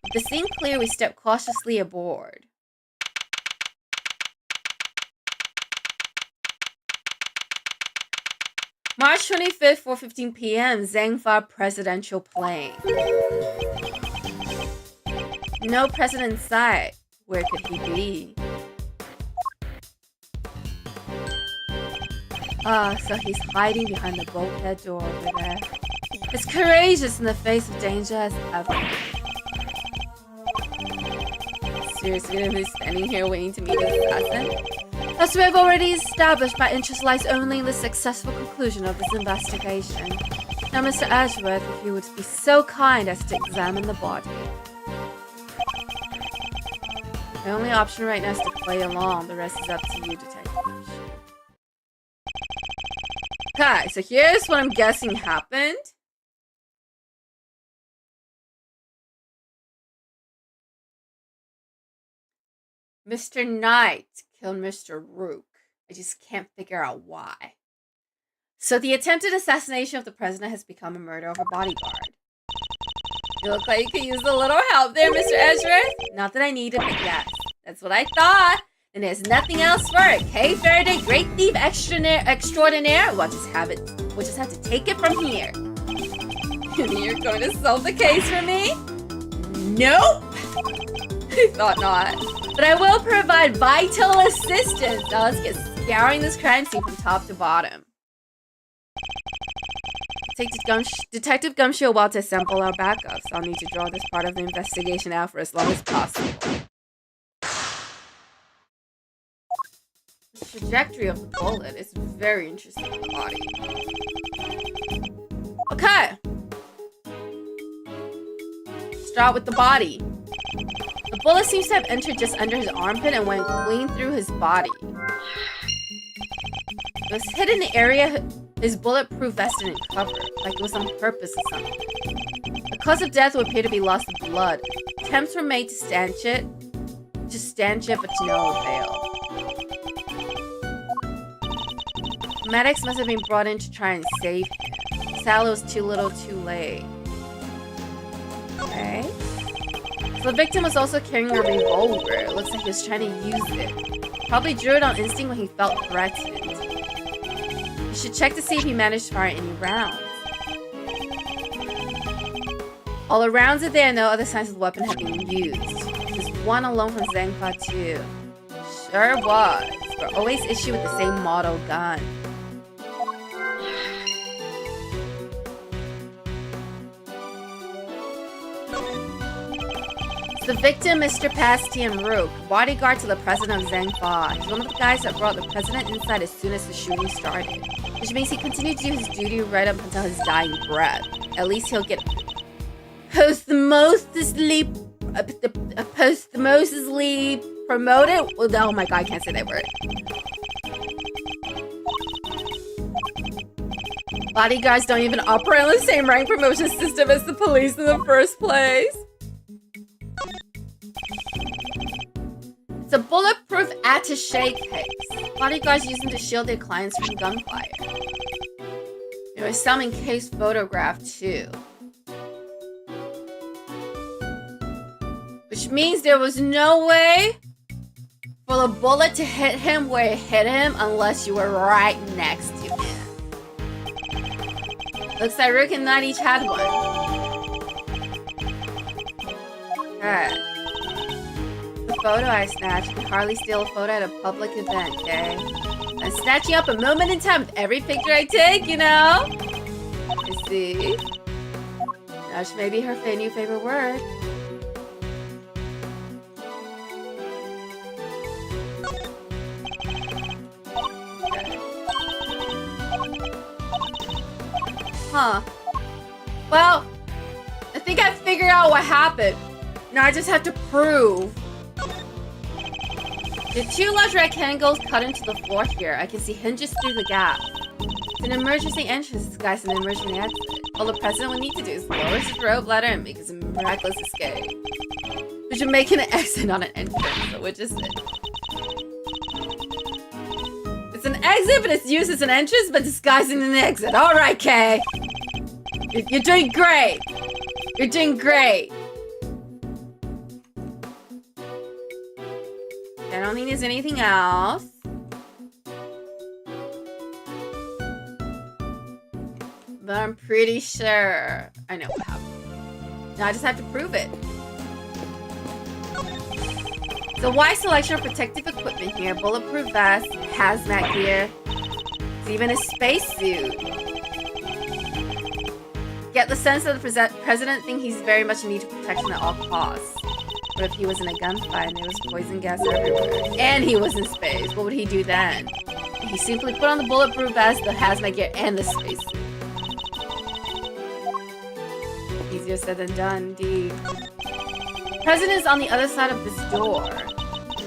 With the scene clear, we stepped cautiously aboard. March 25th, 4:15 p.m., Zhangfa presidential plane. No president in sight. Where could he be? So he's hiding behind the bulkhead door over there. As courageous in the face of danger as ever. Seriously, gonna be standing here waiting to meet his assassin? As we have already established, my interest lies only in the successful conclusion of this investigation. Now, Mr. Ashworth, if you would be so kind as to examine the body. My only option right now is to play along. The rest is up to you, Detective. Okay, so here's what I'm guessing happened. Mr. Knight killed Mr. Rook. I just can't figure out why. So the attempted assassination of the president has become a murder of a bodyguard. You look like you could use a little help there, Mr. Ashworth. Not that I need it, but yes. That's what I thought. And there's nothing else for it. Kay Faraday, great thief extraordinaire. We'll just have to take it from here. You're going to solve the case for me? Nope. I thought not. But I will provide vital assistance. Now let's get scouring this crime scene from top to bottom. Take Detective Gumshoe a while to assemble our backups. I'll need to draw this part of the investigation out for as long as possible. The trajectory of the bullet is very interesting in the body. Okay. Start with the body. The bullet seems to have entered just under his armpit and went clean through his body. It was hit in the area his bulletproof vest didn't cover, like it was on purpose or something. The cause of death would appear to be loss of blood. Attempts were made to stanch it, but to no avail. Medics must have been brought in to try and save him. Sadly, was too little too late. Okay. So the victim was also carrying a revolver. It looks like he was trying to use it. Probably drew it on instinct when he felt threatened. You should check to see if he managed to fire any rounds. All the rounds are there, no other signs of the weapon have been used. Just one alone from Zhengfa too. Sure was. We're always issued with the same model gun. The victim, Mr. Bastian Rook, bodyguard to the president of Zhengfa. He's one of the guys that brought the president inside as soon as the shooting started. Which means he continued to do his duty right up until his dying breath. At least he'll get posthumously promoted. Oh my god, I can't say that word. Bodyguards don't even operate on the same rank promotion system as the police in the first place. It's a bulletproof attaché case. Bodyguards use them to shield their clients from gunfire. There was some encased photograph too. Which means there was no way for the bullet to hit him where it hit him unless you were right next to him. Looks like Rook and Knight each had one. Alright. The photo I snatched can hardly steal a photo at a public event, okay? I'm snatching up a moment in time with every picture I take, you know? I see. Snatch may be her new favorite word. Huh. Well, I think I figured out what happened. Now I just have to prove. There are two large rectangles cut into the floor here. I can see hinges through the gap. It's an emergency entrance disguised as an emergency exit. All the president would need to do is lower his rope ladder and make his miraculous escape. We should make an exit, not an entrance. So which is it? It's an exit, but it's used as an entrance, but disguised as an exit. All right, Kay. You're doing great. You're doing great. I don't think there's anything else. But I'm pretty sure I know what happened. Now I just have to prove it. So wide selection of protective equipment here. Bulletproof vest, hazmat gear. It's even a spacesuit. Get the sense that the president thinks he's very much in need of protection at all costs. But if he was in a gunfight and there was poison gas everywhere, and he was in space, what would he do then? He simply put on the bulletproof vest, the hazmat gear, and the spacesuit. Easier said than done, indeed. President's on the other side of this door.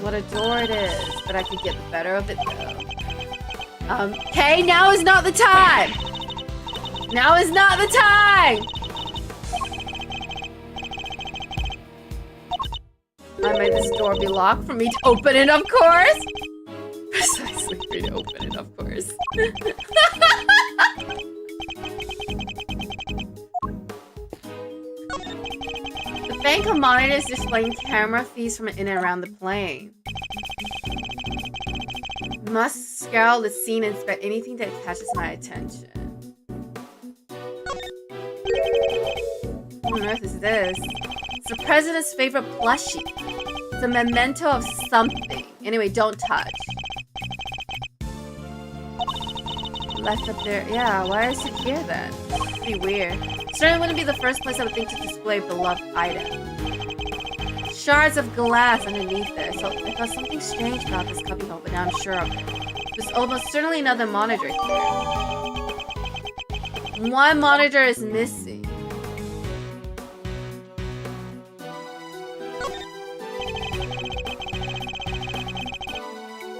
What a door it is, but I could get the better of it though. Okay, now is not the time! Now is not the time! I made this door be locked for me to open it, of course! Precisely for me to open it, of course. The bank of monitors displaying camera feeds from in and around the plane. Must scour the scene and inspect anything that catches my attention. What on earth is this? It's the president's favorite plushie. It's a memento of something. Anyway, don't touch. Left up there. Yeah, why is it here then? Pretty weird. Certainly wouldn't be the first place I would think to display a beloved item. Shards of glass underneath there. So I thought something strange about this cubbyhole, but now I'm sure of it. There's almost certainly another monitor here. One monitor is missing.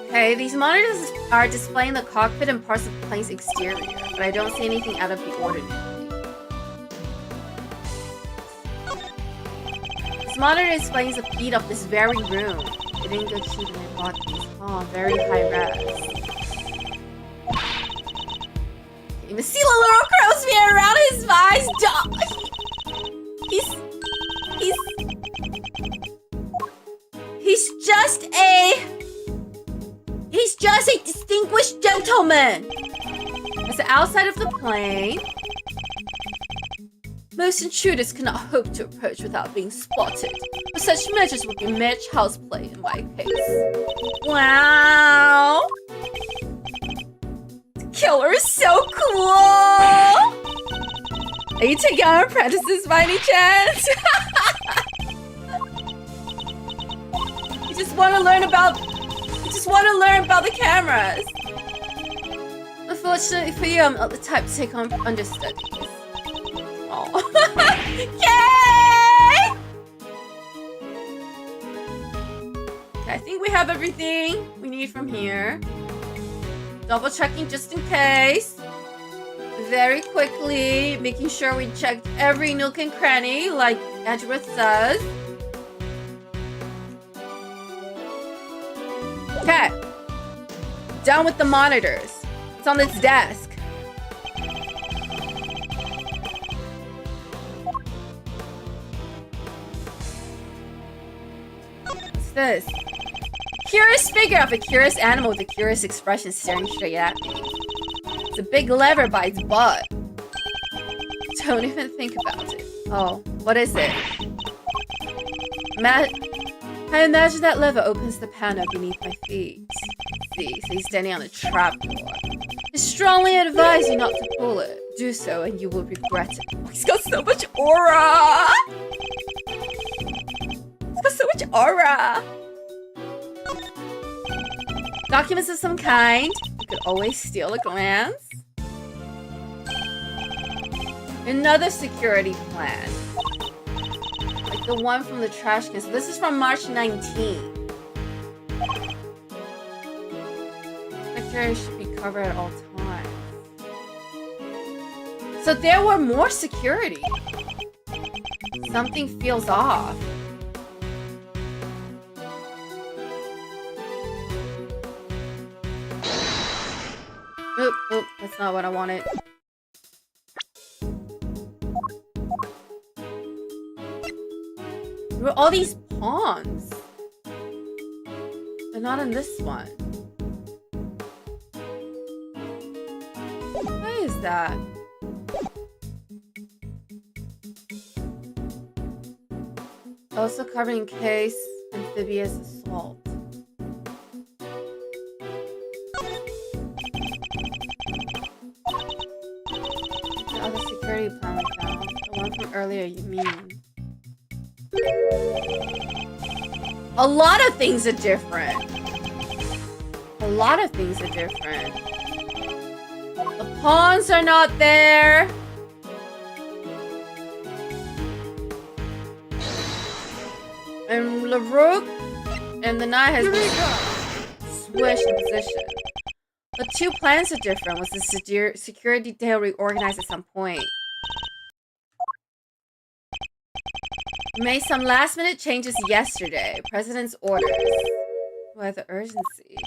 Okay, these monitors are displaying the cockpit and parts of the plane's exterior, but I don't see anything out of the ordinary. This monitor displays the feed of this very room. It didn't go cheap when I bought these. Oh, very high res. Can't even see the little crow's feet around his eyes. He's just a distinguished gentleman. That's the outside of the plane. Most intruders cannot hope to approach without being spotted, but such measures would be mere child's play in my case. Wow! The killer is so cool! Are you taking on apprentices by any chance? You just want to learn about the cameras. Unfortunately for you, I'm not the type to take on understudies. Oh. Okay! I think we have everything we need from here. Double checking just in case. Very quickly, making sure we checked every nook and cranny, like Edgeworth says. Okay. Done with the monitors. It's on this desk. What's this? Curious figure of a curious animal with a curious expression staring straight at me. It's a big lever by its butt. Don't even think about it. Oh, what is it? I imagine that lever opens the panel beneath my feet. See, so he's standing on a trapdoor. I strongly advise you not to pull it. Do so and you will regret it. Oh, he's got so much aura! He's got so much aura! Documents of some kind. You could always steal a glance. Another security plan. Like the one from the trash can. So this is from March 19. Secretary should be covered at all times. So there were more security. Something feels off. Oop, oop, that's not what I wanted. There were all these pawns. But not in this one. What is that? Also covered in case amphibious assault. The other security plan we found. The one from earlier, you mean? A lot of things are different. A lot of things are different. The pawns are not there. And LaRook and the knight has switched position. The two plans are different. Was the security detail reorganized at some point? Made some last-minute changes yesterday. President's orders. Why the urgency?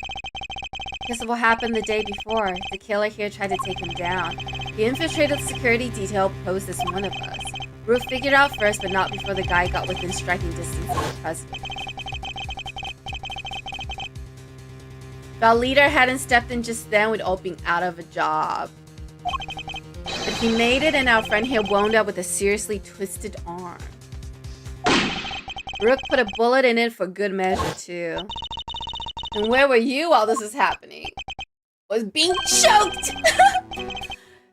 Because of what happened the day before. The killer here tried to take him down. He infiltrated the security detail posed as one of us. Ruth figured out first, but not before the guy got within striking distance of the president. If our leader hadn't stepped in just then, we'd all been out of a job. But he made it, and our friend here wound up with a seriously twisted arm. Rook put a bullet in it for good measure, too. And where were you while this was happening? Was being choked!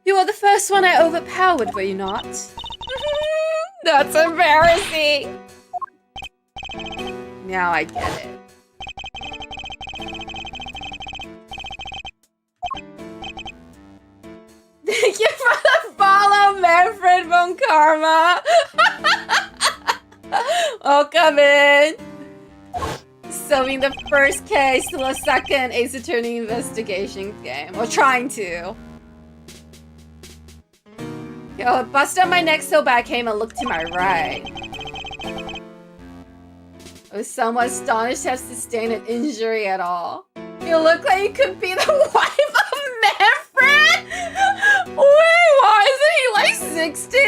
You were the first one I overpowered, were you not? That's embarrassing! Now I get it. Thank you for the follow, Manfred von Karma! Welcome in! Solving the first case to the second Ace Attorney investigation game. Or trying to. Yo, it busted my neck so bad I came and looked to my right. I was somewhat astonished to have sustained an injury at all. You look like you could be the wife of Manfred? Wait, why isn't he like 60?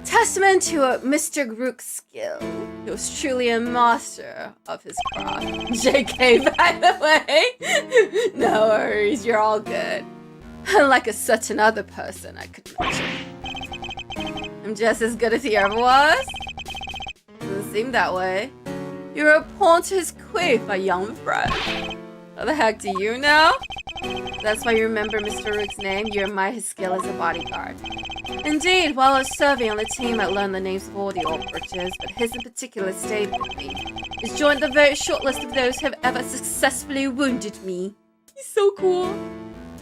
Testament to Mr. Grook's skill. He was truly a master of his craft. JK, by the way. No worries, you're all good. Unlike a certain other person I could mention. I'm just as good as he ever was. Doesn't seem that way. You're a pawn to his quiff, my young friend. How the heck do you know? That's why you remember Mr. Rook's name. You admire his skill as a bodyguard. Indeed, while I was serving on the team, I learned the names of all the old bridges, but his in particular stayed with me. He's joined the very short list of those who have ever successfully wounded me. He's so cool.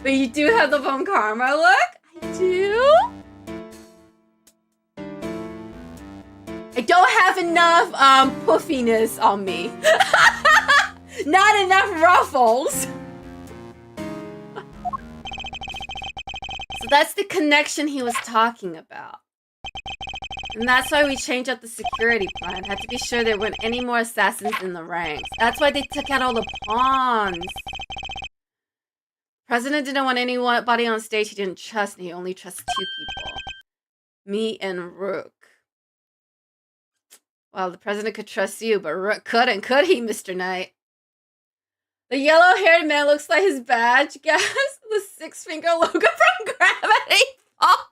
But you do have the Von Karma look? I do? I don't have enough puffiness on me. Not enough ruffles. So that's the connection he was talking about. And that's why we changed up the security plan. Had to be sure there weren't any more assassins in the ranks. That's why they took out all the pawns. President didn't want anybody on stage he didn't trust, and he only trusts two people. Me and Rook. Well, the president could trust you, but Rook couldn't, could he, Mr. Knight? The yellow-haired man looks like his badge, guys. The six-finger logo from Gravity Falls.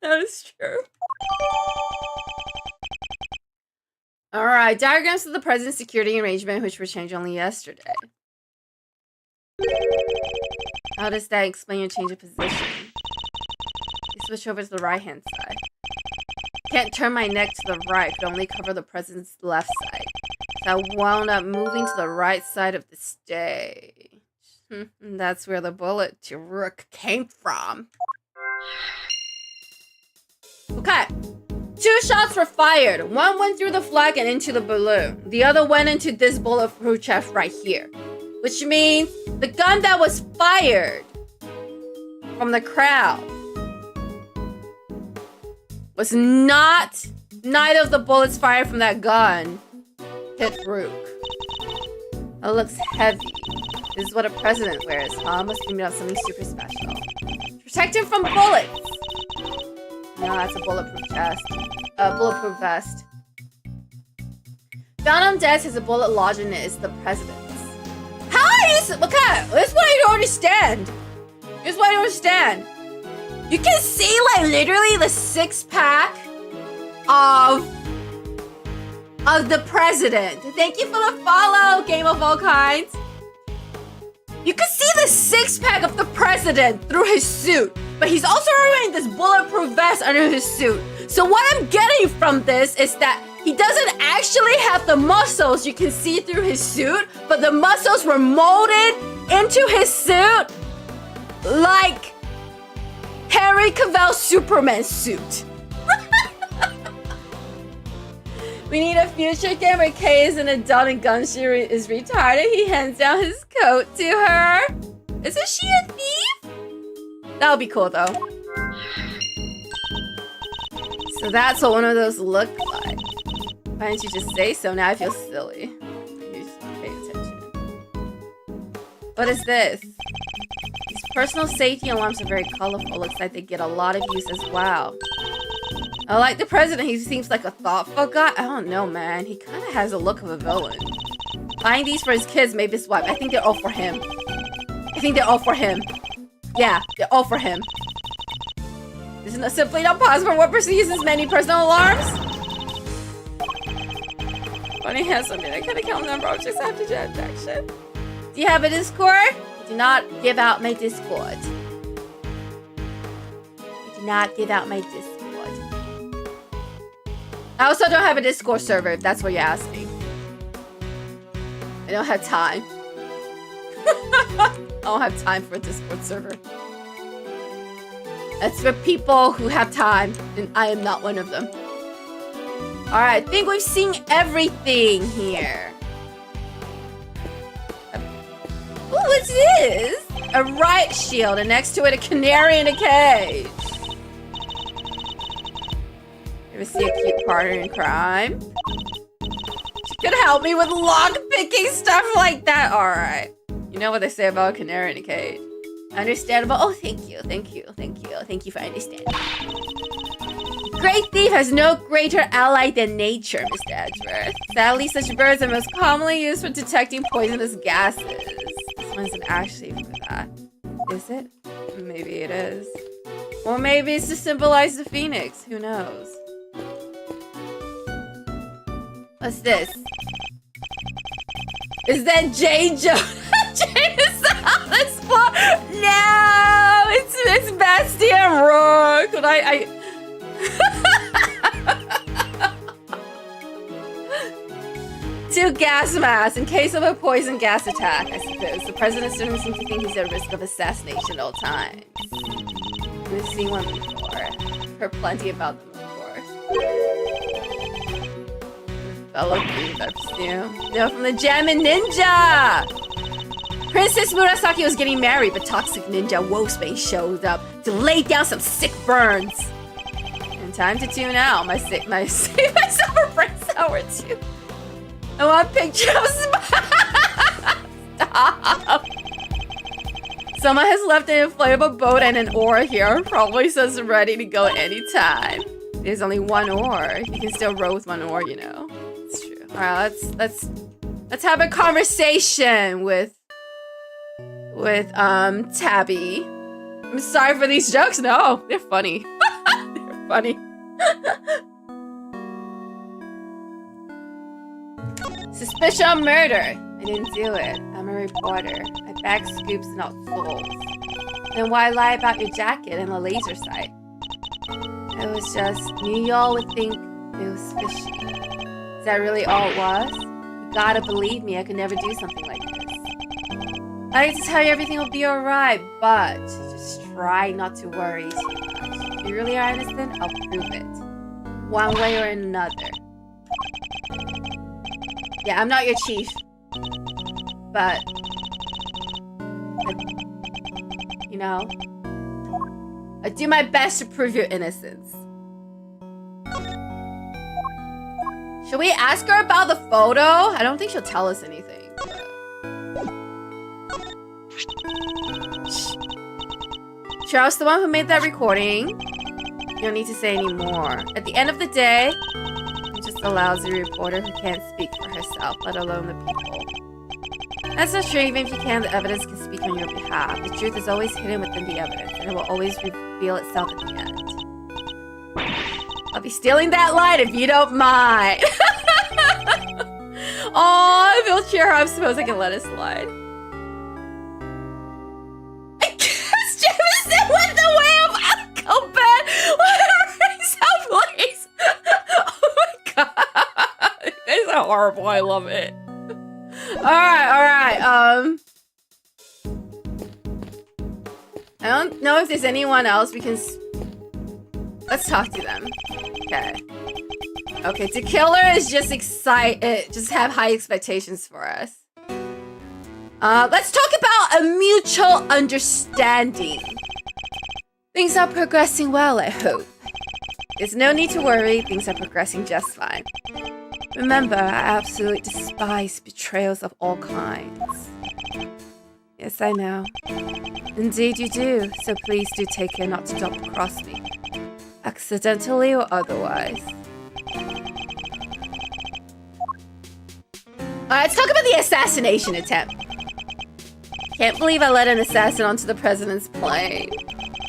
That is true. Alright, diagrams of the president's security arrangement, which were changed only yesterday. How does that explain your change of position? You switch over to the right-hand side. Can't turn my neck to the right, could only cover the president's left side. So I wound up moving to the right side of the stage. And that's where the bullet to Rook came from. Okay. 2 shots were fired. One went through the flag and into the balloon. The other went into this bulletproof chest right here. Which means the gun that was fired from the crowd was not... Neither of the bullets fired from that gun hit Rook. That looks heavy. This is what a president wears, huh? Must be made of something super special. Protect him from bullets! No, that's a bulletproof chest. Bulletproof vest. Found on desk has a bullet lodged in it. It's the president's. How are you... Okay, this is what I don't understand. Here's what I don't understand. You can see, like, literally the 6-pack of the president. Thank you for the follow, Game of All Kinds. You can see the 6-pack of the president through his suit, but he's also wearing this bulletproof vest under his suit. So what I'm getting from this is that he doesn't actually have the muscles you can see through his suit, but the muscles were molded into his suit like Henry Cavill Superman suit. We need a future game where Kay is an adult and Gunshiro is retarded. He hands down his coat to her. Isn't she a thief? That would be cool though. So that's what one of those look like. Why didn't you just say so? Now I feel silly. You just pay attention. What is this? These personal safety alarms are very colorful. Looks like they get a lot of use as well. I like the president. He seems like a thoughtful guy. I don't know, man. He kind of has a look of a villain. Buying these for his kids made this wipe. I think they're all for him. I think they're all for him. Yeah, they're all for him. This is simply not possible. What perceives as many personal alarms? Funny has something that can count the number of objects after transaction. Do you have a Discord? Do not give out my Discord. Do not give out my Discord. I also don't have a Discord server, if that's what you're asking. I don't have time. I don't have time for a Discord server. That's for people who have time, and I am not one of them. Alright, I think we've seen everything here. Ooh, what's this? A riot shield, and next to it a canary in a cage. Ever see a cute partner in crime? She could help me with lock-picking stuff like that. Alright. You know what they say about a canary in a cage. Understandable. Oh, thank you. Thank you. Thank you. Thank you for understanding. Great thief has no greater ally than nature, Mr. Edgeworth. Sadly, such birds are most commonly used for detecting poisonous gases. This one isn't actually for that. Is it? Maybe it is. Or maybe it's to symbolize the phoenix. Who knows? What's this? Is that Jane Jameson on this floor? No! It's Bastian Rourke. But I Two gas masks in case of a poison gas attack, I suppose. The president certainly seems to think he's at risk of assassination at all times. We've seen one before. Heard plenty about them, of course. Fellow thief, I presume. No, from the Jammin' Ninja! Princess Murasaki was getting married, but Toxic Ninja Wolfsbane showed up to lay down some sick burns. And time to tune out. My summer brain sour too. I want a picture of Stop. Someone has left an inflatable boat and an oar here. Probably says ready to go anytime. There's only one oar. You can still row with one oar, you know. It's true. Alright, let's have a conversation with Tabby. I'm sorry for these jokes. No, they're funny. They're funny. Suspicion of murder. I didn't do it. I'm a reporter. I bag scoops, not souls. Then why lie about your jacket and the laser sight? It was just, knew y'all would think it was fishy. Is that really all it was? You gotta believe me, I could never do something like this. I like to tell you everything will be alright, but just try not to worry too much. If you really are innocent, I'll prove it. One way or another. Yeah, I'm not your chief. But... you know... I do my best to prove your innocence. Should we ask her about the photo? I don't think she'll tell us anything. Charles, the one who made that recording. You don't need to say any more. At the end of the day, I'm just a lousy reporter who can't speak for herself, let alone the people. That's not true. Even if you can, the evidence can speak on your behalf. The truth is always hidden within the evidence, and it will always reveal itself at the end. I'll be stealing that line if you don't mind. Aw, I feel cheer. I suppose I can let it slide. I guess Jameson went the way of Uncle Ben. Raise up, please. Oh my god. You guys are horrible. I love it. Alright. I don't know if there's anyone else we can... Let's talk to them. Okay. Okay, the killer is just excited, just have high expectations for us. Let's talk about a mutual understanding. Things are progressing well, I hope. There's no need to worry, things are progressing just fine. Remember, I absolutely despise betrayals of all kinds. Yes, I know. Indeed you do, so please do take care not to double-cross me. Accidentally or otherwise. Let's talk about the assassination attempt. Can't believe I let an assassin onto the president's plane.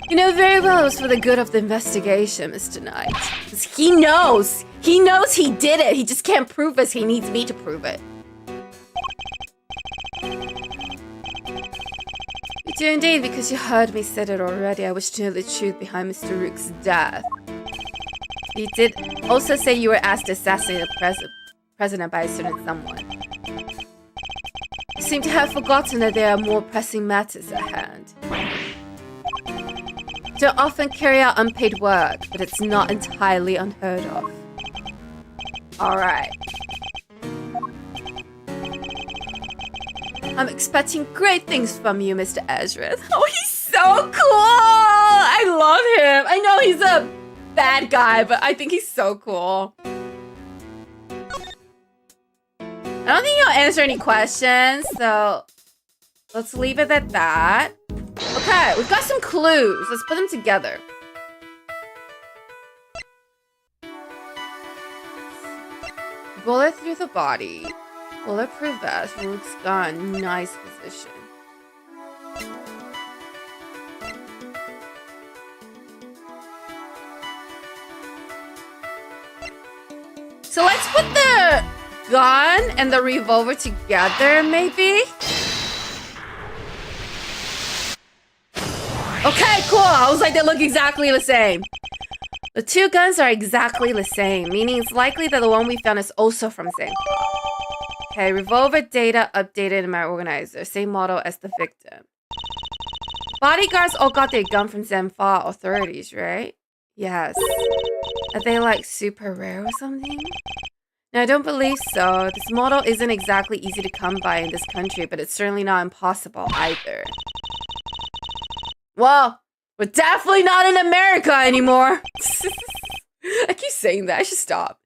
You know very well it was for the good of the investigation, Mr. Knight. He knows! He knows he did it! He just can't prove it, he needs me to prove it. You do indeed, because you heard me said it already. I wish to know the truth behind Mr. Rook's death. You did also say you were asked to assassinate the president by a certain someone. You seem to have forgotten that there are more pressing matters at hand. Don't often carry out unpaid work, but it's not entirely unheard of. Alright. I'm expecting great things from you, Mr. Ezrith. Oh, he's so cool! I love him. I know he's a bad guy, but I think he's so cool. I don't think he'll answer any questions, so let's leave it at that. Okay, we've got some clues. Let's put them together. Bullet through the body. Bulletproof vest. Rook's gun. Nice position. So let's put the gun and the revolver together, maybe? Okay, cool. I was like, they look exactly the same. The two guns are exactly the same, meaning it's likely that the one we found is also from Zane. Okay, revolver data updated in my organizer. Same model as the victim. Bodyguards all got their gun from Zenfa authorities, right? Yes. Are they like super rare or something? No, I don't believe so. This model isn't exactly easy to come by in this country, but it's certainly not impossible either. Well, we're definitely not in America anymore. I keep saying that. I should stop.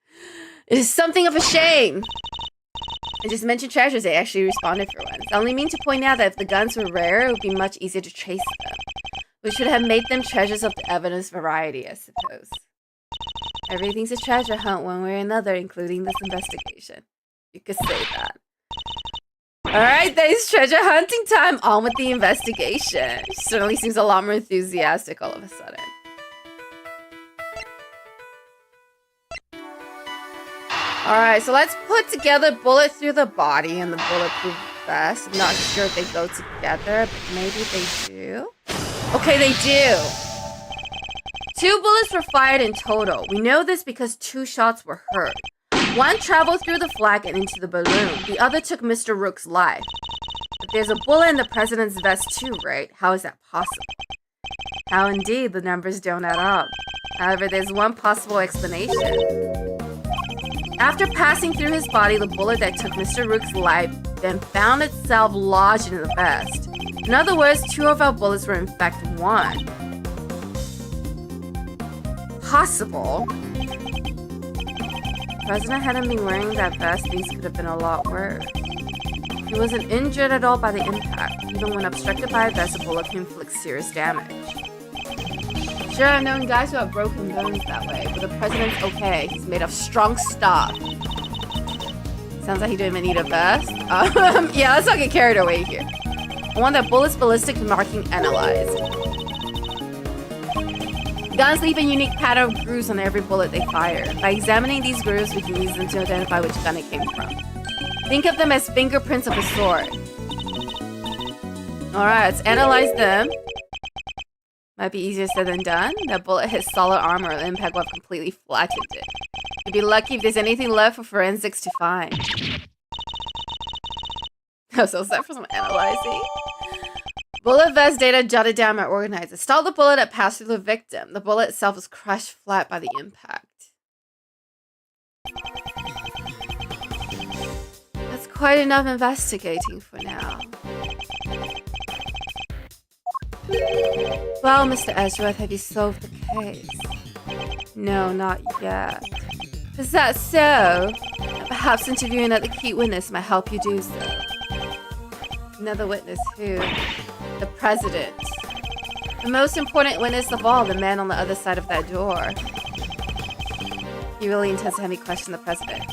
It is something of a shame. I just mentioned treasures. They actually responded for once. I only mean to point out that if the guns were rare, it would be much easier to trace them. We should have made them treasures of the evidence variety, I suppose. Everything's a treasure hunt one way or another, including this investigation. You could say that. Alright, it's treasure hunting time. On with the investigation. She certainly seems a lot more enthusiastic all of a sudden. Alright, so let's put together bullet through the body and the bulletproof vest. I'm not sure if they go together, but maybe they do. Okay, they do. 2 bullets were fired in total. We know this because 2 shots were heard. One traveled through the flag and into the balloon. The other took Mr. Rook's life. But there's a bullet in the president's vest too, right? How is that possible? How indeed, the numbers don't add up. However, there's one possible explanation. After passing through his body, the bullet that took Mr. Rook's life then found itself lodged in the vest. In other words, 2 of our bullets were in fact 1. Possible. If the president hadn't been wearing that vest, things could have been a lot worse. He wasn't injured at all by the impact. Even when obstructed by a vest, a bullet can inflict serious damage. Sure, I've known guys who have broken bones that way, but the president's okay. He's made of strong stuff. Sounds like he didn't even need a vest. Yeah, let's not get carried away here. I want that bullet's ballistic marking analyzed. Guns leave a unique pattern of grooves on every bullet they fire. By examining these grooves, we can use them to identify which gun it came from. Think of them as fingerprints of a sword. Alright, let's analyze them. Might be easier said than done. That bullet hit solid armor, the impact will have completely flattened it. You'd be lucky if there's anything left for forensics to find. So is that for some analyzing? Bullet vest data jotted down by organizer. Stalled the bullet that passed through the victim. The bullet itself was crushed flat by the impact. That's quite enough investigating for now. Well, Mr. Edgeworth, have you solved the case? No, not yet. Is that so? Perhaps interviewing another key witness might help you do so. Another witness who? The president. The most important witness of all, the man on the other side of that door. He really intends to have me question the president.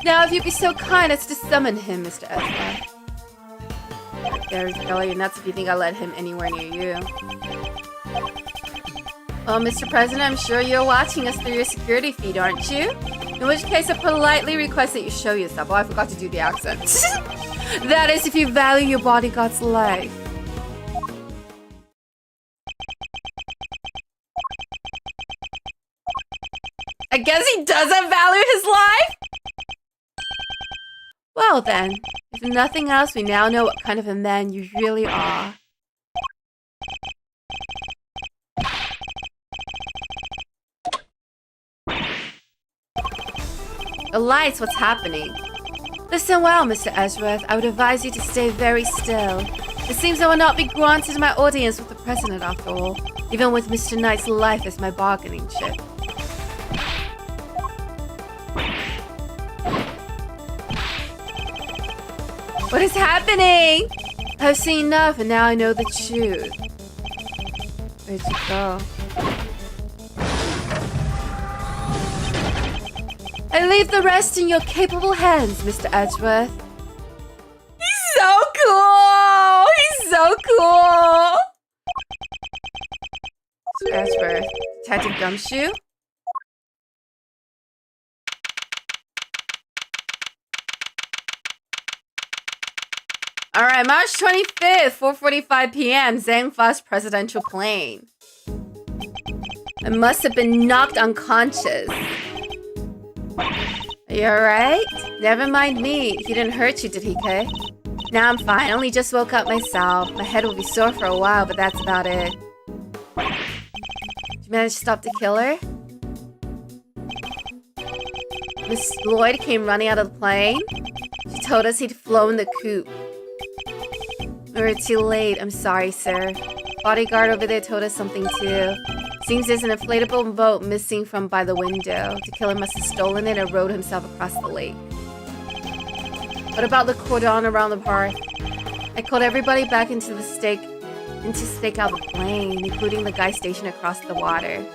Now, if you'd be so kind as to summon him, Mr. Edgeworth. There's Bella, you're nuts if you think I'll let him anywhere near you. Well, Mr. President, I'm sure you're watching us through your security feed, aren't you? In which case, I politely request that you show yourself. Oh, I forgot to do the accent. That is, if you value your bodyguard's life. I guess he doesn't value his life? Well then, if nothing else, we now know what kind of a man you really are. The lights, what's happening? Listen well, Mr. Edgeworth. I would advise you to stay very still. It seems I will not be granted my audience with the president after all, even with Mr. Knight's life as my bargaining chip. What is happening? I've seen enough and now I know the truth. Where'd you go? I leave the rest in your capable hands, Mr. Edgeworth. He's so cool! He's so cool! Mr. Edgeworth, Detective Gumshoe? Alright, March 25th, 4:45 p.m., Zhangfa's presidential plane. I must have been knocked unconscious. Are you alright? Never mind me. He didn't hurt you, did he, Kay? Nah, I'm fine. Only just woke up myself. My head will be sore for a while, but that's about it. Did you manage to stop the killer? Miss Lloyd came running out of the plane. She told us he'd flown the coupe. We were too late. I'm sorry, sir. Bodyguard over there told us something too. Seems there's an inflatable boat missing from by the window. The killer must have stolen it and rowed himself across the lake. What about the cordon around the park? I called everybody back into stake out the plane, including the guy stationed across the water.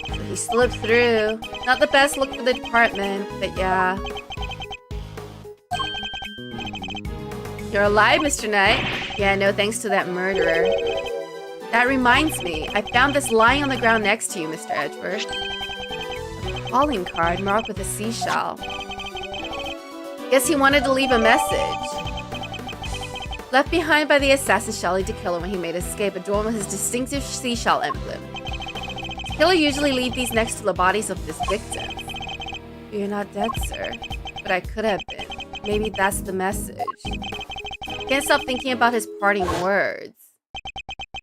So he slipped through. Not the best look for the department, but yeah. You're alive, Mr. Knight? Yeah, no thanks to that murderer. That reminds me, I found this lying on the ground next to you, Mr. Edgeworth. A calling card marked with a seashell. Guess he wanted to leave a message. Left behind by the assassin Shelley to kill him when he made escape, adorned with his distinctive seashell emblem. The killer usually leave these next to the bodies of his victims. You're not dead, sir. But I could have been. Maybe that's the message. Can't stop thinking about his parting words.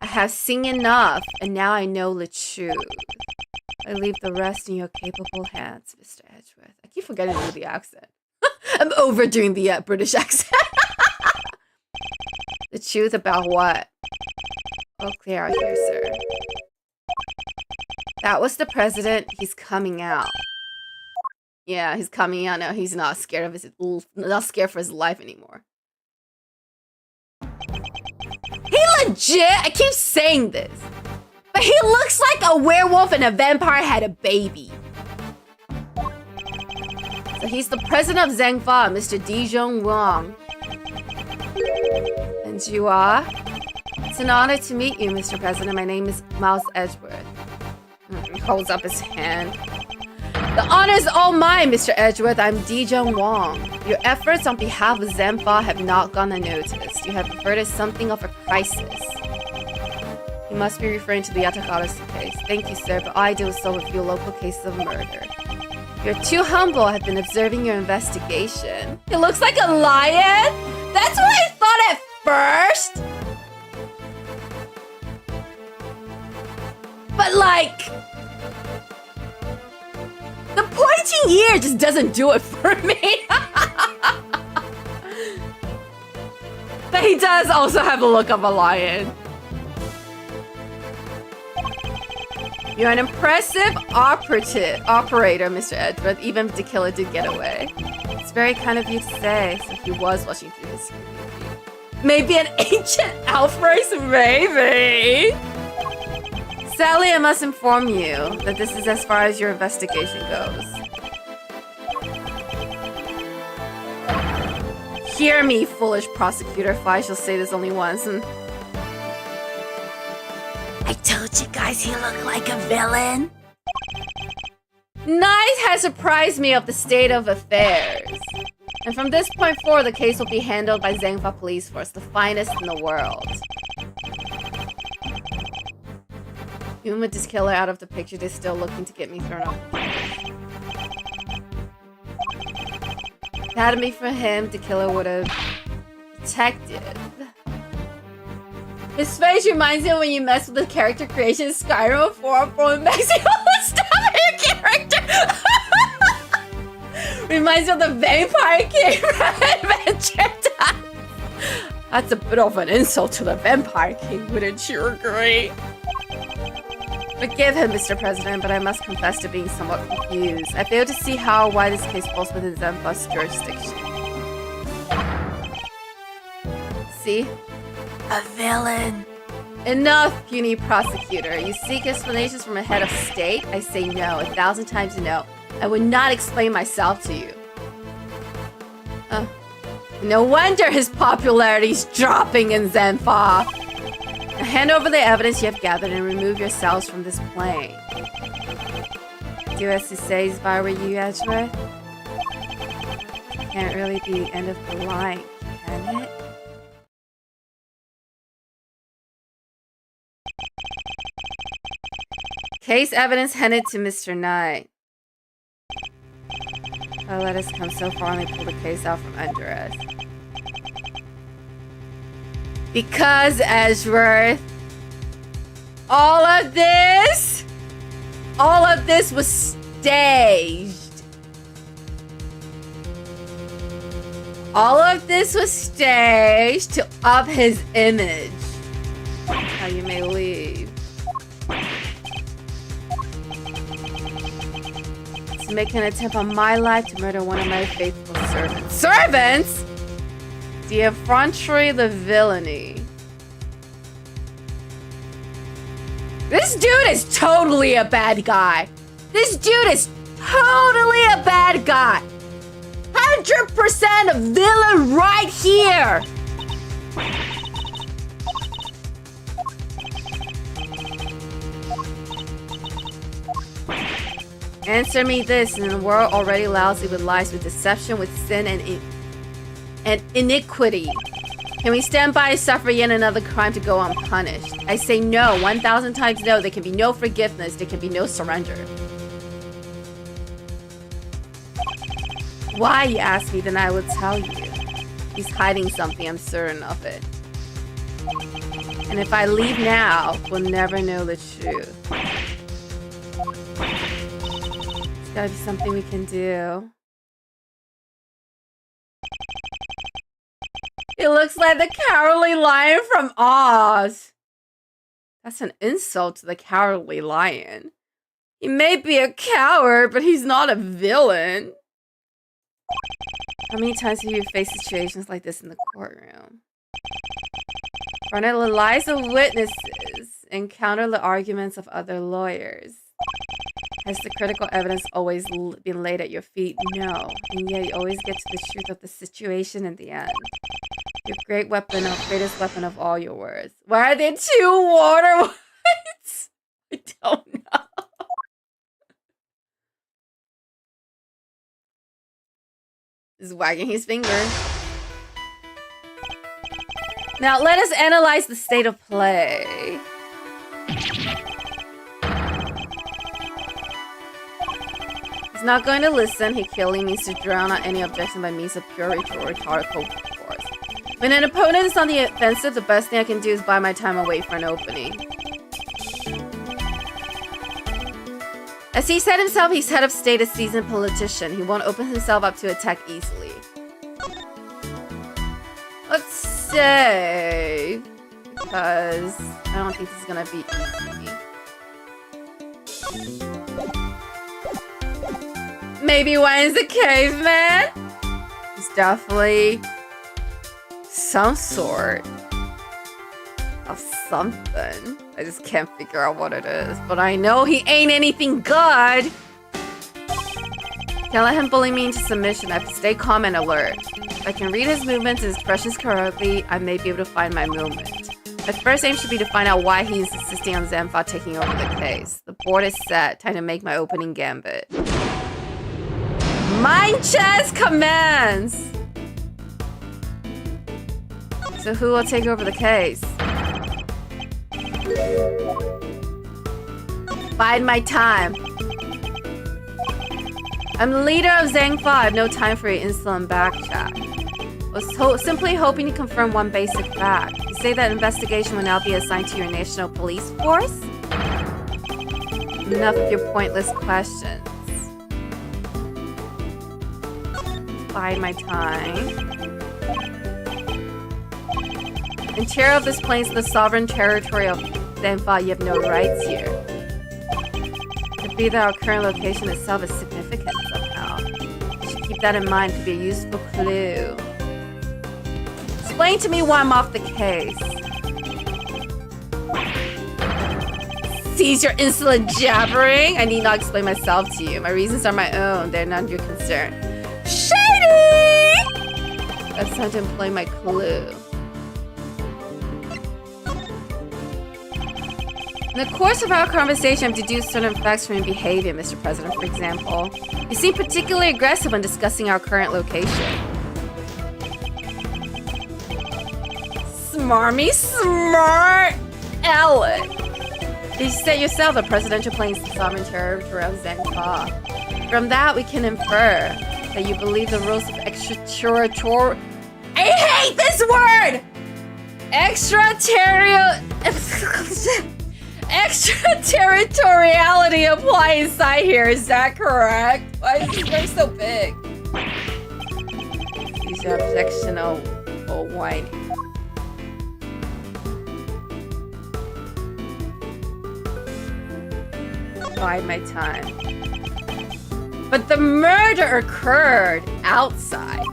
I have seen enough, and now I know the truth. I leave the rest in your capable hands, Mr. Edgeworth. I keep forgetting to do the accent. I'm overdoing the British accent. The truth about what? All clear out here, sir. That was the president. He's coming out. Yeah, he's coming out now. He's not scared of not scared for his life anymore. He legit, I keep saying this, but he looks like a werewolf and a vampire had a baby. So he's the president of Zhangfa, Mr. Dijon Wang. And you are? It's an honor to meet you, Mr. President. My name is Miles Edgeworth. He holds up his hand. The honor is all mine, Mr. Edgeworth. I'm Dijon Wang. Your efforts on behalf of Zhangfa have not gone unnoticed. You have averted something of a crisis. You must be referring to the Yatagarasu case. Thank you, sir, but I deal with some of your local cases of murder. You're too humble. I've been observing your investigation. It looks like a lion? That's what I thought at first! but like... The pointing ear just doesn't do it for me. But he does also have the look of a lion. You're an impressive operator, Mr. Edgeworth. Even if the killer did get away. It's very kind of you to say, so he was watching through his screen. Maybe an ancient outburst, maybe. Sadly, I must inform you that this is as far as your investigation goes. Hear me, foolish prosecutor, if I shall say this only once. And I told you guys he looked like a villain. Night has surprised me of the state of affairs. And from this point forward, the case will be handled by Zhengfa Police Force, the finest in the world. Even with this killer out of the picture, they're still looking to get me thrown off. If it hadn't been for him, the killer would have detected. His face reminds me of when you mess with the character creation in Skyrim 4 and makes you all the stuff in your character. Reminds me of the Vampire King Adventure Time. That's a bit of an insult to the Vampire King, wouldn't you agree? Forgive him, Mr. President, but I must confess to being somewhat confused. I fail to see how or why this case falls within Zhengfa's jurisdiction. See? A villain. Enough, puny prosecutor. You seek explanations from a head of state? I say no, 1,000 times no. I would not explain myself to you. No wonder his popularity's dropping in Zhengfa. Now hand over the evidence you have gathered and remove yourselves from this plane. Do as he says if I were you, Edgeworth? Can't really be the end of the line, can it? Case evidence handed to Mr. Knight. Oh, let us come so far and they pull the case out from under us. Because, Edgeworth, all of this was staged. All of this was staged to up his image. How you may leave. To make an attempt on my life to murder one of my faithful servants. Servants?! The effrontery, the villainy. This dude is totally a bad guy. This dude is totally a bad guy. 100% a villain right here. Answer me this, in a world already lousy with lies, with deception, with sin, and iniquity. Can we stand by and suffer yet another crime to go unpunished? I say no, 1,000 times no. There can be no forgiveness. There can be no surrender. Why, you ask me, then I will tell you. He's hiding something, I'm certain of it. And if I leave now, we'll never know the truth. There's gotta be something we can do. He looks like the Cowardly Lion from Oz. That's an insult to the Cowardly Lion. He may be a coward, but he's not a villain. How many times have you faced situations like this in the courtroom? Run the lies of witnesses, encounter the arguments of other lawyers. Has the critical evidence always been laid at your feet? No. And yet you always get to the truth of the situation in the end. Your great weapon, or greatest weapon of all your words. Why are there 2 water whites? I don't know. He's wagging his finger. Now let us analyze the state of play. He's not going to listen. He clearly means to drown out any objection by means of pure rhetorical force. When an opponent is on the offensive, the best thing I can do is buy my time and wait for an opening. As he said himself, he's head of state, a seasoned politician. He won't open himself up to attack easily. Let's say... because I don't think this is gonna be easy. Maybe Wayne's a caveman? He's definitely some sort of something. I just can't figure out what it is. But I know he ain't anything good. Can't let him bully me into submission. I have to stay calm and alert. If I can read his movements and expressions correctly, I may be able to find my movement. My first aim should be to find out why he's insisting on Zenfa taking over the case. The board is set. Time to make my opening gambit. Mind chess commands! So who will take over the case? Bide my time. I'm the leader of Zhang Fa. I have no time for your insolent backchat. I was simply hoping to confirm one basic fact. You say that investigation will now be assigned to your national police force? Enough of your pointless questions. Bide my time. Interior of this plane is the sovereign territory of Zenfa. You have no rights here. It could be that our current location itself is significant somehow. You should keep that in mind. It could be a useful clue. Explain to me why I'm off the case. Cease your insolent jabbering. I need not explain myself to you. My reasons are my own. They're none of your concern. Shady! That's time to employ my clue. In the course of our conversation, I've deduced certain facts from your behavior, Mr. President. For example, you seem particularly aggressive when discussing our current location. Smarmy smart Ellen. You said yourself the presidential plane is the sovereign territory of Zenfa. From that, we can infer that you believe the rules of extraterritorial... I hate this word! Extraterritoriality apply inside here, is that correct? Why is this word so big? These are objectionable whining. Bide my time. But the murder occurred outside.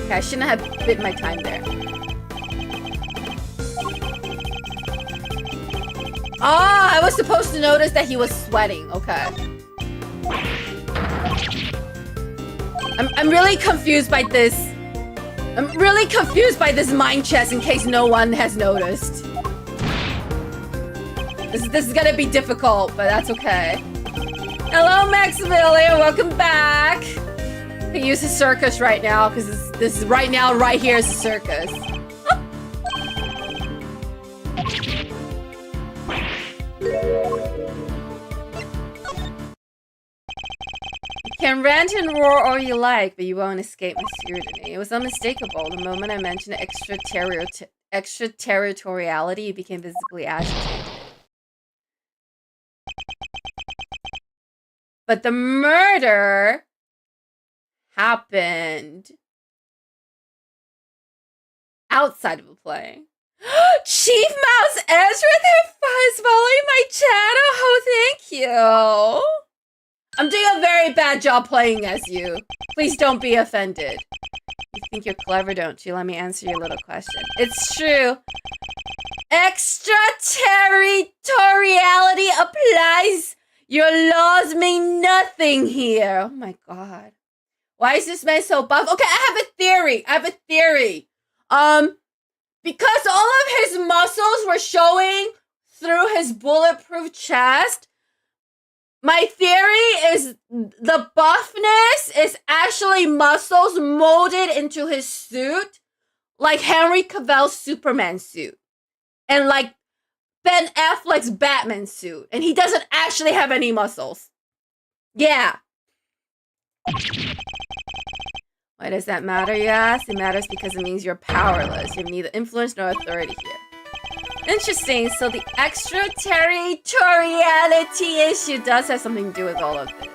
Okay, I shouldn't have bit my time there. Ah, I was supposed to notice that he was sweating. Okay. I'm really confused by this. I'm really confused by this mind chess in case no one has noticed. This is gonna be difficult, but that's okay. Hello, Maximilian. Welcome back. I can use a circus right now because this is right now, right here is a circus. You can rant and roar all you like, but you won't escape my scrutiny. It was unmistakable. The moment I mentioned extraterritoriality, you became visibly agitated. But the murder happened outside of the plane. Chief Mouse Ezra is following my channel. Oh, thank you. I'm doing a very bad job playing as you. Please don't be offended. You think you're clever, don't you? Let me answer your little question. It's true. Extraterritoriality applies. Your laws mean nothing here. Oh my god. Why is this man so buff? Okay, I have a theory. Because all of his muscles were showing through his bulletproof chest, my theory is the buffness is actually muscles molded into his suit, like Henry Cavill's Superman suit. And like Ben Affleck's Batman suit. And he doesn't actually have any muscles. Yeah. Why does that matter, you ask? It matters because it means you're powerless. You have neither influence nor authority here. Interesting, so the extraterritoriality issue does have something to do with all of this.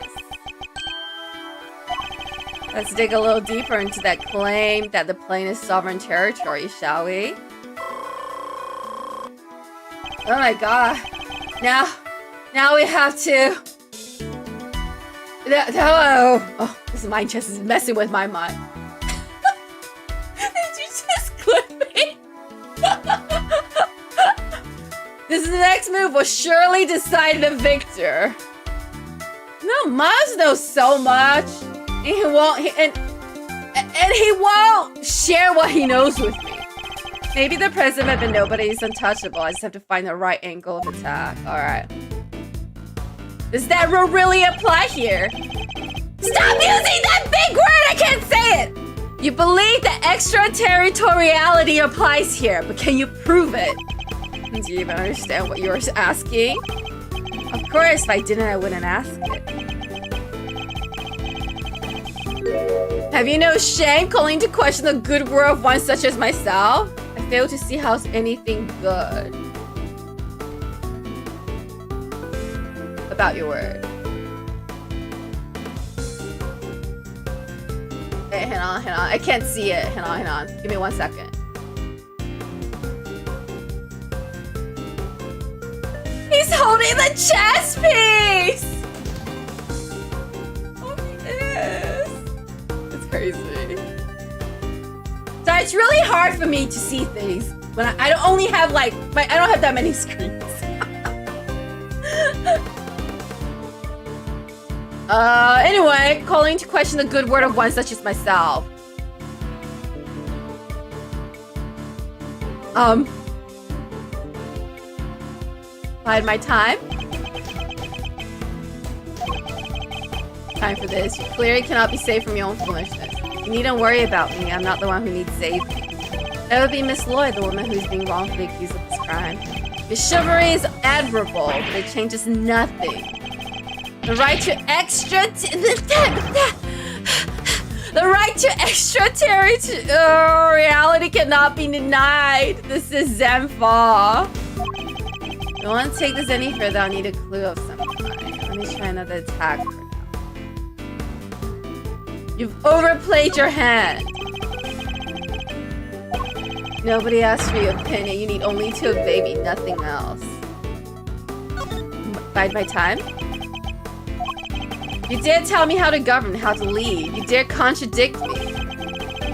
Let's dig a little deeper into that claim that the plane is sovereign territory, shall we? Oh my god. Now we have to... Hello! Oh, this mind chess is messing with my mind. Did you just clip me? This next move will surely decide the victor. No, Miles knows so much. And he won't, and he won't share what he knows with me. Maybe the president, but nobody is untouchable. I just have to find the right angle of attack. All right. Does that rule really apply here? Stop using that big word! I can't say it! You believe that extraterritoriality applies here, but can you prove it? Do you even understand what you're asking? Of course, if I didn't, I wouldn't ask it. Have you no shame calling into question the good word of one such as myself? I fail to see how's anything good about your word. Hey, hang on. I can't see it. Hang on. Give me 1 second. He's holding the chess piece! Oh, he is. It's crazy. So it's really hard for me to see things when I don't only have like I don't have that many screens. Anyway, calling into question the good word of one such as myself. Bide my time. Time for this. You clearly cannot be saved from your own foolishness. You needn't worry about me. I'm not the one who needs saving. That would be Miss Lloyd, the woman who's being wrongfully accused of this crime. Your chivalry is admirable, but it changes nothing. The right to extraterritoriality cannot be denied. This is Zenfa. Don't want to take this any further. I'll need a clue of some kind. Let me try another attack for now. You've overplayed your hand. Nobody asked for your opinion. You need only to obey me, nothing else. Bide my time? You dare tell me how to govern, how to lead. You dare contradict me.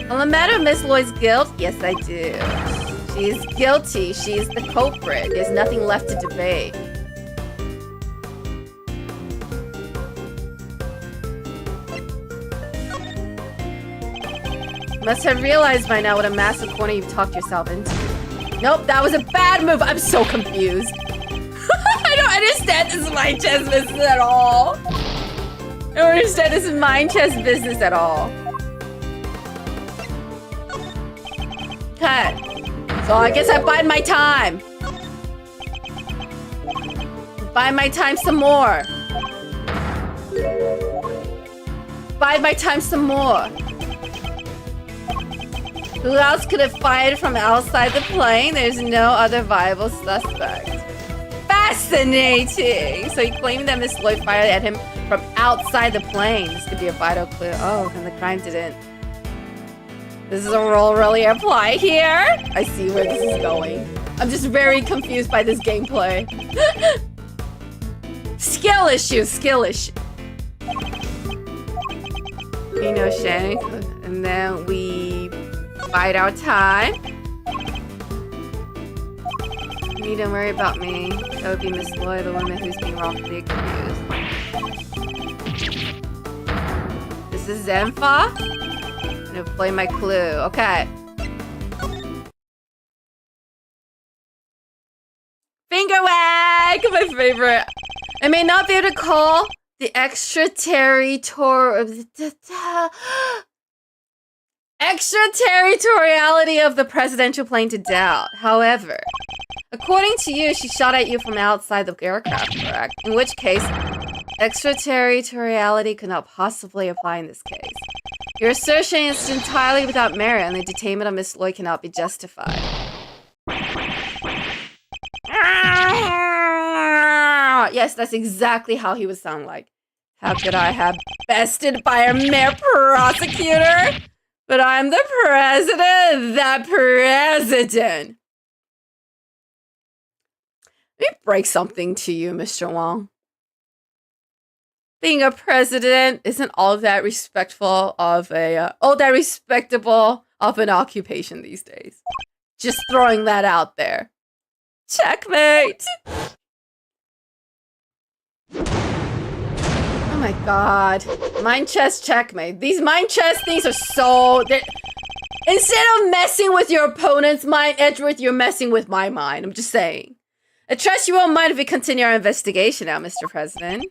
On the matter of Miss Lloyd's guilt, yes I do. She is guilty. She is the culprit. There's nothing left to debate. You must have realized by now what a massive corner you've talked yourself into. Nope, that was a bad move. I'm so confused. I don't understand this mind chess business at all. I don't understand this mind chess business at all. Okay. So I guess I bide my time. Bide my time some more. Bide my time some more. Who else could have fired from outside the plane? There's no other viable suspect. Fascinating! So he claimed that Miss Lloyd fired at him from outside the plane. This could be a vital clue. Oh, and the crime didn't. Does the rule really apply here? I see where this is going. I'm just very confused by this gameplay. Skill issue, skill issue. You know, Shane. And then we bide our time. You needn't worry about me. That would be Miss Lloyd, the woman who's being wrongfully accused. This is Zenfa? I'm gonna play my clue. Okay. Finger wag! My favorite. I may not be able to call the extraterritoriality of the presidential plane to doubt. However, according to you, she shot at you from outside the aircraft, correct? In which case, extraterritoriality could not possibly apply in this case. Your assertion is entirely without merit, and the detainment of Miss Lloyd cannot be justified. Yes, that's exactly how he would sound like. How could I have bested by a mere prosecutor? But I'm the president, the president. Let me break something to you, Mr. Wong. Being a president isn't all that respectful of all that respectable of an occupation these days. Just throwing that out there. Checkmate! Oh my god. Mind chess checkmate. These mind chess things are so... Instead of messing with your opponent's mind, Edgeworth, you're messing with my mind. I'm just saying. I trust you won't mind if we continue our investigation now, Mr. President.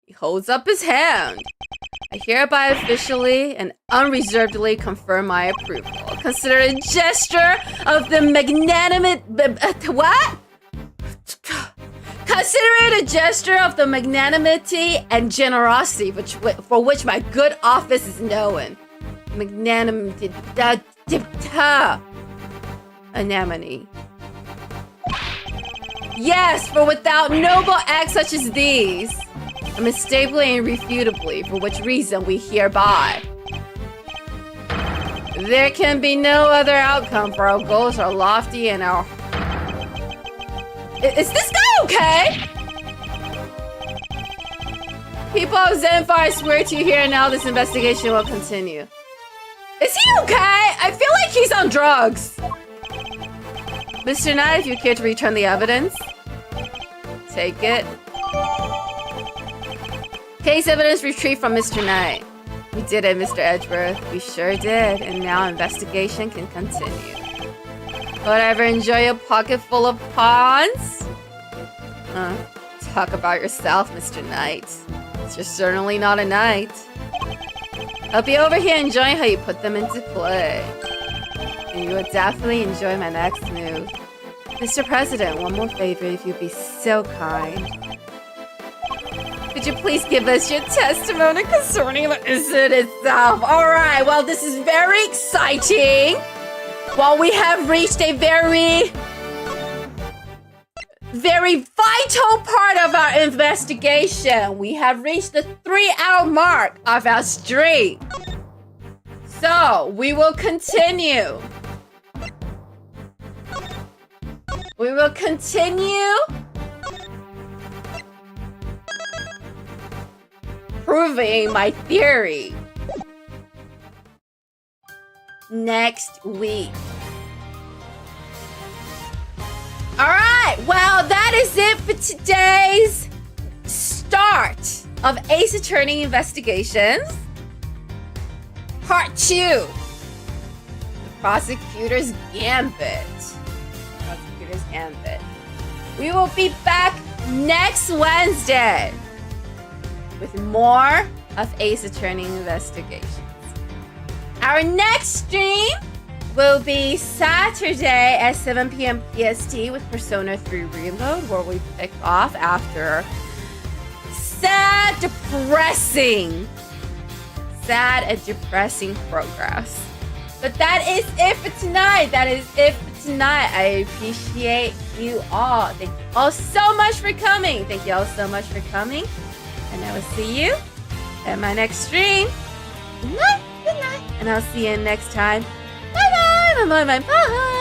He holds up his hand. I hereby officially and unreservedly confirm my approval. Consider it a gesture of the magnanimous... What? Consider it a gesture of the magnanimity and generosity for which my good office is known. Magnanimity... Anemone. Yes, for without noble acts such as these, unmistakably and irrefutably, for which reason we hereby. There can be no other outcome, for our goals are lofty and our... Is this guy okay? People of Zenfire, I swear to you here and now, this investigation will continue. Is he okay? I feel like he's on drugs. Mr. Knight, if you care to return the evidence, take it. Case evidence retrieved from Mr. Knight. We did it, Mr. Edgeworth. We sure did. And now investigation can continue. Whatever, enjoy a pocket full of pawns? Talk about yourself, Mr. Knight. You're certainly not a knight. I'll be over here enjoying how you put them into play. And you would definitely enjoy my next move. Mr. President, one more favor if you'd be so kind. Could you please give us your testimony concerning the incident itself? Alright, well this is very exciting. Well, we have reached a very vital part of our investigation. We have reached the 3-hour mark of our stream. So, we will continue. We will continue proving my theory next week. Alright, well, that is it for today's start of Ace Attorney Investigations. Part 2. The Prosecutor's Gambit. Prosecutor's Gambit. We will be back next Wednesday with more of Ace Attorney Investigations. Our next stream will be Saturday at 7 p.m. PST with Persona 3 Reload, where we pick off after sad and depressing progress. But that is it for tonight. I appreciate you all. Thank you all so much for coming. And I will see you at my next stream. Good night. And I'll see you next time. Bye.